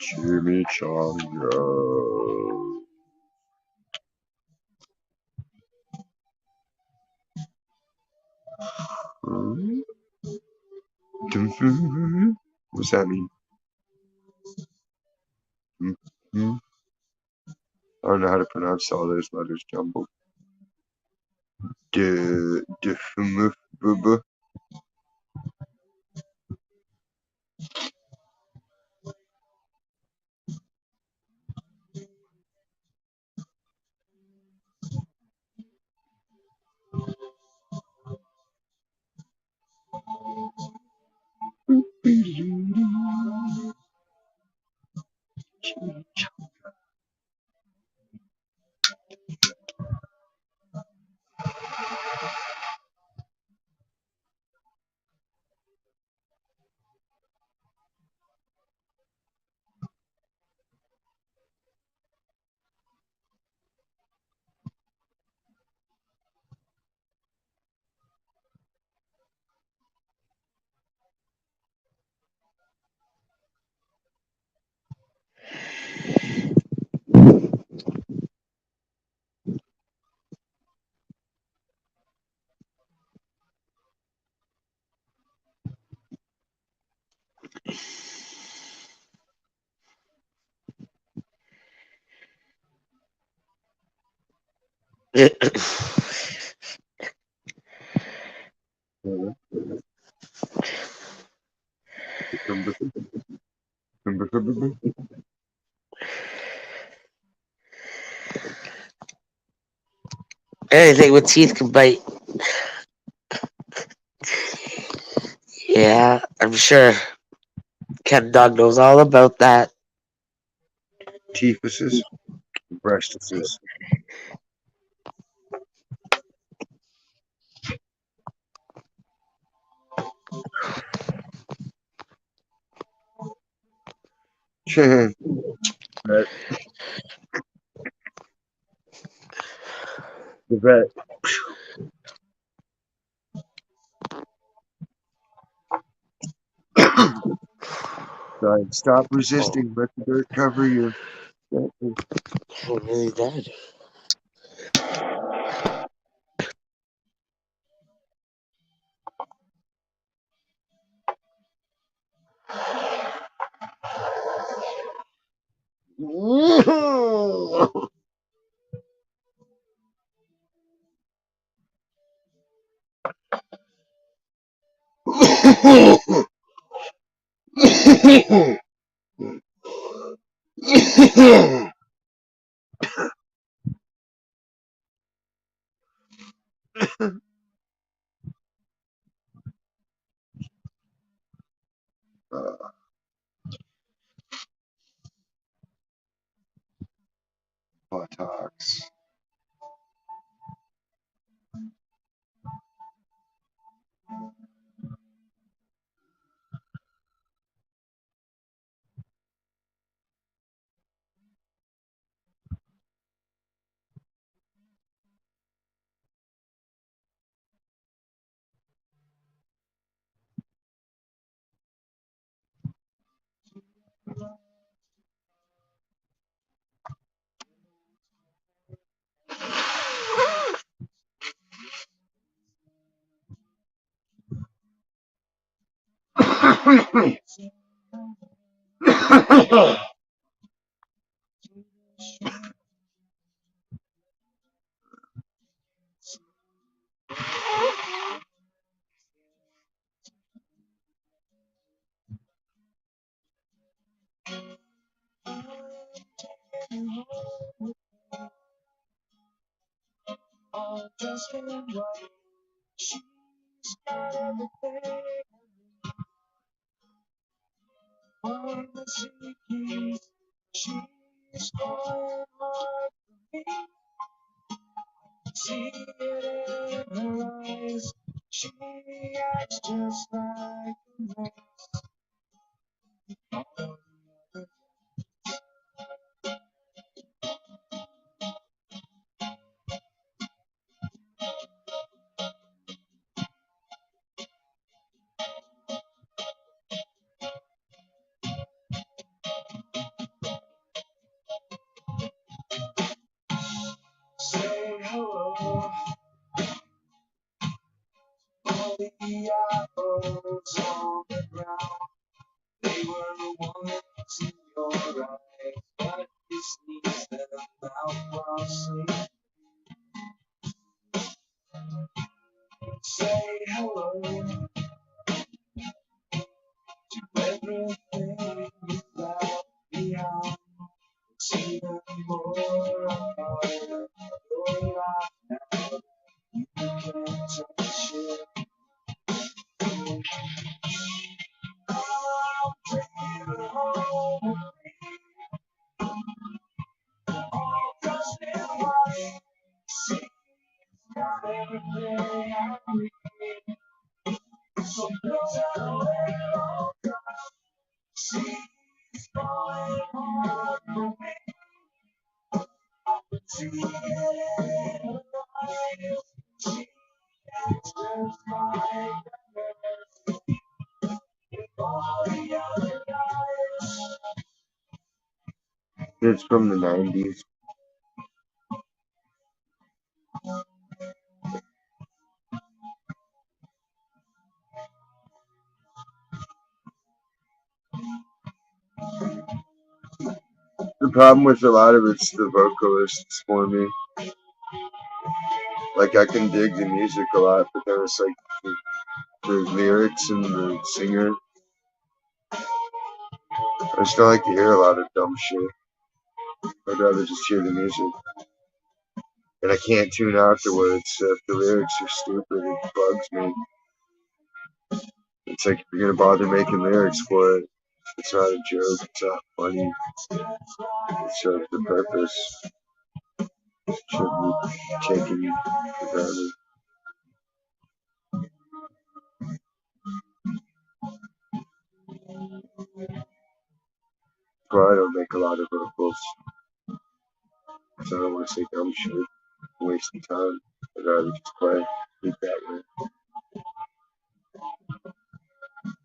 Chimichanga. Hmm? What's that mean? Hmm? I don't know how to pronounce all those letters jumbled. De Anything with teeth can bite. Yeah, I'm sure Ken Dog knows all about that. Teethuses, breastises. Vet. The vet. Right. Stop resisting. Let the dirt cover you. Oh, really dead. Buttocks. It's from the 90s. The problem with a lot of it's the vocalists for me. Like, I can dig the music a lot, but then it's like the lyrics and the singer. I just don't like to hear a lot of dumb shit. I'd rather just hear the music. And I can't tune out the words, so if the lyrics are stupid, it bugs me. It's like, if you're gonna bother making lyrics for it, it's not a joke, it's not funny. It serves the purpose. It shouldn't be taken for granted. But I don't make a lot of vocals, because I don't want to say dumb shit, wasting time. I'd rather just play, keep that way.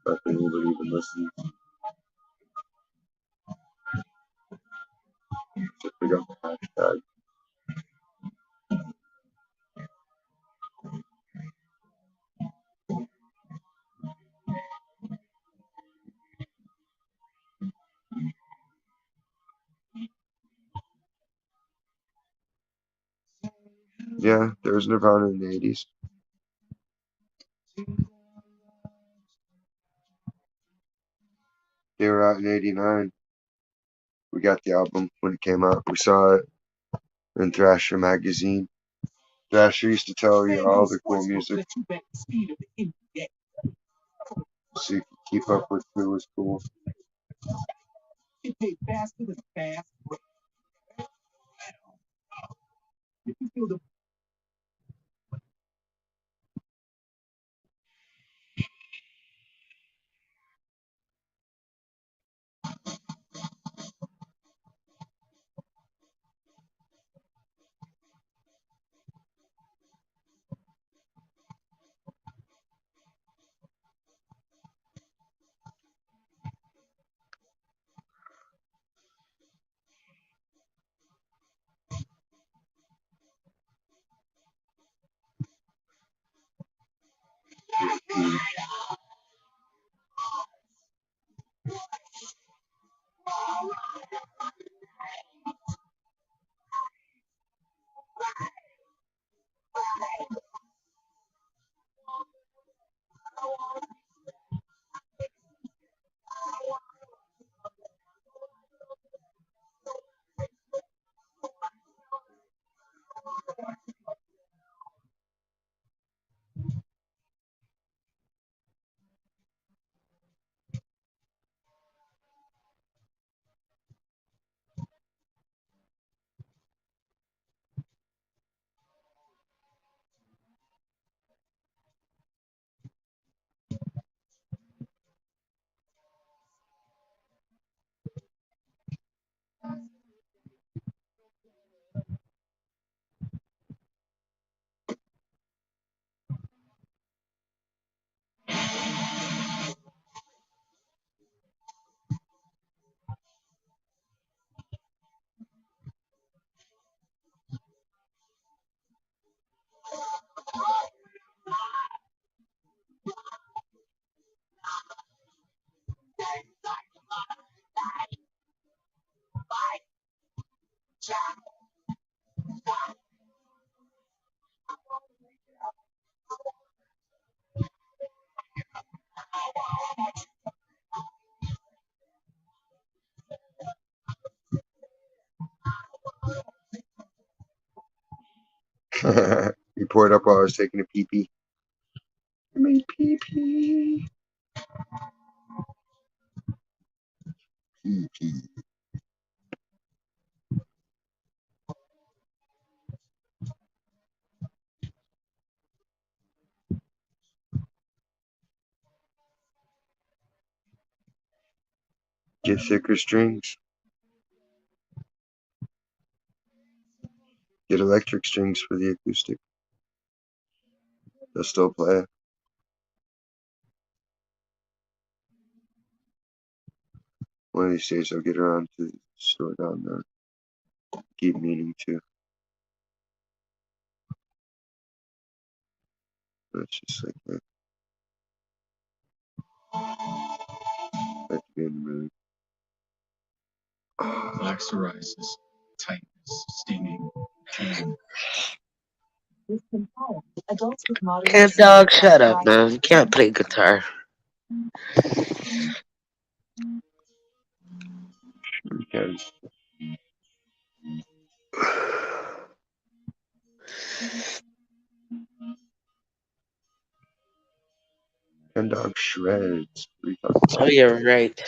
Not that anybody even listens. Just pick up the hashtag. Yeah, there was Nirvana in the 80s. They were out in 89. We got the album when it came out. We saw it in Thrasher magazine. Thrasher used to tell you all the cool music, so you could keep up with who was cool. He poured up while I was taking a pee pee. I made pee pee. Pee pee. Get thicker strings. Get electric strings for the acoustic. They'll still play. One of these days I'll get around to the store down there. Keep meaning to. But it's just like that. I have to be in the mood. Black psoriasis, tightness, stinging, pain. Cat dog, shut up, man. You can't play guitar. Because Ken Dog shreds. What are you talking Oh, about? you're right.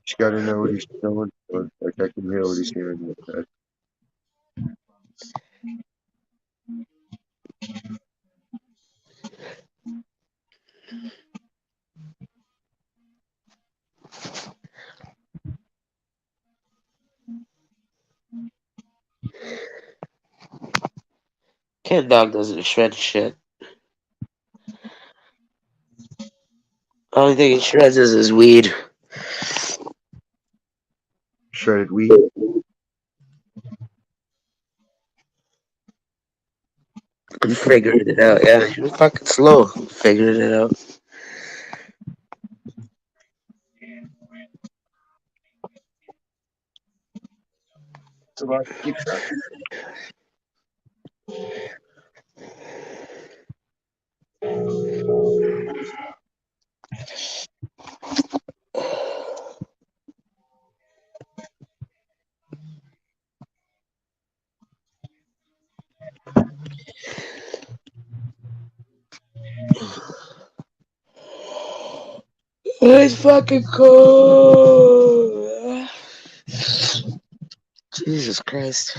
Just gotta know what he's going for. Like I can hear what he's hearing in his head. Cat dog doesn't shred shit. Only thing he shreds is his weed. Shredded wheat. And figured it out, yeah. He was fucking slow figuring it out. It's a lot to keep track of. It's fucking cold. Jesus Christ.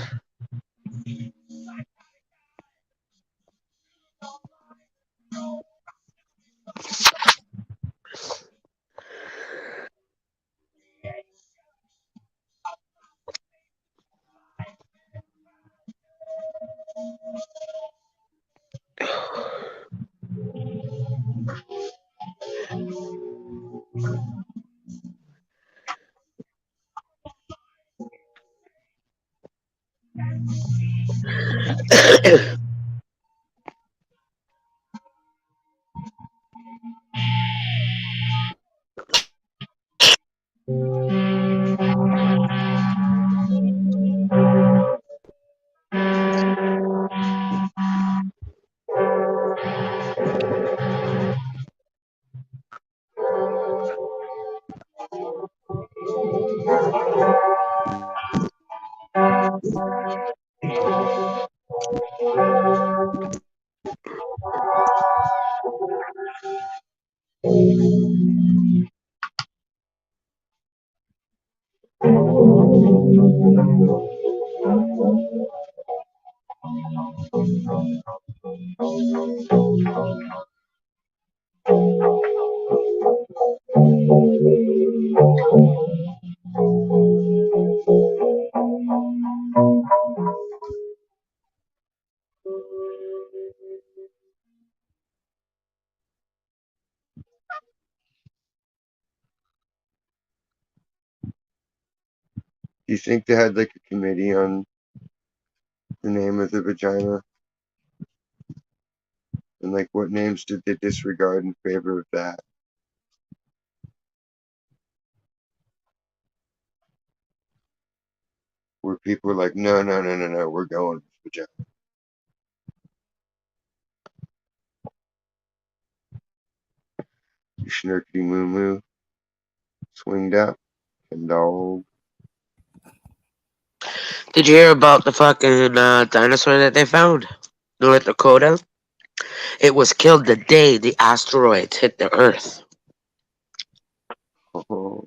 Do you think they had like a committee on the name of the vagina? And like what names did they disregard in favor of that? Where people were like, no, no, no, no, no, we're going with vagina. You snarky moo moo, swinged out. No. Did you hear about the fucking dinosaur that they found? North Dakota? It was killed the day the asteroids hit the Earth. Oh,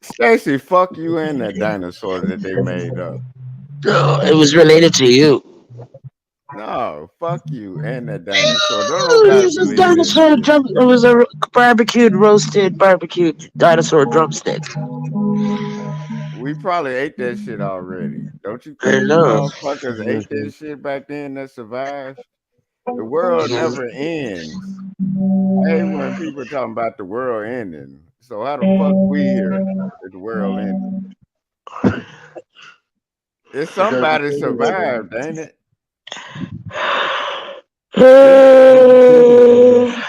Stacy, fuck you and that dinosaur that they made up. No, it was related to you. No, fuck you and that dinosaur. Don't It nobody was a believe this dinosaur shit. drum. It was a barbecued, roasted, barbecued dinosaur drumstick. We probably ate that shit already. Don't you I think we know. motherfuckers ate that mhm. shit back then that survived? The world Yeah. never ends. I hate when people talking about the world ending. So how the fuck we here if the world ending? It's It doesn't somebody change like that. survived, ain't it? This It changes like that.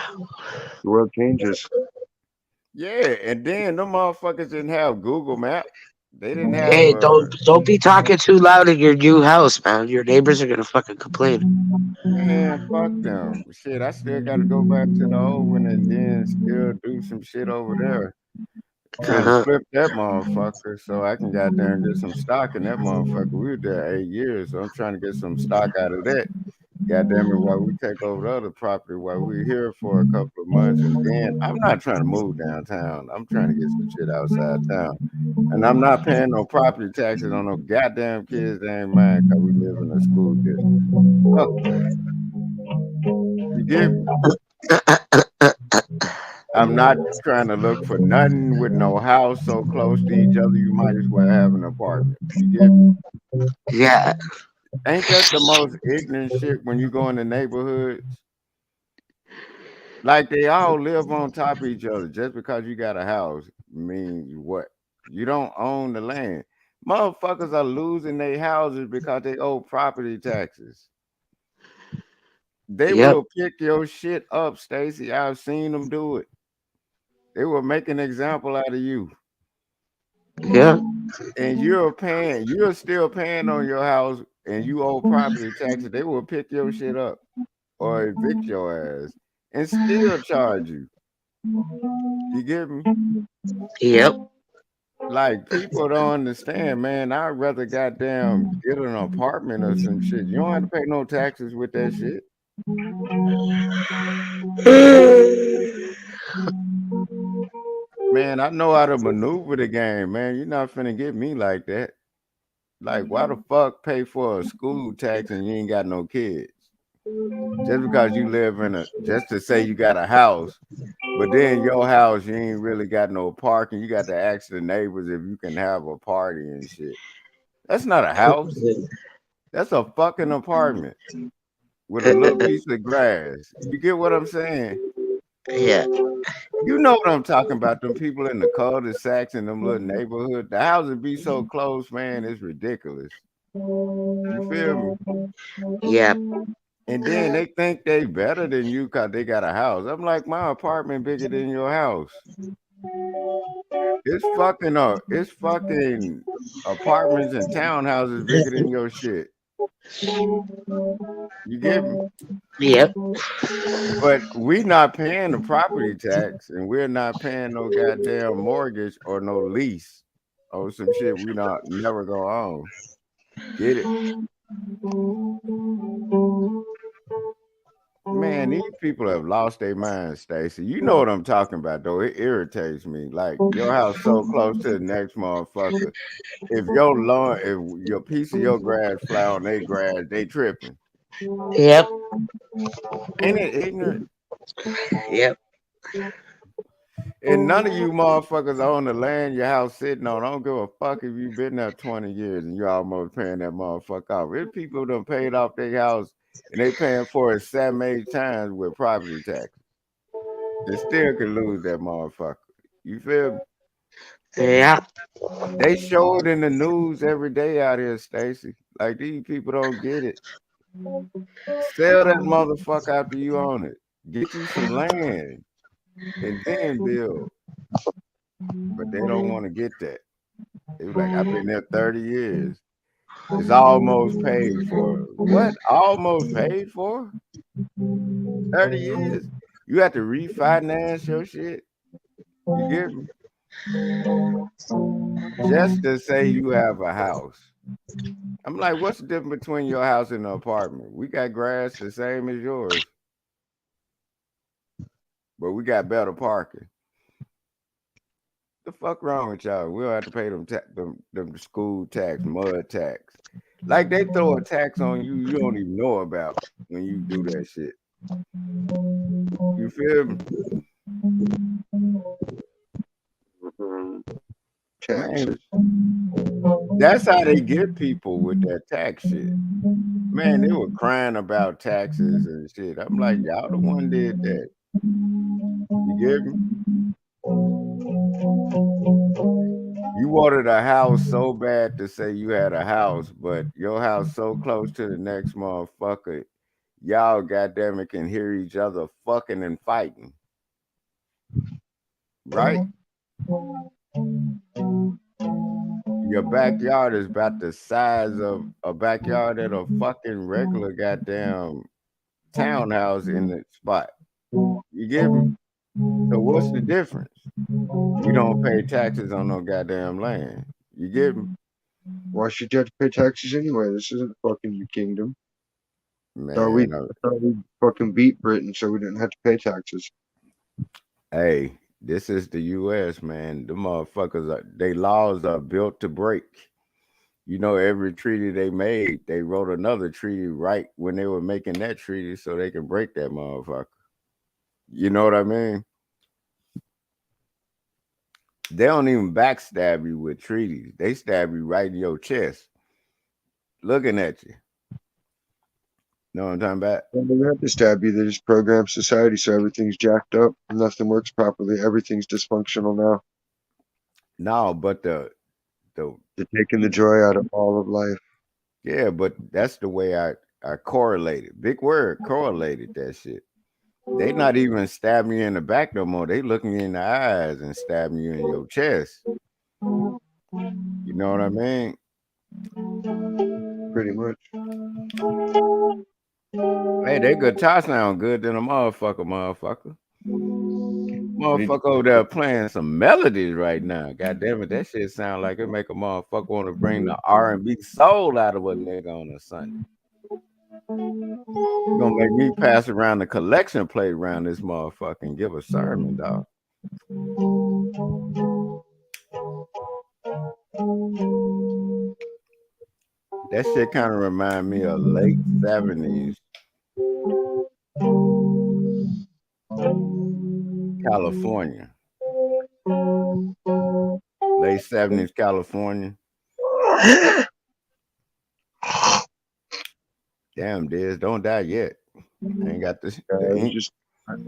The world changes. yeah, and then them motherfuckers didn't have Google Map. They didn't have Hey, don't be talking too loud in your new house, man. Your neighbors are gonna fucking complain. man, fuck them. Shit, I still gotta go back to the old one and then still do some shit over there. Uh Trying to huh. flip that motherfucker so I can goddamn get some stock in that motherfucker. We were there 8 years, so I'm trying to get some stock out of that. Goddamn it, while we take over the other property while we're here for a couple of months. And then I'm not trying to move downtown. I'm trying to get some shit outside town. And I'm not paying no property taxes on no goddamn kids that ain't mine because we live in a school district. Fuck that. You get me? I'm not trying to look for nothing with no house so close to each other. You might as well have an apartment. You get me? Yeah. Ain't that the most ignorant shit when you go in the neighborhoods? Like they all live on top of each other. Just because you got a house means what? You don't own the land. Motherfuckers are losing their houses because they owe property taxes. They Yep. will pick your shit up, Stacy. I've seen them do it. They will make an example out of you. Yeah. And you're still paying on your house and you owe property taxes. They will pick your shit up or evict your ass and still charge you. You get me? Yep. Like people don't understand, man. I'd rather goddamn get an apartment or some shit. You don't have to pay no taxes with that shit. Man, I know how to maneuver the game, man. You're not finna get me like that. Like, why the fuck pay for a school tax and you ain't got no kids? Just because you live in just to say you got a house, but then your house, you ain't really got no parking. You got to ask the neighbors if you can have a party and shit. That's not a house. That's a fucking apartment with a little piece of grass. You get what I'm saying? Yeah. You know what I'm talking about. Them people in the cul-de-sacs in them little neighborhood. The houses be so close, man. It's ridiculous. You feel me? Yeah. And then they think they better than you because they got a house. I'm like, my apartment bigger than your house. It's fucking apartments and townhouses bigger than your shit. You get me? Yep. But we not paying the property tax and we're not paying no goddamn mortgage or no lease or some shit we not never go on. Get it? Man, these people have lost their minds, Stacy. You know what I'm talking about, though. It irritates me. Like your house so close to the next motherfucker. If your piece of your grass fly on their grass, they tripping. Yep. Ain't it ignorant? Yep. And none of you motherfuckers own the land your house sitting on. I don't give a fuck if you been there 20 years and you almost paying that motherfucker off. If people done paid off their house and they paying for it 7, 8 times with property tax, they still can lose that motherfucker. You feel me? Yeah. They show it in the news every day out here, Stacy. Like these people don't get it. Sell that motherfucker after you own it. Get you some land and then build. But they don't want to get that. They be like, I've been there 30 years. It's almost paid for. What? Almost paid for? 30 years? You have to refinance your shit? You get me? Just to say you have a house. I'm like, what's the difference between your house and the apartment? We got grass the same as yours, but we got better parking. The fuck wrong with y'all? We don't have to pay them school tax, mud tax. Like they throw a tax on you you don't even know about when you do that shit. You feel me? Mhm. Man, Taxes. that's how they get people with that tax shit. Man, they were crying about taxes and shit. I'm like, y'all the one did that. You get me? You wanted a house so bad to say you had a house, but your house so close to the next motherfucker, y'all goddamn it can hear each other fucking and fighting. Right? Your backyard is about the size of a backyard at a fucking regular goddamn townhouse in the spot. You get me? So what's the difference? We don't pay taxes on no goddamn land. You get me? Why should you have to pay taxes anyway? This isn't fucking your kingdom. Man, I thought we fucking beat Britain so we didn't have to pay taxes. hey, this is the US, man. The motherfuckers they laws are built to break. You know, every treaty they made, they wrote another treaty right when they were making that treaty so they can break that motherfucker. You know what I mean? They don't even backstab you with treaties. They stab you right in your chest, looking at you. Know what I'm talking about? Well, they have to stab you. They just program society so everything's jacked up. Nothing works properly. Everything's dysfunctional now. No, but the They're taking the joy out of all of life. yeah, but that's the way I correlated. Big word, correlated that shit. They not even stabbing you in the back no more. They looking you in the eyes and stabbing you in your chest. You know what I mean? Pretty much. Hey, that guitar sound good than a motherfucker. I need to Motherfucker over there playing some melodies right now. God damn it, that shit sound like it make a motherfucker want to bring the R&B soul out of a nigga on a Sunday. You gonna make me pass around the collection plate around this motherfucker and give a sermon, dog. That shit kind of remind me of late 70s California. Late 70s California. Damn, Diz, don't die yet. I ain't got this the it was ink. just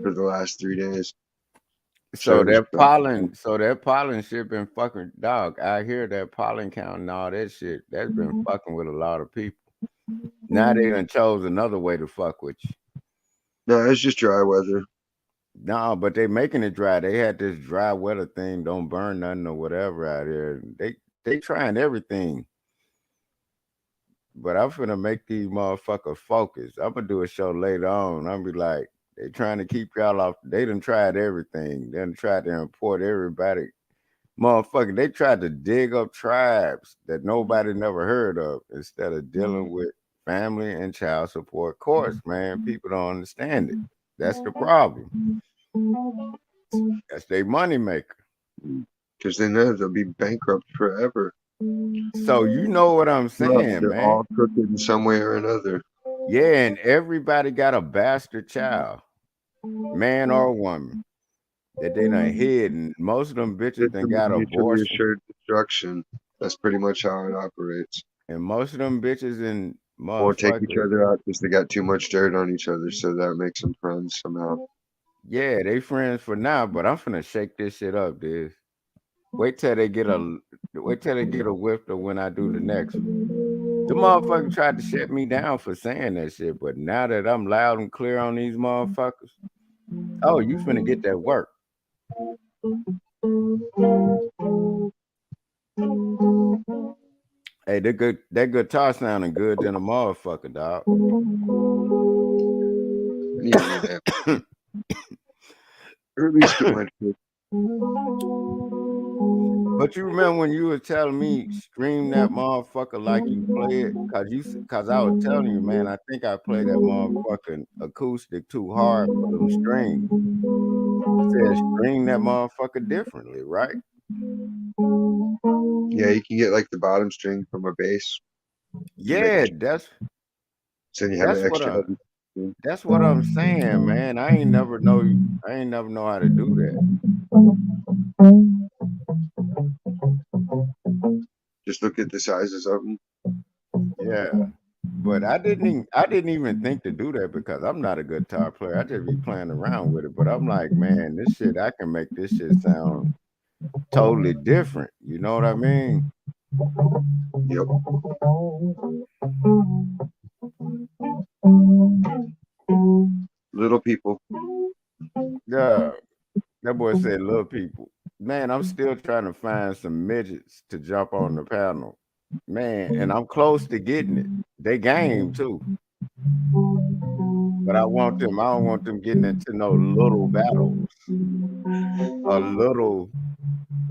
for the last 3 days. So Server's back. that pollen shit been fucking dog. I hear that pollen count and all that shit. That's been fucking with a lot of people. Now they done chose another way to fuck with you. No, it's just dry weather. No, but they making it dry. They had this dry weather thing, don't burn nothing or whatever out here. They trying everything. But I'm finna make these motherfuckers focus. I'm gonna do a show later on. I'm be like, they trying to keep y'all off. They done tried everything. They done tried to import everybody. Motherfucker, they tried to dig up tribes that nobody never heard of instead of dealing with family and child support courts, man. People don't understand it. That's the problem. That's their money maker. Because they know they'll be bankrupt forever. So you know what I'm saying, They're man. all crooked in some way or another. Yeah, and everybody got a bastard child, man or woman, that they done hid, and most of them bitches done System of got mutually abortion, assured destruction. That's pretty much how it operates. and most of them bitches and Won't take each motherfuckers, other out because they got too much dirt on each other, so that makes them friends somehow. yeah, they friends for now, but I'm finna shake this shit up, dude. Wait till they get a wait till they get a whiff of when I do the next one. The motherfucker tried to shut me down for saying that shit, but now that I'm loud and clear on these motherfuckers, oh, you finna get that work. Hey, that guitar sounding good than a motherfucker, dog. I need to hear that. Or at least get my But you remember when you were telling me stream that motherfucker like you play it, cause I was telling you, man, I think I played that motherfucking acoustic too hard for them strings. You said stream that motherfucker differently, right? Yeah, you can get like the bottom string from a bass and make Yeah, it. So then you have that's an what extra I heavy string. that's what I'm saying, man. I ain't never know how to do that. Just look at the sizes of them. Yeah. But I didn't even think to do that because I'm not a guitar player. I just be playing around with it. But I'm like, man, this shit I can make this shit sound totally different. You know what I mean? Yep. Little people. Yeah. That boy said little people. Man, I'm still trying to find some midgets to jump on the panel. Man, and I'm close to getting it. They game too. But I don't want them getting into no little battles or little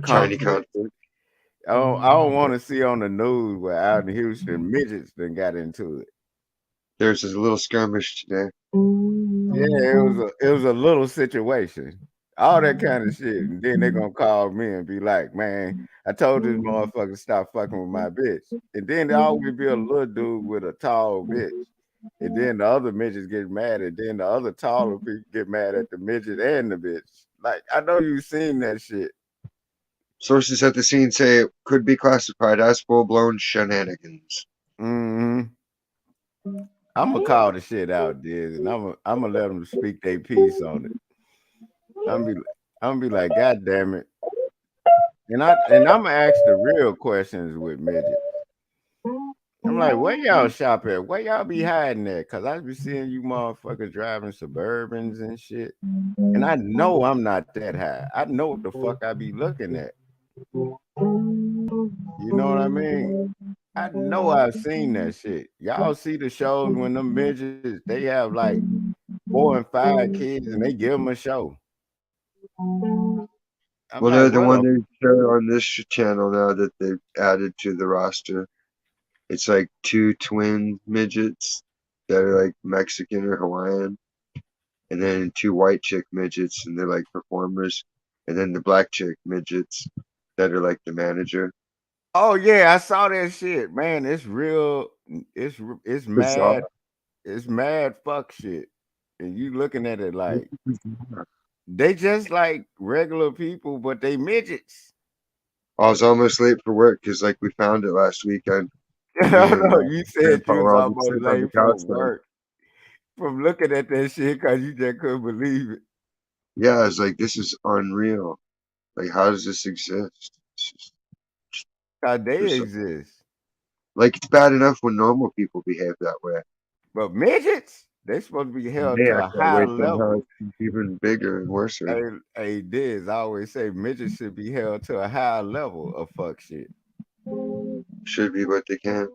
Tiny conflict. concert. I don't want to see on the news where out in Houston midgets then got into it. There's this little skirmish today. Yeah, it was a little situation. All that kind of shit. And then they're gonna call me and be like, man, I told this motherfucker to stop fucking with my bitch. And then there always be a little dude with a tall bitch. And then the other midgets get mad, and then the other taller people get mad at the midget and the bitch. Like, I know you seen that shit. Sources at the scene say it could be classified as full-blown shenanigans. Hmm. I'm gonna call the shit out, Diz, and I'm gonna let them speak their piece on it. I'm be I'm gonna be like, God damn it. And I'm gonna ask the real questions with midgets. I'm like, where y'all shop at? Where y'all be hiding at? Cause I be seeing you motherfuckers driving Suburbans and shit. And I know I'm not that high. I know what the fuck I be looking at. You know what I mean? I know I've seen that shit. Y'all see the shows when them midgets, they have like 4 and 5 kids and they give them a show. I'm Well, like, no, the what one a they show on this channel now that they've added to the roster, it's like two twin midgets that are like Mexican or Hawaiian, and then two white chick midgets, and they're like performers, and then the black chick midgets that are like the manager. oh yeah, I saw that shit. Man, it's real it's Bizarre. mad, it's mad fuck shit. And you looking at it like they just like regular people, but they midgets. I was almost late for work because like we found it last weekend, and me and No, you said Grandpa you was were all just almost sitting on the late couch from like, work from looking at that shit because you just couldn't believe it. yeah, I was like, this is unreal. Like, how does this exist? It's just How they bizarre. exist. Like, it's bad enough when normal people behave that way. But midgets, they supposed to be When held they to a act that high way, somehow level. it's even bigger and worse. Hey, Diz, I always say midgets should be held to a high level of fuck shit. Should be, but they can't.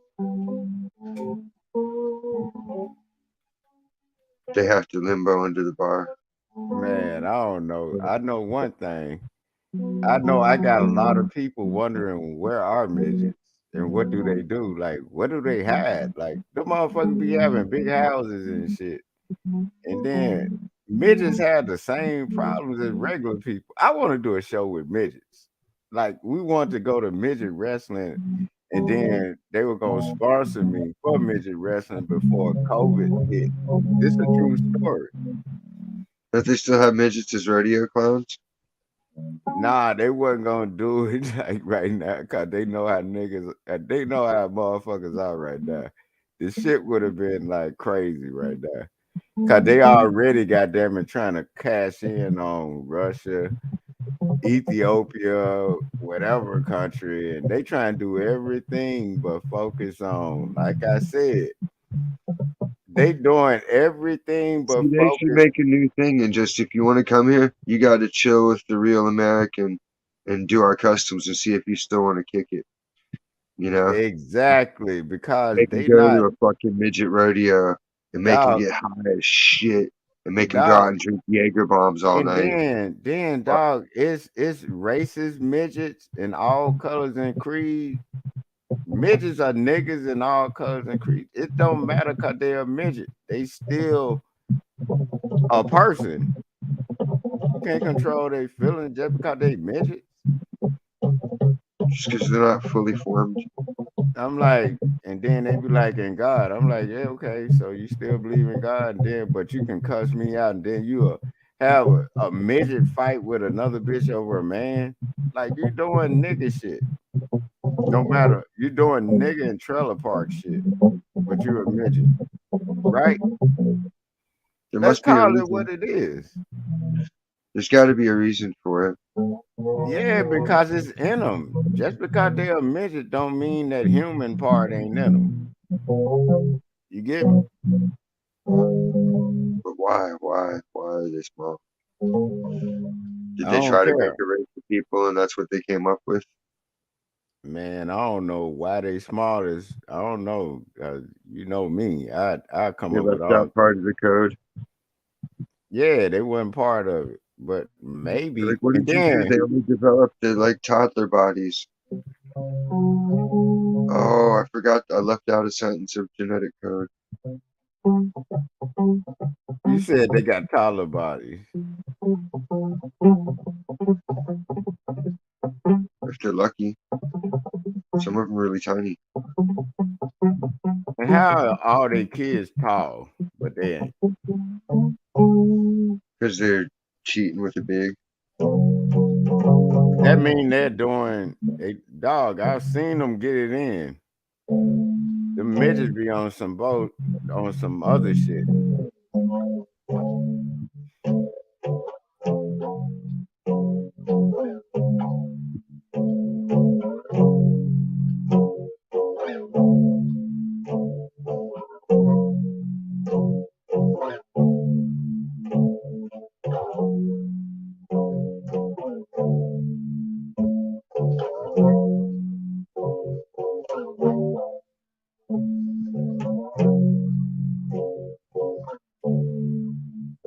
They have to limbo under the bar. Man, I don't know. I know one thing. I know I got a lot of people wondering where are midgets and what do they do? Like, what do they hide? Like, the motherfuckers be having big houses and shit. And then midgets have the same problems as regular people. I want to do a show with midgets. Like, we want to go to midget wrestling, and then they were gonna sponsor me for midget wrestling before COVID hit. This a true story. Don't they still have midgets as rodeo clowns? Nah, they wasn't gonna do it like right now because they know how niggas, they know how motherfuckers are right now. The shit would have been like crazy right now because they already got them and trying to cash in on Russia, Ethiopia, whatever country, and they trying to do everything but focus on, like I said, they doing everything but See, they should focus. make a new thing and just, if you want to come here, you got to chill with the real American and do our customs and see if you still want to kick it. You know? Exactly, because Make them they go not to a fucking midget rodeo and make them dog. get high as shit. and make them go out dog. and drink Jaeger bombs all And night. then, Fuck. dog, it's racist midgets in all colors and creeds. Midgets are niggas in all colors and creeds. It don't matter because they're a midget. They still a person. You can't control their feelings just because they midgets. Just because they're not fully formed. I'm like, and then they be like, in God. I'm like, yeah, okay. So you still believe in God, and then but you can cuss me out, and then you have a midget fight with another bitch over a man. Like you doing nigga shit. No matter you doing nigga and trailer park shit, but you a midget, right? There Let's must be a call it what reason. it is. There's got to be a reason for it. Yeah, because it's in them. Just because they're a midget don't mean that human part ain't in them. You get me? But why? Why are they small? Did I they don't try to make care. a race of people and that's what they came up with? Man, I don't know why they small as I don't know. You know me. I come They up with left all out part of the code. yeah, they wasn't part of it. But They're like, maybe what and did you do? then They only developed the like toddler bodies. Oh, I forgot. I left out a sentence of genetic code. you said they got taller bodies. If they're lucky, some of them really tiny And how are all their kids tall, but they ain't? because they're cheating with a big. That mean they're doing a dog. I've seen them get it in. The midgets be on some boat on some other shit.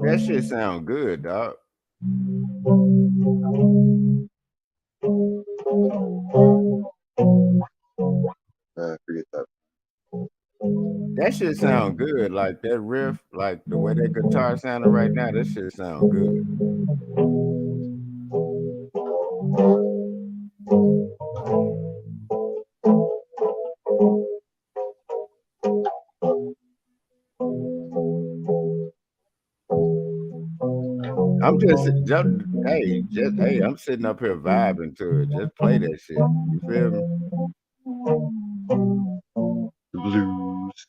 That shit sound good, dog. Forget that. That shit sound good. Like that riff, like the way that guitar sounding right now, that shit sound good. Hey, I'm sitting up here vibing to it. Just play that shit. You feel me? The blues.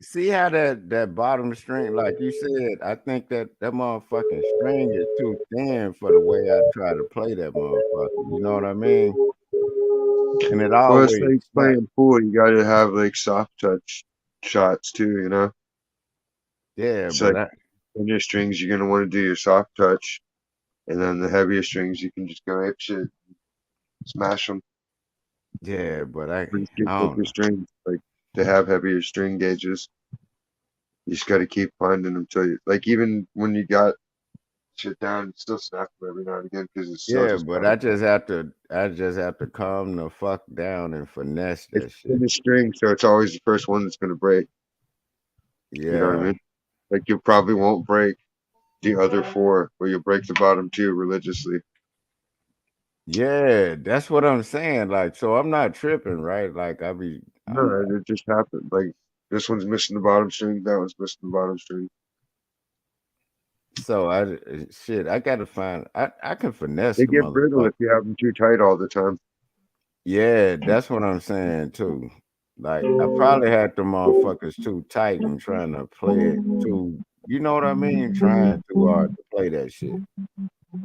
See how that bottom string, like you said, I think that motherfucking string is too thin for the way I try to play that motherfucker. You know what I mean? And it Well, it's always like snap. playing pool. You got to have like soft touch shots too. Yeah, It's but like on your strings, you're gonna want to do your soft touch, and then the heavier strings, you can just go ape shit. smash them. Yeah, but Pretty I thicker don't know. strings. Like they have heavier string gauges. You just got to keep finding them till you like even when you got shit down, you still snap them every now and again because it's so Yeah, but disappointing. I just have to calm the fuck down and finesse It's that in shit. the string, so it's always the first one that's gonna break. You know what I Yeah. mean? Like you probably won't break the other four, but you'll break the bottom two religiously. Yeah, that's what I'm saying. Like, so I'm not tripping, right? Like I'm No, it just happened. Like this one's missing the bottom string, that one's missing the bottom string. so shit, I gotta find I can finesse They the get brittle motherfucker. if you have them too tight all the time. Yeah, that's what I'm saying too. Like I probably had the motherfuckers too tight and trying to play it too, you know what I mean? Trying too hard to play that shit.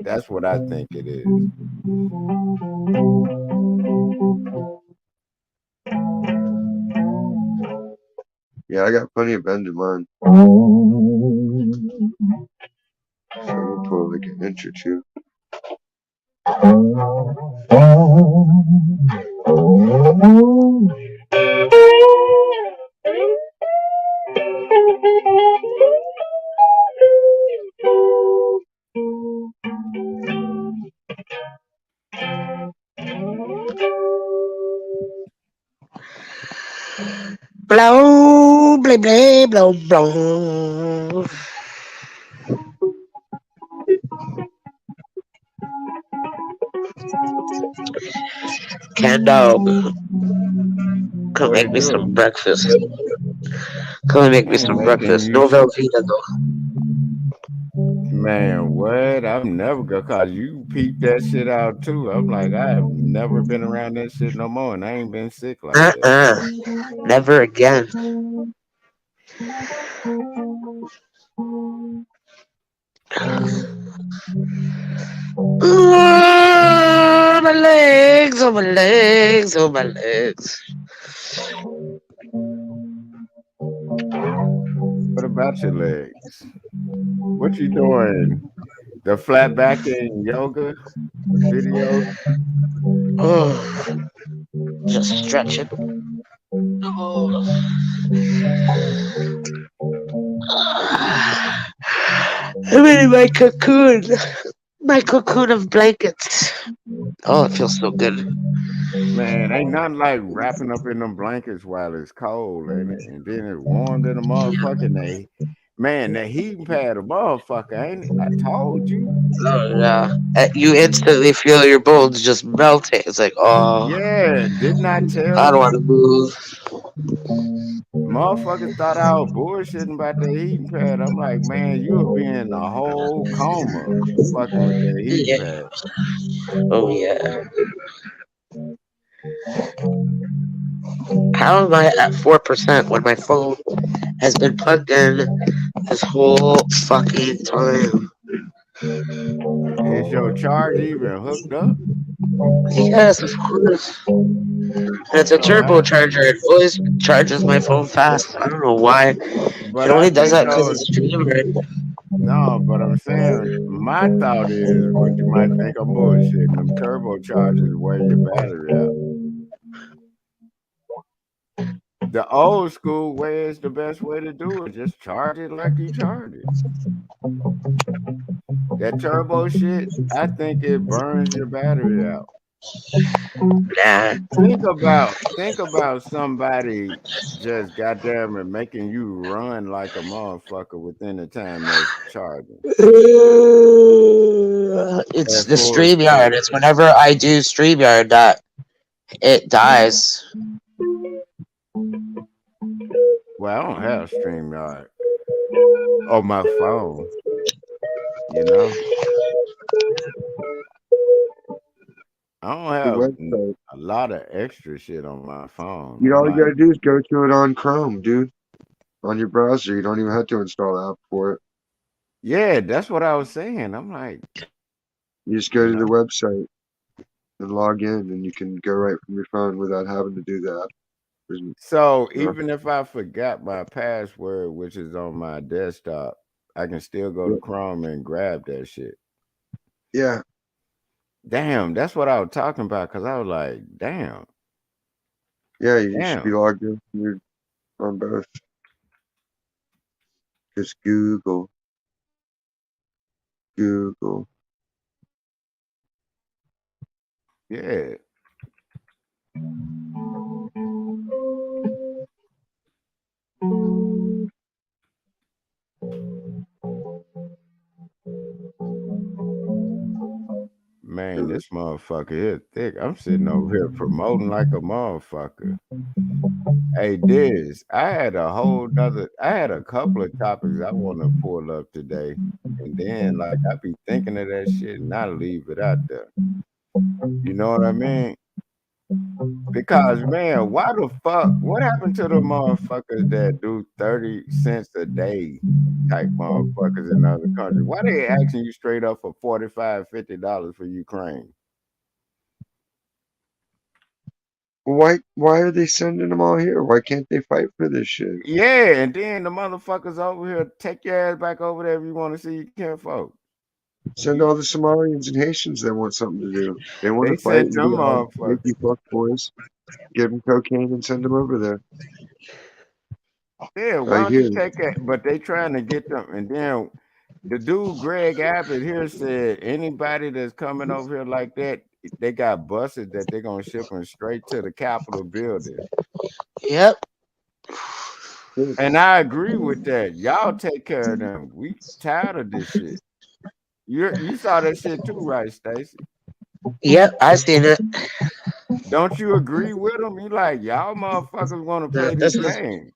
That's what I think it is. Yeah, I got plenty of bend in mine. So we'll pull like an inch or two. Blow, blah, blah, blow, blow. Cat dog, come What make it me do? some breakfast. Come make me I'm some making breakfast. you No some Velveeta though. man, what? I'm never gonna cause you peep that shit out too. I'm like, I have never been around that shit no more, and I ain't been sick like that. Uh-uh. Never again. Oh, my legs, oh my legs, oh my legs. What about your legs? What you doing? The flat back and yoga videos? Oh, just stretching. Oh. I'm in my cocoon of blankets. Oh, it feels so good. Man, ain't nothing like wrapping up in them blankets while it's cold, ain't it? And then it's warm than a motherfucker. And man, that heating pad, a motherfucker, ain't it? I told you. Oh, yeah. You instantly feel your bones just melting. It's like, oh, Yeah, didn't I tell I don't want you? to move. Motherfuckers thought I was bullshitting about that heating pad. I'm like, man, you'll be in a whole coma fucking with that heating Yeah. pad. Oh, yeah. How am I at 4% when my phone has been plugged in this whole fucking time? Is your charge even hooked up? Yes, of course. And it's a Oh, turbocharger. It always charges my phone fast. I don't know why. It but I only does think that because those it's streamer. no, but I'm saying my thought is what you might think I'm bullshitting. Them turbochargers wear your battery out. The old school way is the best way to do it. Just charge it like you charge it. That turbo shit, I think it burns your battery out. Nah. Think about somebody just goddamn it making you run like a motherfucker within the time that's charging It's at the full StreamYard. speed. It's whenever I do StreamYard that it dies. Well, I don't have StreamYard on my phone, you know. I don't The have website. a lot of extra shit on my phone. You I'm all you like, gotta do is go to it on Chrome, dude. On your browser. You don't even have to install the app for it. yeah, that's what I was saying. I'm like, You just go you to the know. website and log in and you can go right from your phone without having to do that. You So know? even if I forgot my password, which is on my desktop, I can still go to Yeah. Chrome and grab that shit. Yeah. Damn, that's what I was talking about. Cause I was like, damn, Yeah, you should be damn, logged in on both. Just Google, Google. yeah, man, this motherfucker here thick. I'm sitting over here promoting like a motherfucker. Hey, Diz, I had a couple of topics I want to pull up today. And then, like, I be thinking of that shit and I leave it out there. You know what I mean? Because, man, why the fuck, what happened to the motherfuckers that do 30 cents a day type motherfuckers in other countries? Why they asking you straight up for $45, $50 for Ukraine? Why are they sending them all here? Why can't they fight for this shit? Yeah, and then the motherfuckers over here, take your ass back over there if you want to see your kinfolk. Send all the Somalians and Haitians that want something to do. They want They to fight sent and them be all motherfuckers. sneaky fuck boys. Give them cocaine and send them over there. Yeah, I why don't hear you you. take it? But they trying to get them, and then the dude Greg Abbott here said anybody that's coming over here like that, they got buses that they're gonna ship them straight to the Capitol building. Yep. Good. And I agree with that. Y'all take care of them. We tired of this shit. You saw that shit too, right, Stacy? Yep. I seen it. Don't you agree with them? You like y'all motherfuckers want to play This this is game?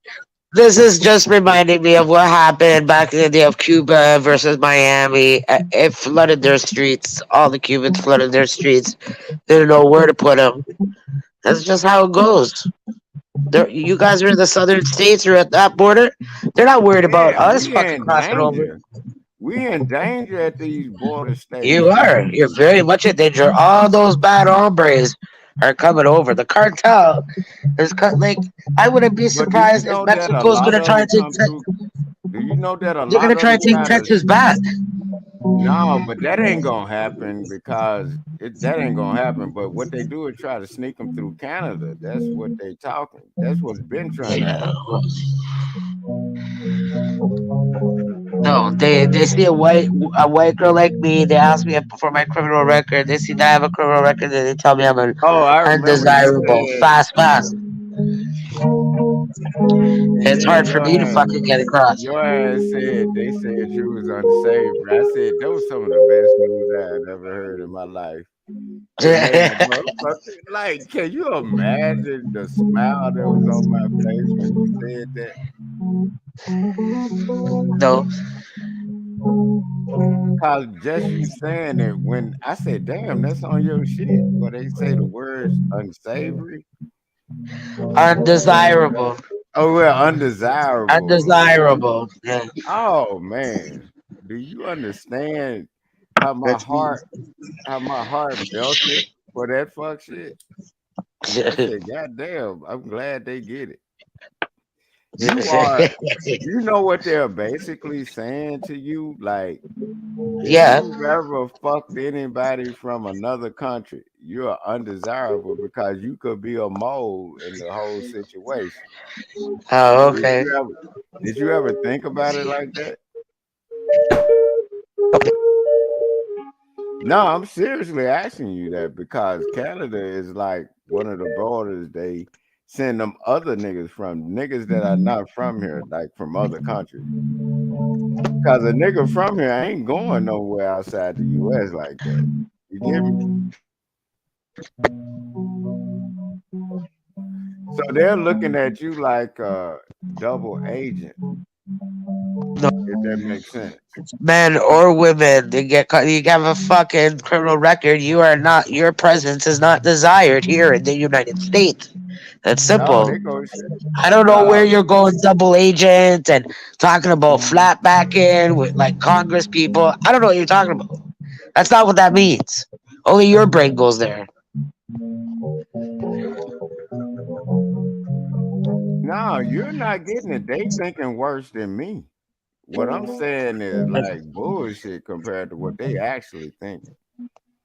this is just reminding me of what happened back in the day of Cuba versus Miami. It flooded their streets. All the Cubans flooded their streets. They didn't know where to put them. That's just how it goes. You guys are in the southern states or at that border. They're not worried about Yeah, us we fucking in crossing over. danger. We in danger at these border You states. are. You're very much in danger. All those bad hombres are coming over. The cartel is cut. Like I wouldn't be But do you surprised if know that a Mexico's lot gonna of try to them take. come through? Do you know that a They're lot gonna of try them to take try to? Texas back. No, but that ain't gonna happen because that ain't gonna happen. But what they do is try to sneak them through Canada. That's what they talking. That's what's been trying to Yeah. happen. No, they see a white girl like me. They ask me for my criminal record. They see that I have a criminal record, and they tell me I'm an Oh, I remember you undesirable. said, Fast, fast. and It's then hard for me to fucking get across. your ass said they said you was unsavory. I said that was some of the best news I had ever heard in my life. It made a motherfucker like, can you imagine the smile that was on my face when you said that? No, Cause just you saying it when I said, damn, that's on your shit. Where they say the words unsavory. undesirable. Oh well, undesirable. Undesirable. Yeah. Oh man. Do you understand how my That's me. heart how my heart melted for that fuck shit? I said, God damn, I'm glad they get it. You are you know what they're basically saying to you? Like, if Yeah. you've ever fucked anybody from another country, you're undesirable because you could be a mole in the whole situation. Oh, Did okay. you ever did you ever think about it like that? No, I'm seriously asking you that because Canada is like one of the borders they send them other niggas from, niggas that are not from here, like from other countries. Cause a nigga from here ain't going nowhere outside the US like that. You get me? So they're looking at you like a double agent, No, if that makes sense. men or women, they get caught. You have a fucking criminal record. You are not. Your presence is not desired here in the United States. That's Oh, simple. they go shit. I don't know where Uh, you're going, double agent, and talking about flat backing with like Congress people. I don't know what you're talking about. That's not what that means. Only your brain goes there. no, you're not getting it. They thinking worse than me. What I'm saying is like bullshit compared to what they actually thinking.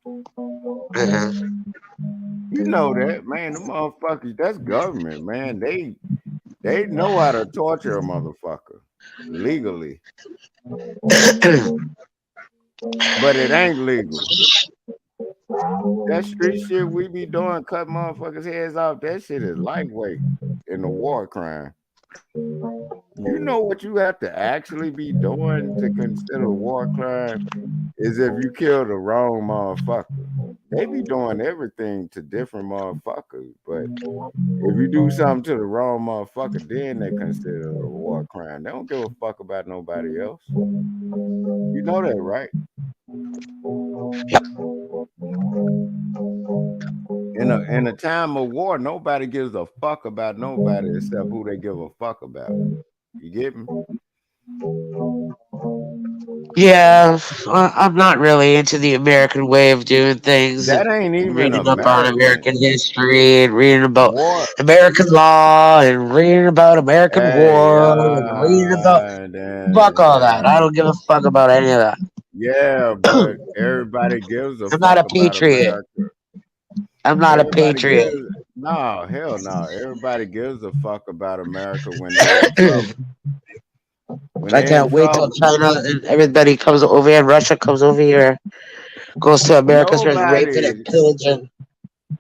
Uh-huh. You know that, man. The motherfuckers, that's government, man. They know how to torture a motherfucker legally, but it ain't legal. That street shit we be doing, cut motherfuckers' heads off, that shit is lightweight in the war crime. You know what you have to actually be doing to consider a war crime is if you kill the wrong motherfucker. They be doing everything to different motherfuckers, but if you do something to the wrong motherfucker, then they consider it a war crime. They don't give a fuck about nobody else. You know that, right? In a time of war, nobody gives a fuck about nobody except who they give a fuck about. You get me? Yeah, I'm not really into the American way of doing things That and ain't even reading up on American. American history and reading about War. American law and reading about American Hey, war and reading about fuck all that. I don't give a fuck about any of that. yeah, but everybody gives a I'm not fuck a about patriot. America. I'm not a Everybody patriot. gives no, hell no. Everybody gives a fuck about America when they in trouble. When I they in can't wait till trouble, China and everybody comes over here and Russia comes over here, goes to America, starts raping and nobody. pillaging.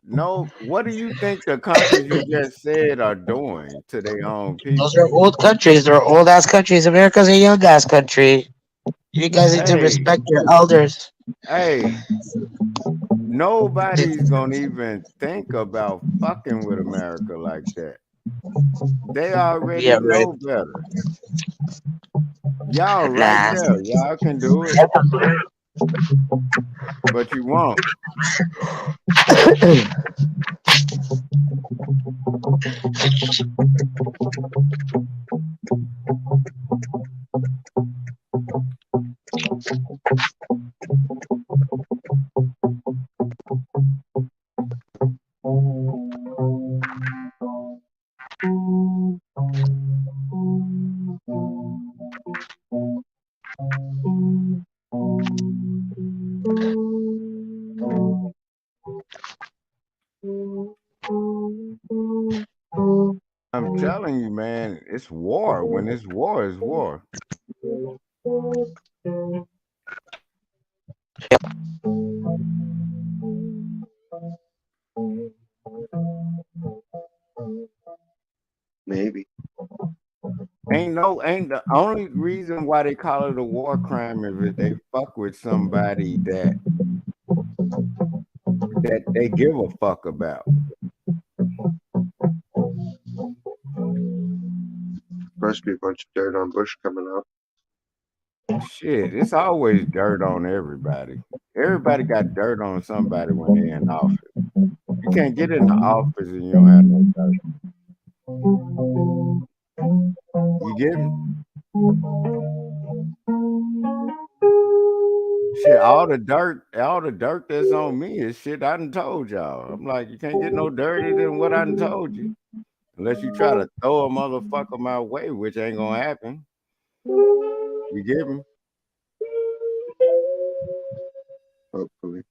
No, what do you think the countries you just said are doing to their own Those are people? old countries. They're old ass countries. America's a young ass country. You guys need to Hey, respect your elders. hey, nobody's gonna even think about fucking with America like that. They already Yeah, right. know better. Y'all right Nah. there. Y'all can do it, but you won't. I'm telling you, man, it's war. When it's war, it's war. Maybe. Ain't the only reason why they call it a war crime if they fuck with somebody that they give a fuck about. Must be a bunch of dirt on Bush coming up. Shit, it's always dirt on everybody. Everybody got dirt on somebody when they're in office. You can't get in the office and you don't have no dirt. You get me? Shit, all the dirt that's on me is shit I done told y'all. I'm like, you can't get no dirtier than what I done told you. Unless you try to throw a motherfucker my way, which ain't gonna happen. You get me? Hopefully.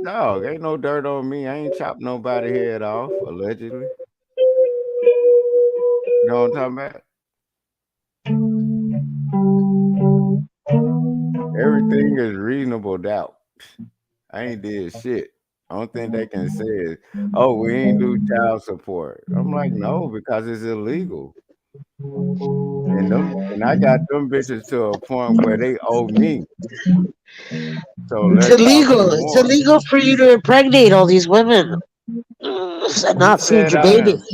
Dog, ain't no dirt on me. I ain't chopped nobody head off, allegedly. You know what I'm talking about? Everything is reasonable doubt. I ain't did shit. Only thing they can say is, "Oh, we ain't do child support." I'm like, no, because it's illegal, and I got them bitches to a point where they owe me. So It's let's talk illegal. some It's more. illegal for you to impregnate all these women and Who not feed said your I am? babies.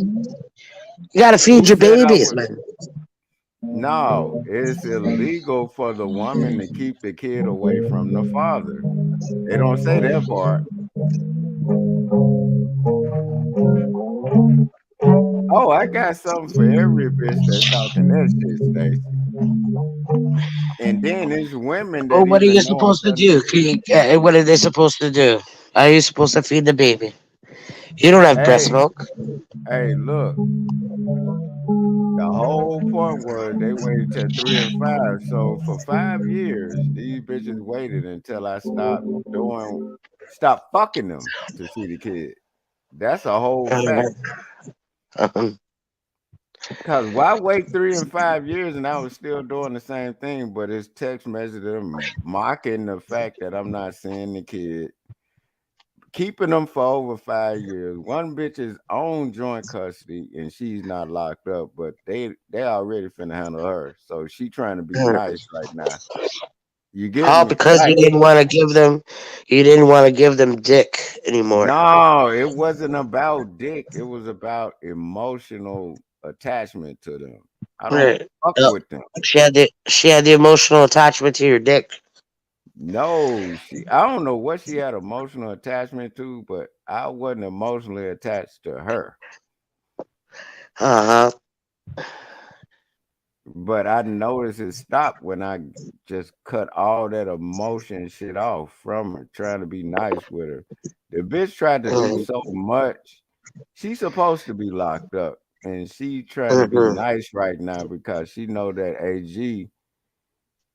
You gotta feed Who your said I babies, was? man. No, it's illegal for the woman to keep the kid away from the father. They don't say that part. Oh, I got something for every bitch that's talking that shit, Stacy. And then there's women Well, that what are you even know I'm supposed to telling. do? What are they supposed to do? How are you supposed to feed the baby? You don't have breast Hey, milk. hey, look, the whole point was they waited till 3 and 5. So for 5 years, these bitches waited until I stopped fucking them to see the kid. That's a whole fact. Um, Cause why wait 3 and 5 years and I was still doing the same thing, but it's text message them mocking the fact that I'm not seeing the kid, keeping them for over 5 years. One bitch is on joint custody and she's not locked up, but they already finna handle her. So she trying to be nice right now. You get all me? because Like, you didn't want to give them dick anymore. no, it wasn't about dick. It was about emotional attachment to them. I don't Right. fuck Uh, with them. she had the emotional attachment to your dick. No, I don't know what she had emotional attachment to, but I wasn't emotionally attached to her. Uh huh. But I noticed it stopped when I just cut all that emotion shit off from her, trying to be nice with her. The bitch tried to do so much. She's supposed to be locked up, and she trying to be Mm-hmm. nice right now because she know that AG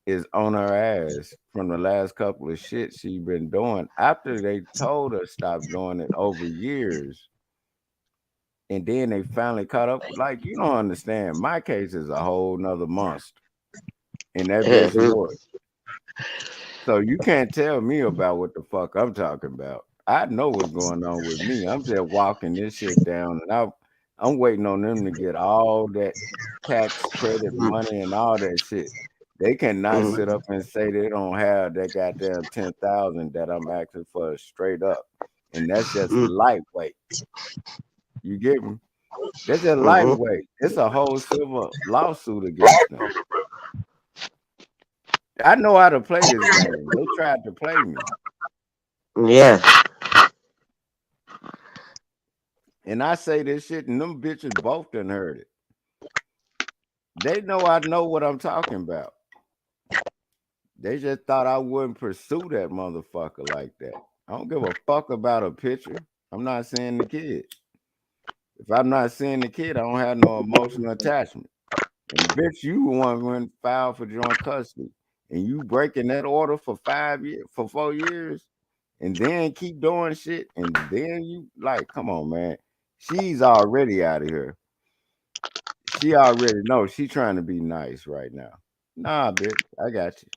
is on her ass from the last couple of shit she been doing after they told her stop doing it over years. And then they finally caught up. Like, you don't understand. My case is a whole nother monster. And that bitch Mm-hmm. knew it. So you can't tell me about what the fuck I'm talking about. I know what's going on with me. I'm just walking this shit down, and I'm waiting on them to get all that tax credit money and all that shit. They cannot sit up and say they don't have that goddamn 10,000 that I'm asking for straight up, and that's just Mm-hmm. lightweight. You get me? That's just Mm-hmm. lightweight. It's a whole civil lawsuit against them. I know how to play this game. They tried to play me. Yeah. And I say this shit, and them bitches both done heard it. They know I know what I'm talking about. They just thought I wouldn't pursue that motherfucker like that. I don't give a fuck about a picture. I'm not seeing the kid. If I'm not seeing the kid, I don't have no emotional attachment. And bitch, you the one went filed for joint custody, and you breaking that order for 5 years, for 4 years, and then keep doing shit, and then you like, come on, man. She's already out of here. She already knows she trying to be nice right now. Nah, bitch, I got you.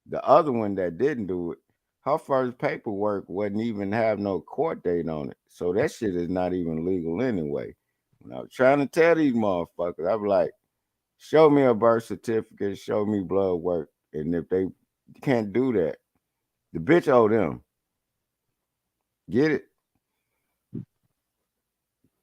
The other one that didn't do it, her first paperwork wouldn't even have no court date on it. So that shit is not even legal anyway. When I was trying to tell these motherfuckers, I was like, show me a birth certificate, show me blood work. And if they can't do that, the bitch owe them. Get it?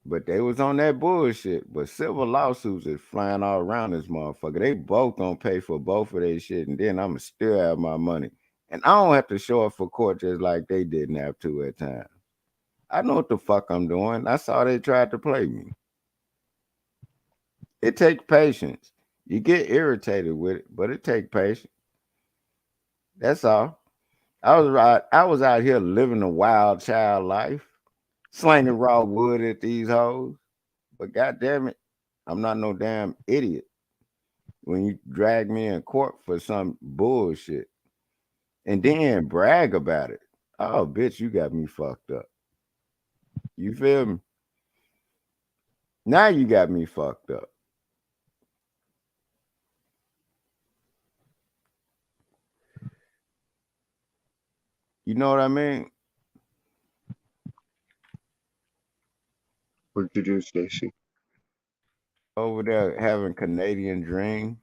But they was on that bullshit. But civil lawsuits is flying all around this motherfucker. They both gonna pay for both of their shit, and then I'ma still have my money. And I don't have to show up for court just like they didn't have to at times. I know what the fuck I'm doing. I saw they tried to play me. It takes patience. You get irritated with it, but it takes patience. That's all. I was out here living a wild child life, slinging raw wood at these hoes. But goddamn it, I'm not no damn idiot. When you drag me in court for some bullshit and then brag about it. Oh, bitch, you got me fucked up. You feel me? Now you got me fucked up. You know what I mean? What'd you do, Stacy? Over there having Canadian dreams.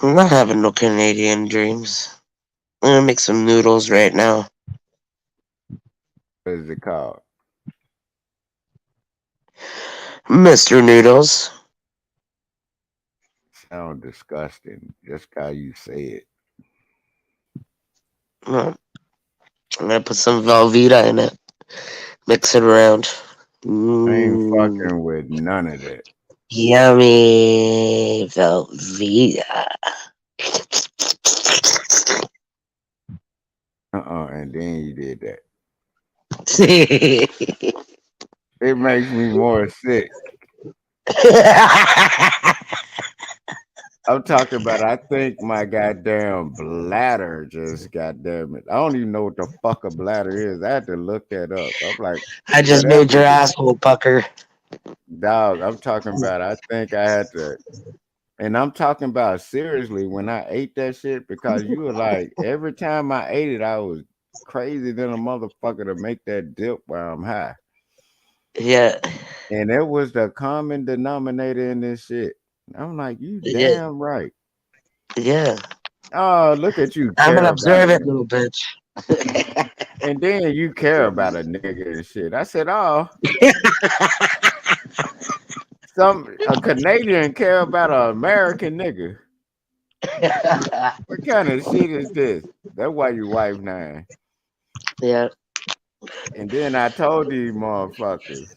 I'm not having no Canadian dreams. I'm gonna make some noodles right now. What is it called? Mr. Noodles. Sound disgusting. Just how you say it. Well, I'm gonna put some Velveeta in it. Mix it around. I ain't Mmm. fucking with none of that. Yummy Velveeta. And then you did that. It makes me more sick. I'm talking about. I think my goddamn bladder just goddamn it. I don't even know what the fuck a bladder is. I had to look that up. I'm like, I just made whatever. your asshole pucker. Dog, I'm talking about. I think I had to, and I'm talking about seriously when I ate that shit because you were like, every time I ate it, I was crazy than a motherfucker to make that dip while I'm high. Yeah, And it was the common denominator in this shit. I'm like, you yeah, damn right. yeah. Oh, look at you I'm an care about a observant nigga. little bitch. And then you care about a nigga and shit. I said, oh, some a Canadian care about an American nigga. What kind of shit is this? That's why you wife nine. Yeah, And then I told these motherfuckers,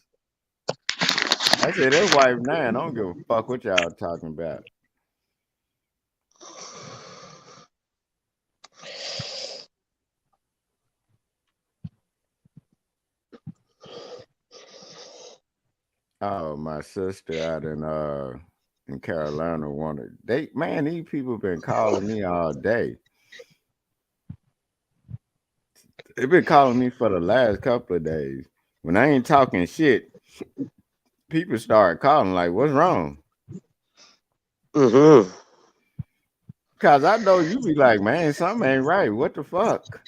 I said, that's wife nine. I don't give a fuck what y'all talking about. Oh, my sister out in Carolina wanted they man, these people been calling me all day. They've been calling me for the last couple of days. When I ain't talking shit, people start calling like, what's wrong? mm-hmm. Cause I know you be like, man, something ain't right. What the fuck?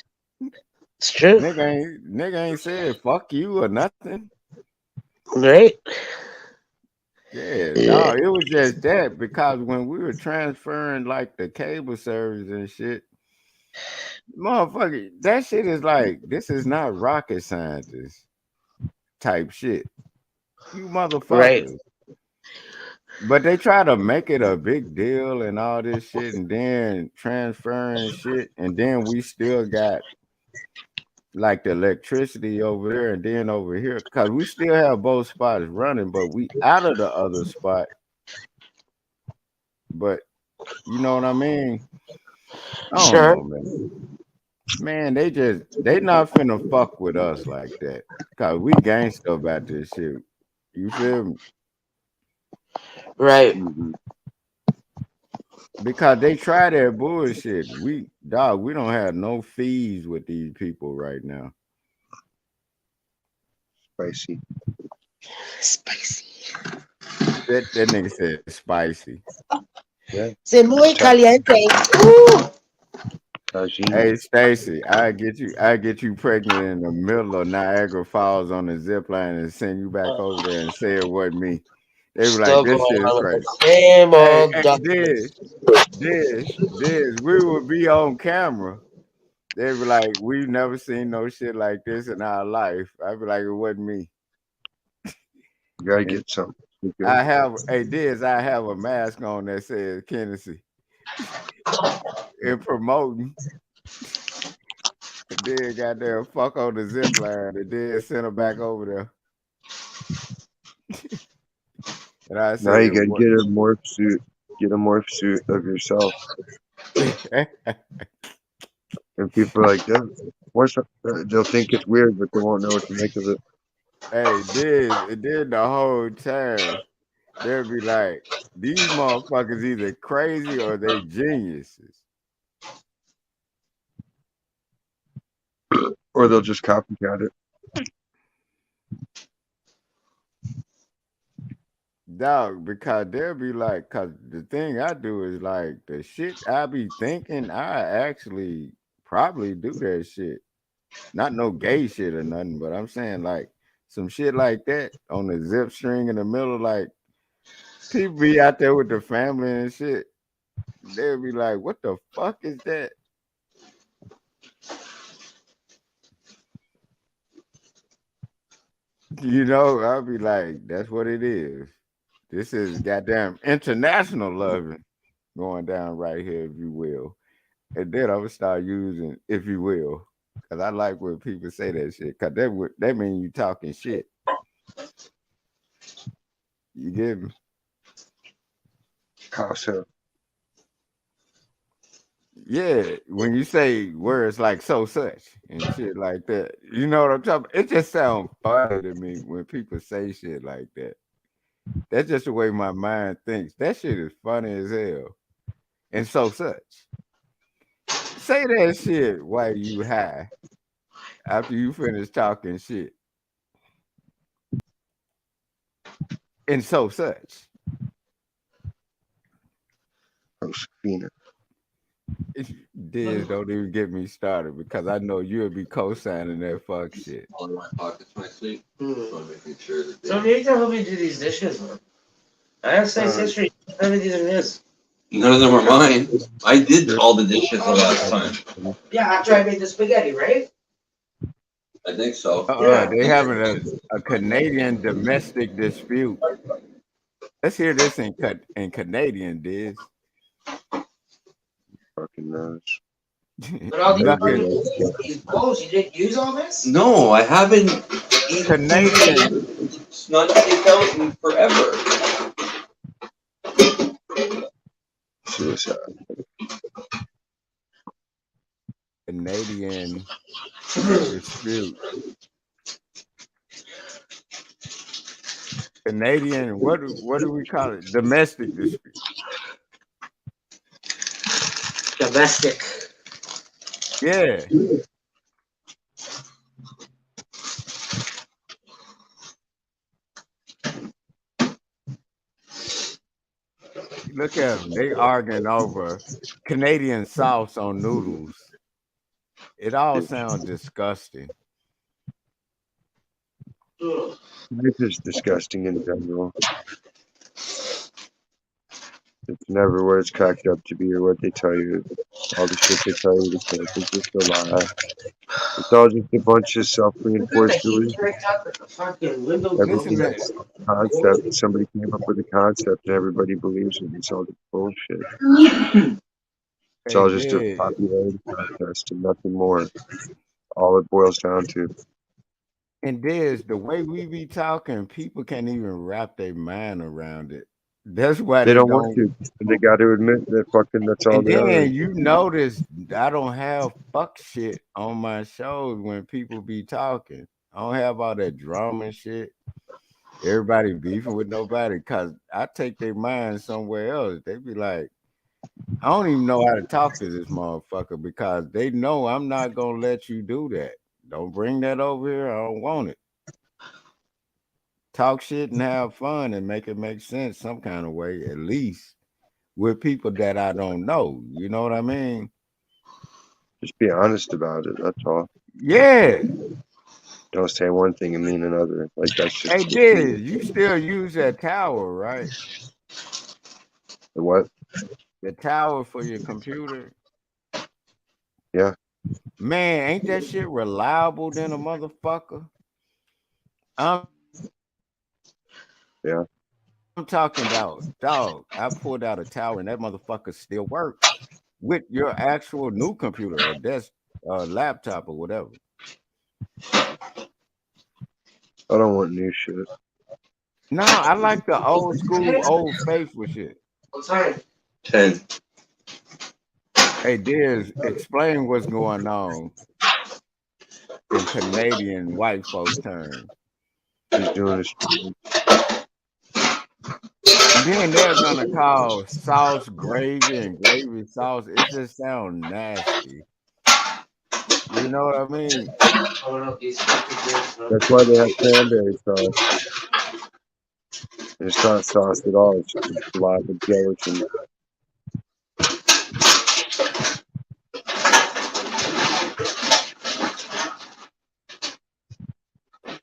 It's true, Nigga ain't said fuck you or nothing. right? Yeah, Yeah, dog. It was just that because when we were transferring like the cable service and shit, motherfucker, that shit is like this is not rocket scientist type shit. You right. motherfuckers. But they try to make it a big deal and all this shit and then transferring shit and then we still got like the electricity over there and then over here because we still have both spots running, but we out of the other spot. But you know what I mean? I don't Sure. know, man. Man, they not finna fuck with us like that. Cause we gangster about this shit. You feel me? Right. Mm-hmm. Because they try that bullshit. We don't have no fees with these people right now. Spicy. Spicy. That nigga said spicy. Yeah. C'est muy Ta- caliente. Ooh. Tagine. Hey Stacy, I get you pregnant in the middle of Niagara Falls on a zip line and send you back over there and say it wasn't me. They were like, Still this going shit is on with crazy. the same Hey, old hey, duck this, face. we would be on camera. They be like, we've never seen no shit like this in our life. I'd be like, it wasn't me. You gotta And get something. Okay. I have a mask on that says Kennedy and promoting. And then got there fuck on the zip line and then sent her back over there. And I Now you said, gotta what? get a morph suit. Get a morph suit of yourself. Hey, And people are like, yeah, what's up? They'll think it's weird, but they won't know what to make of it. it did the whole time. They'll be like, these motherfuckers either crazy or they geniuses. Or they'll just copycat it. Dog, because they'll be like, cause the thing I do is like the shit I be thinking, I actually probably do that shit. Not no gay shit or nothing, but I'm saying like some shit like that on the zip string in the middle, like people be out there with the family and shit. They'll be like, what the fuck is that? You know, I'll be like, that's what it is. This is goddamn international loving going down right here, if you will. And then I'm gonna start using if you will. Cause I like when people say that shit. Cause that mean you talking shit. You get me? How so? Yeah. When you say words like so such and shit like that. You know what I'm talking about? It just sounds funny to me when people say shit like that. That's just the way my mind thinks. That shit is funny as hell. And so such. Say that shit while you high after you finish talking shit. And so such. Josefina. Diz, don't even get me started because I know you'll be co-signing that fuck shit. All in my pockets when I sleep. So I'm making sure that So you need to help me do these dishes, man. I have six Uh, history. None of these are his. none of them are mine. I did sure. all the dishes the last time. Yeah, after I made the spaghetti, right? I think so. Yeah. They having a Canadian domestic dispute. Let's hear this in Canadian, Diz. Fucking knows. But all these Everybody Fucking likes fucking that. these bowls, you didn't use all this? No, I haven't eaten Canadian snug takeout in forever. Suicide. Canadian dispute. Canadian, what do we call it? Domestic dispute. Domestic. Yeah. Look at them. They arguing over Canadian sauce on noodles. It all sounds disgusting. Ugh. Life is disgusting in general. It's never what it's cracked up to be or what they tell you. All the shit they tell you to think is just a lie. It's all just a bunch of Look at the self-reinforced heat delusions. turned up at the fucking window Listen, Everything's man. closed. a concept. Somebody came up with a concept and everybody believes it. It's all just bullshit. It's Hey, all just a Diz. popularity contest and nothing more. All it boils down to. And Diz, the way we be talking, people can't even wrap their mind around it. That's why They they don't want don't. to. And they got to admit that fucking that's all And they are. then you notice I don't have fuck shit on my shows when people be talking. I don't have all that drama and shit. Everybody beefing with nobody because I take their mind somewhere else. They be like, I don't even know how to talk to this motherfucker because they know I'm not gonna let you do that. Don't bring that over here. I don't want it. Talk shit and have fun and make it make sense some kind of way, at least with people that I don't know. You know what I mean? Just be honest about it. That's all. Yeah. Don't say one thing and mean another. Like that's just Hey, defeating. Diz, you still use that tower, right? The what? The tower for your computer. Yeah, Man, ain't that shit reliable than a motherfucker? I'm yeah. talking about, dog. I pulled out a tower and that motherfucker still works with your actual new computer or desk, laptop or whatever. I don't want new shit. No, I like the old school, old faithful shit. What time? 10. Hey, Diz, explain what's going on in Canadian white folks' terms. Just doing a stream. And then they're gonna call sauce gravy and gravy sauce. It just sounds nasty. You know what I mean? Oh no, these fucking drinks, man. That's why they have cranberry sauce. And it's not sauce at all. It's just a lot of gelatin.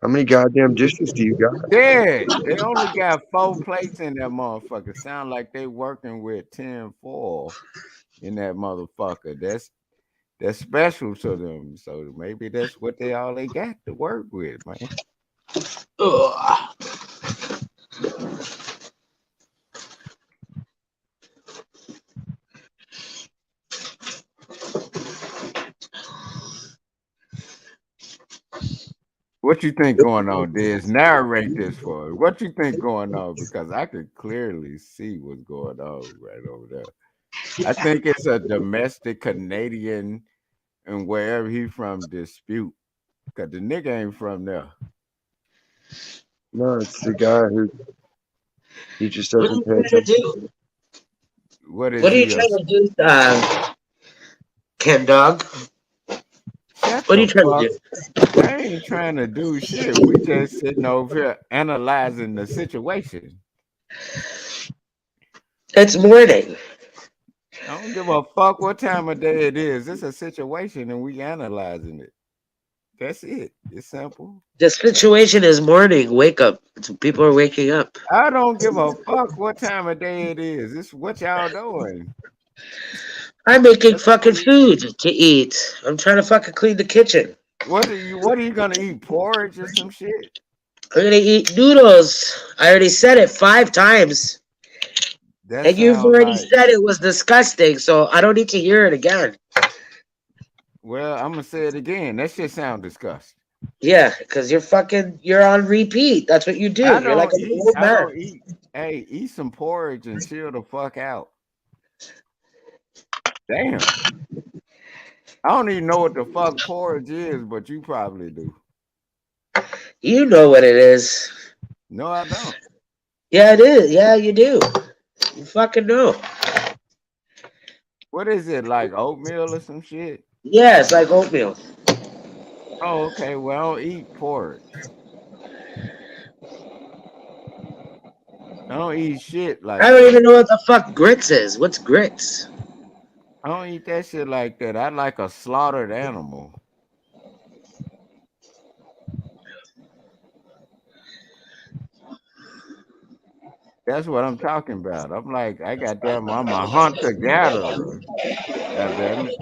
How many goddamn dishes do you got? Yeah, they only got 4 plates in that motherfucker. Sound like they working with 10 foil in that motherfucker. That's special to them. So maybe that's what they got to work with, man. Ugh. What you think going on, Diz? Narrate this for us. What you think going on? Because I could clearly see what's going on right over there. I think it's a domestic Canadian and wherever he from dispute. Cause the nigga ain't from there. No, it's the guy who He just What are doesn't you pay trying to attention. do? What is What are you he? trying to do, Ken Dog? Shut What are the you trying to fuck. do? I ain't trying to do shit. We just sitting over here analyzing the situation. It's morning. I don't give a fuck what time of day it is. It's a situation and we analyzing it. That's it. It's simple. The situation is morning. Wake up. People are waking up. I don't give a fuck what time of day it is. It's what y'all doing. I'm making That's all fucking it is. food to eat. I'm trying to fucking clean the kitchen. What are you gonna eat? Porridge or some shit? I'm gonna eat noodles. I already said it 5 times. That And you've sounds already like, said it was disgusting, so I don't need to hear it again. well, I'm gonna say it again. That shit sound disgusting. Yeah, because you're on repeat. That's what you do. I You're like don't an eat. old I man. don't eat. Hey, eat some porridge and chill the fuck out. Damn. I don't even know what the fuck porridge is, but you probably do. You know what it is. No, I don't. Yeah, it is. Yeah, you do. You fucking know. What is it, like oatmeal or some shit? Yeah, it's like oatmeal. Oh, okay. Well, I don't eat porridge. I don't eat shit I like don't that. even know what the fuck grits is. What's grits? I don't eat that shit like that. I like a slaughtered animal. That's what I'm talking about. I'm like, I got damn, I'm a hunter gatherer. God damn it.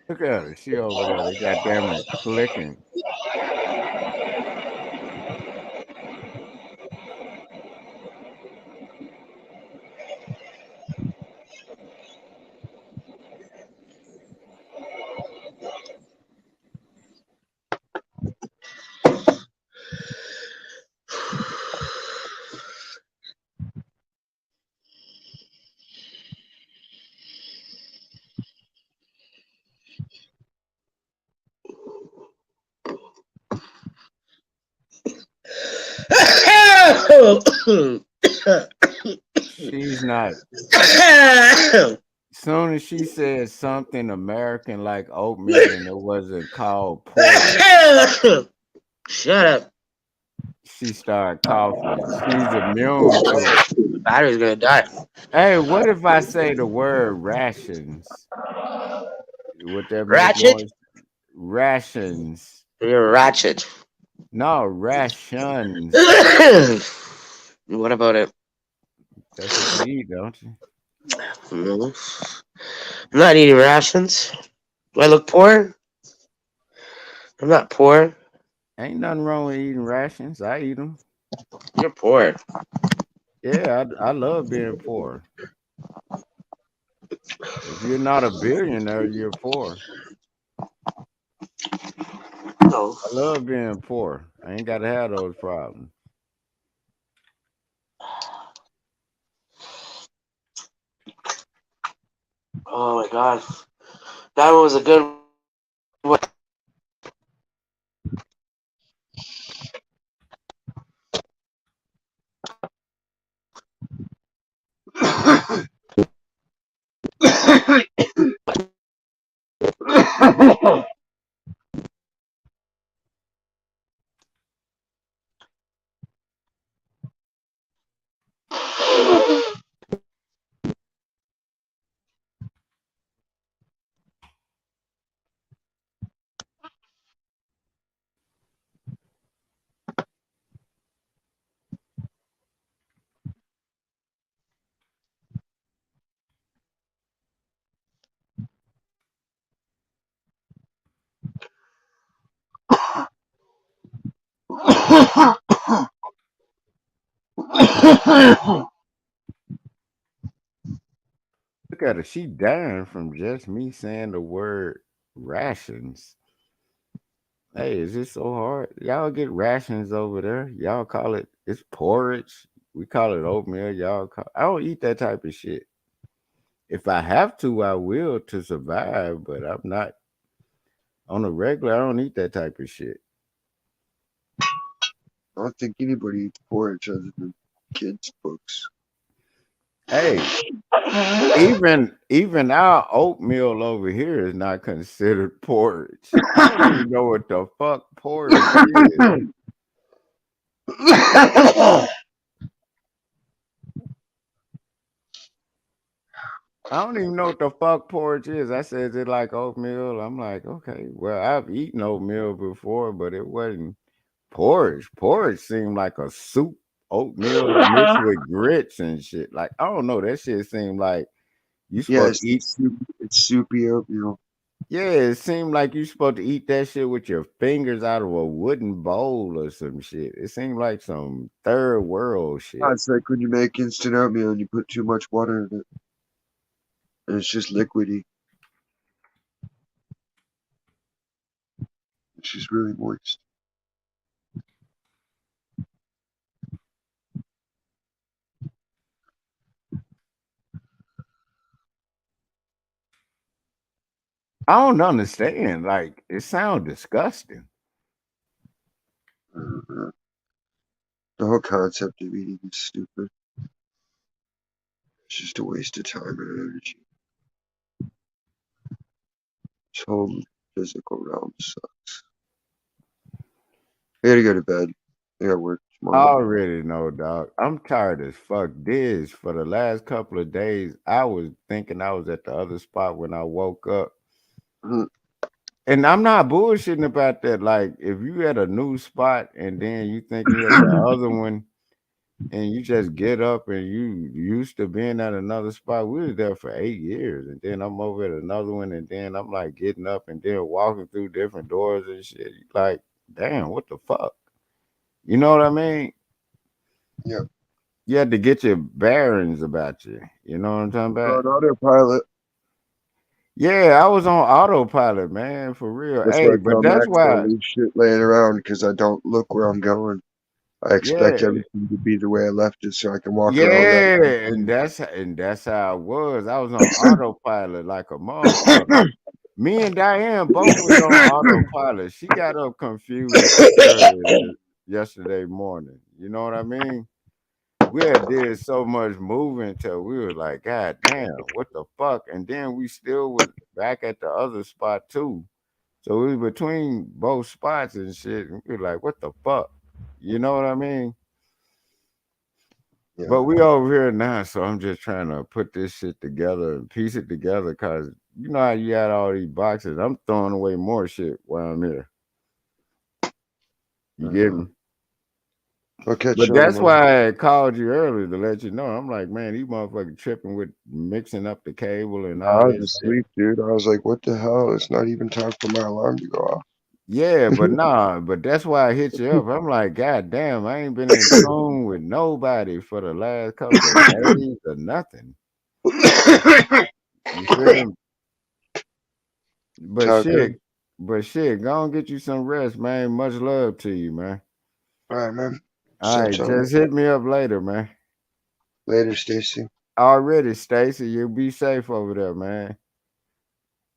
Look at her. She over there. They got damn it flicking. She's not. Soon as she said something American like oatmeal and it wasn't called porridge, Shut up. she started coughing. She's immune to it. The battery's gonna die. Hey, what if I say the word rations? Would that make Ratchet? more rations? You're a ratchet. No, rations. What about it? That's what you eat, don't you? No. I'm not eating rations. Do I look poor? I'm not poor. Ain't nothing wrong with eating rations. I eat them. You're poor. Yeah, I love being poor. If you're not a billionaire, you're poor. No. I love being poor. I ain't got to have those problems. Oh my god. That was a good one. better. She dying from just me saying the word rations. Hey, is this so hard? Y'all get rations over there. Y'all call it it's porridge. We call it oatmeal. I don't eat that type of shit. If I have to, I will to survive, but I'm not on a regular. I don't eat that type of shit. I don't think anybody eats porridge other than kids' books. Hey, even our oatmeal over here is not considered porridge. I don't even know what the fuck porridge is. I don't even know what the fuck porridge is. I said, is it like oatmeal? I'm like, okay, well, I've eaten oatmeal before, but it wasn't porridge. Porridge seemed like a soup, oatmeal mixed with grits and shit. Like, I don't know. That shit seemed like you Yeah, supposed to eat. it's soupy oatmeal. Yeah, it seemed like you supposed to eat that shit with your fingers out of a wooden bowl or some shit. It seemed like some third world Yeah, shit. it's like when you make instant oatmeal and you put too much water in it, and it's just liquidy. It's just really moist. I don't understand. Like, it sounds disgusting. Uh, the whole concept of eating is stupid. It's just a waste of time and energy. This whole physical realm sucks. I gotta go to bed. I gotta work I tomorrow. already know, dog. I'm tired as fuck. This for the last couple of days, I was thinking I was at the other spot when I woke up. Mhm. And I'm not bullshitting about that. Like, if you at a new spot and then you thinking you at the other one, and you just get up and you used to being at another spot. We was there for 8 years, and then I'm over at another one, and then I'm like getting up and then walking through different doors and shit. You like, damn, what the fuck? You know what I mean? Yeah. You had to get your bearings about you. You know what I'm talking about? On autopilot. Yeah, I was on autopilot, man, for real. That's why I Hey, but tell that's Max don't why, leave shit laying around because I don't look where I'm going. I expect yeah, everything to be the way I left it so I can walk around that. yeah, and that's how I was. I was on autopilot like a motherfucker. Me and Diane both was on autopilot. She got up confused earlier yesterday morning. You know what I mean? We had did so much moving till we was like, God damn, what the fuck? And then we still was back at the other spot too. So we was between both spots and shit. And we were like, what the fuck? You know what I mean? Yeah. But we over here now, so I'm just trying to put this shit together and piece it together because you know how you got all these boxes. I'm throwing away more shit while I'm here. You get Uh, me? I'll catch But you on the that's Monday. why I called you earlier to let you know. I'm like, man, these motherfuckers tripping with mixing up the cable and I all was this shit. asleep, dude. I was like, what the hell? It's not even time for my alarm to go off. Yeah, but nah, but that's why I hit you up. I'm like, God damn, I ain't been in tune with nobody for the last couple of days or nothing. You feel me? But Sound good? shit, but shit, go and get you some rest, man. Much love to you, man. All right, man. All So, right, tell me just hit me up later, man. later, Stacy. Already, Stacy, you be safe over there, man.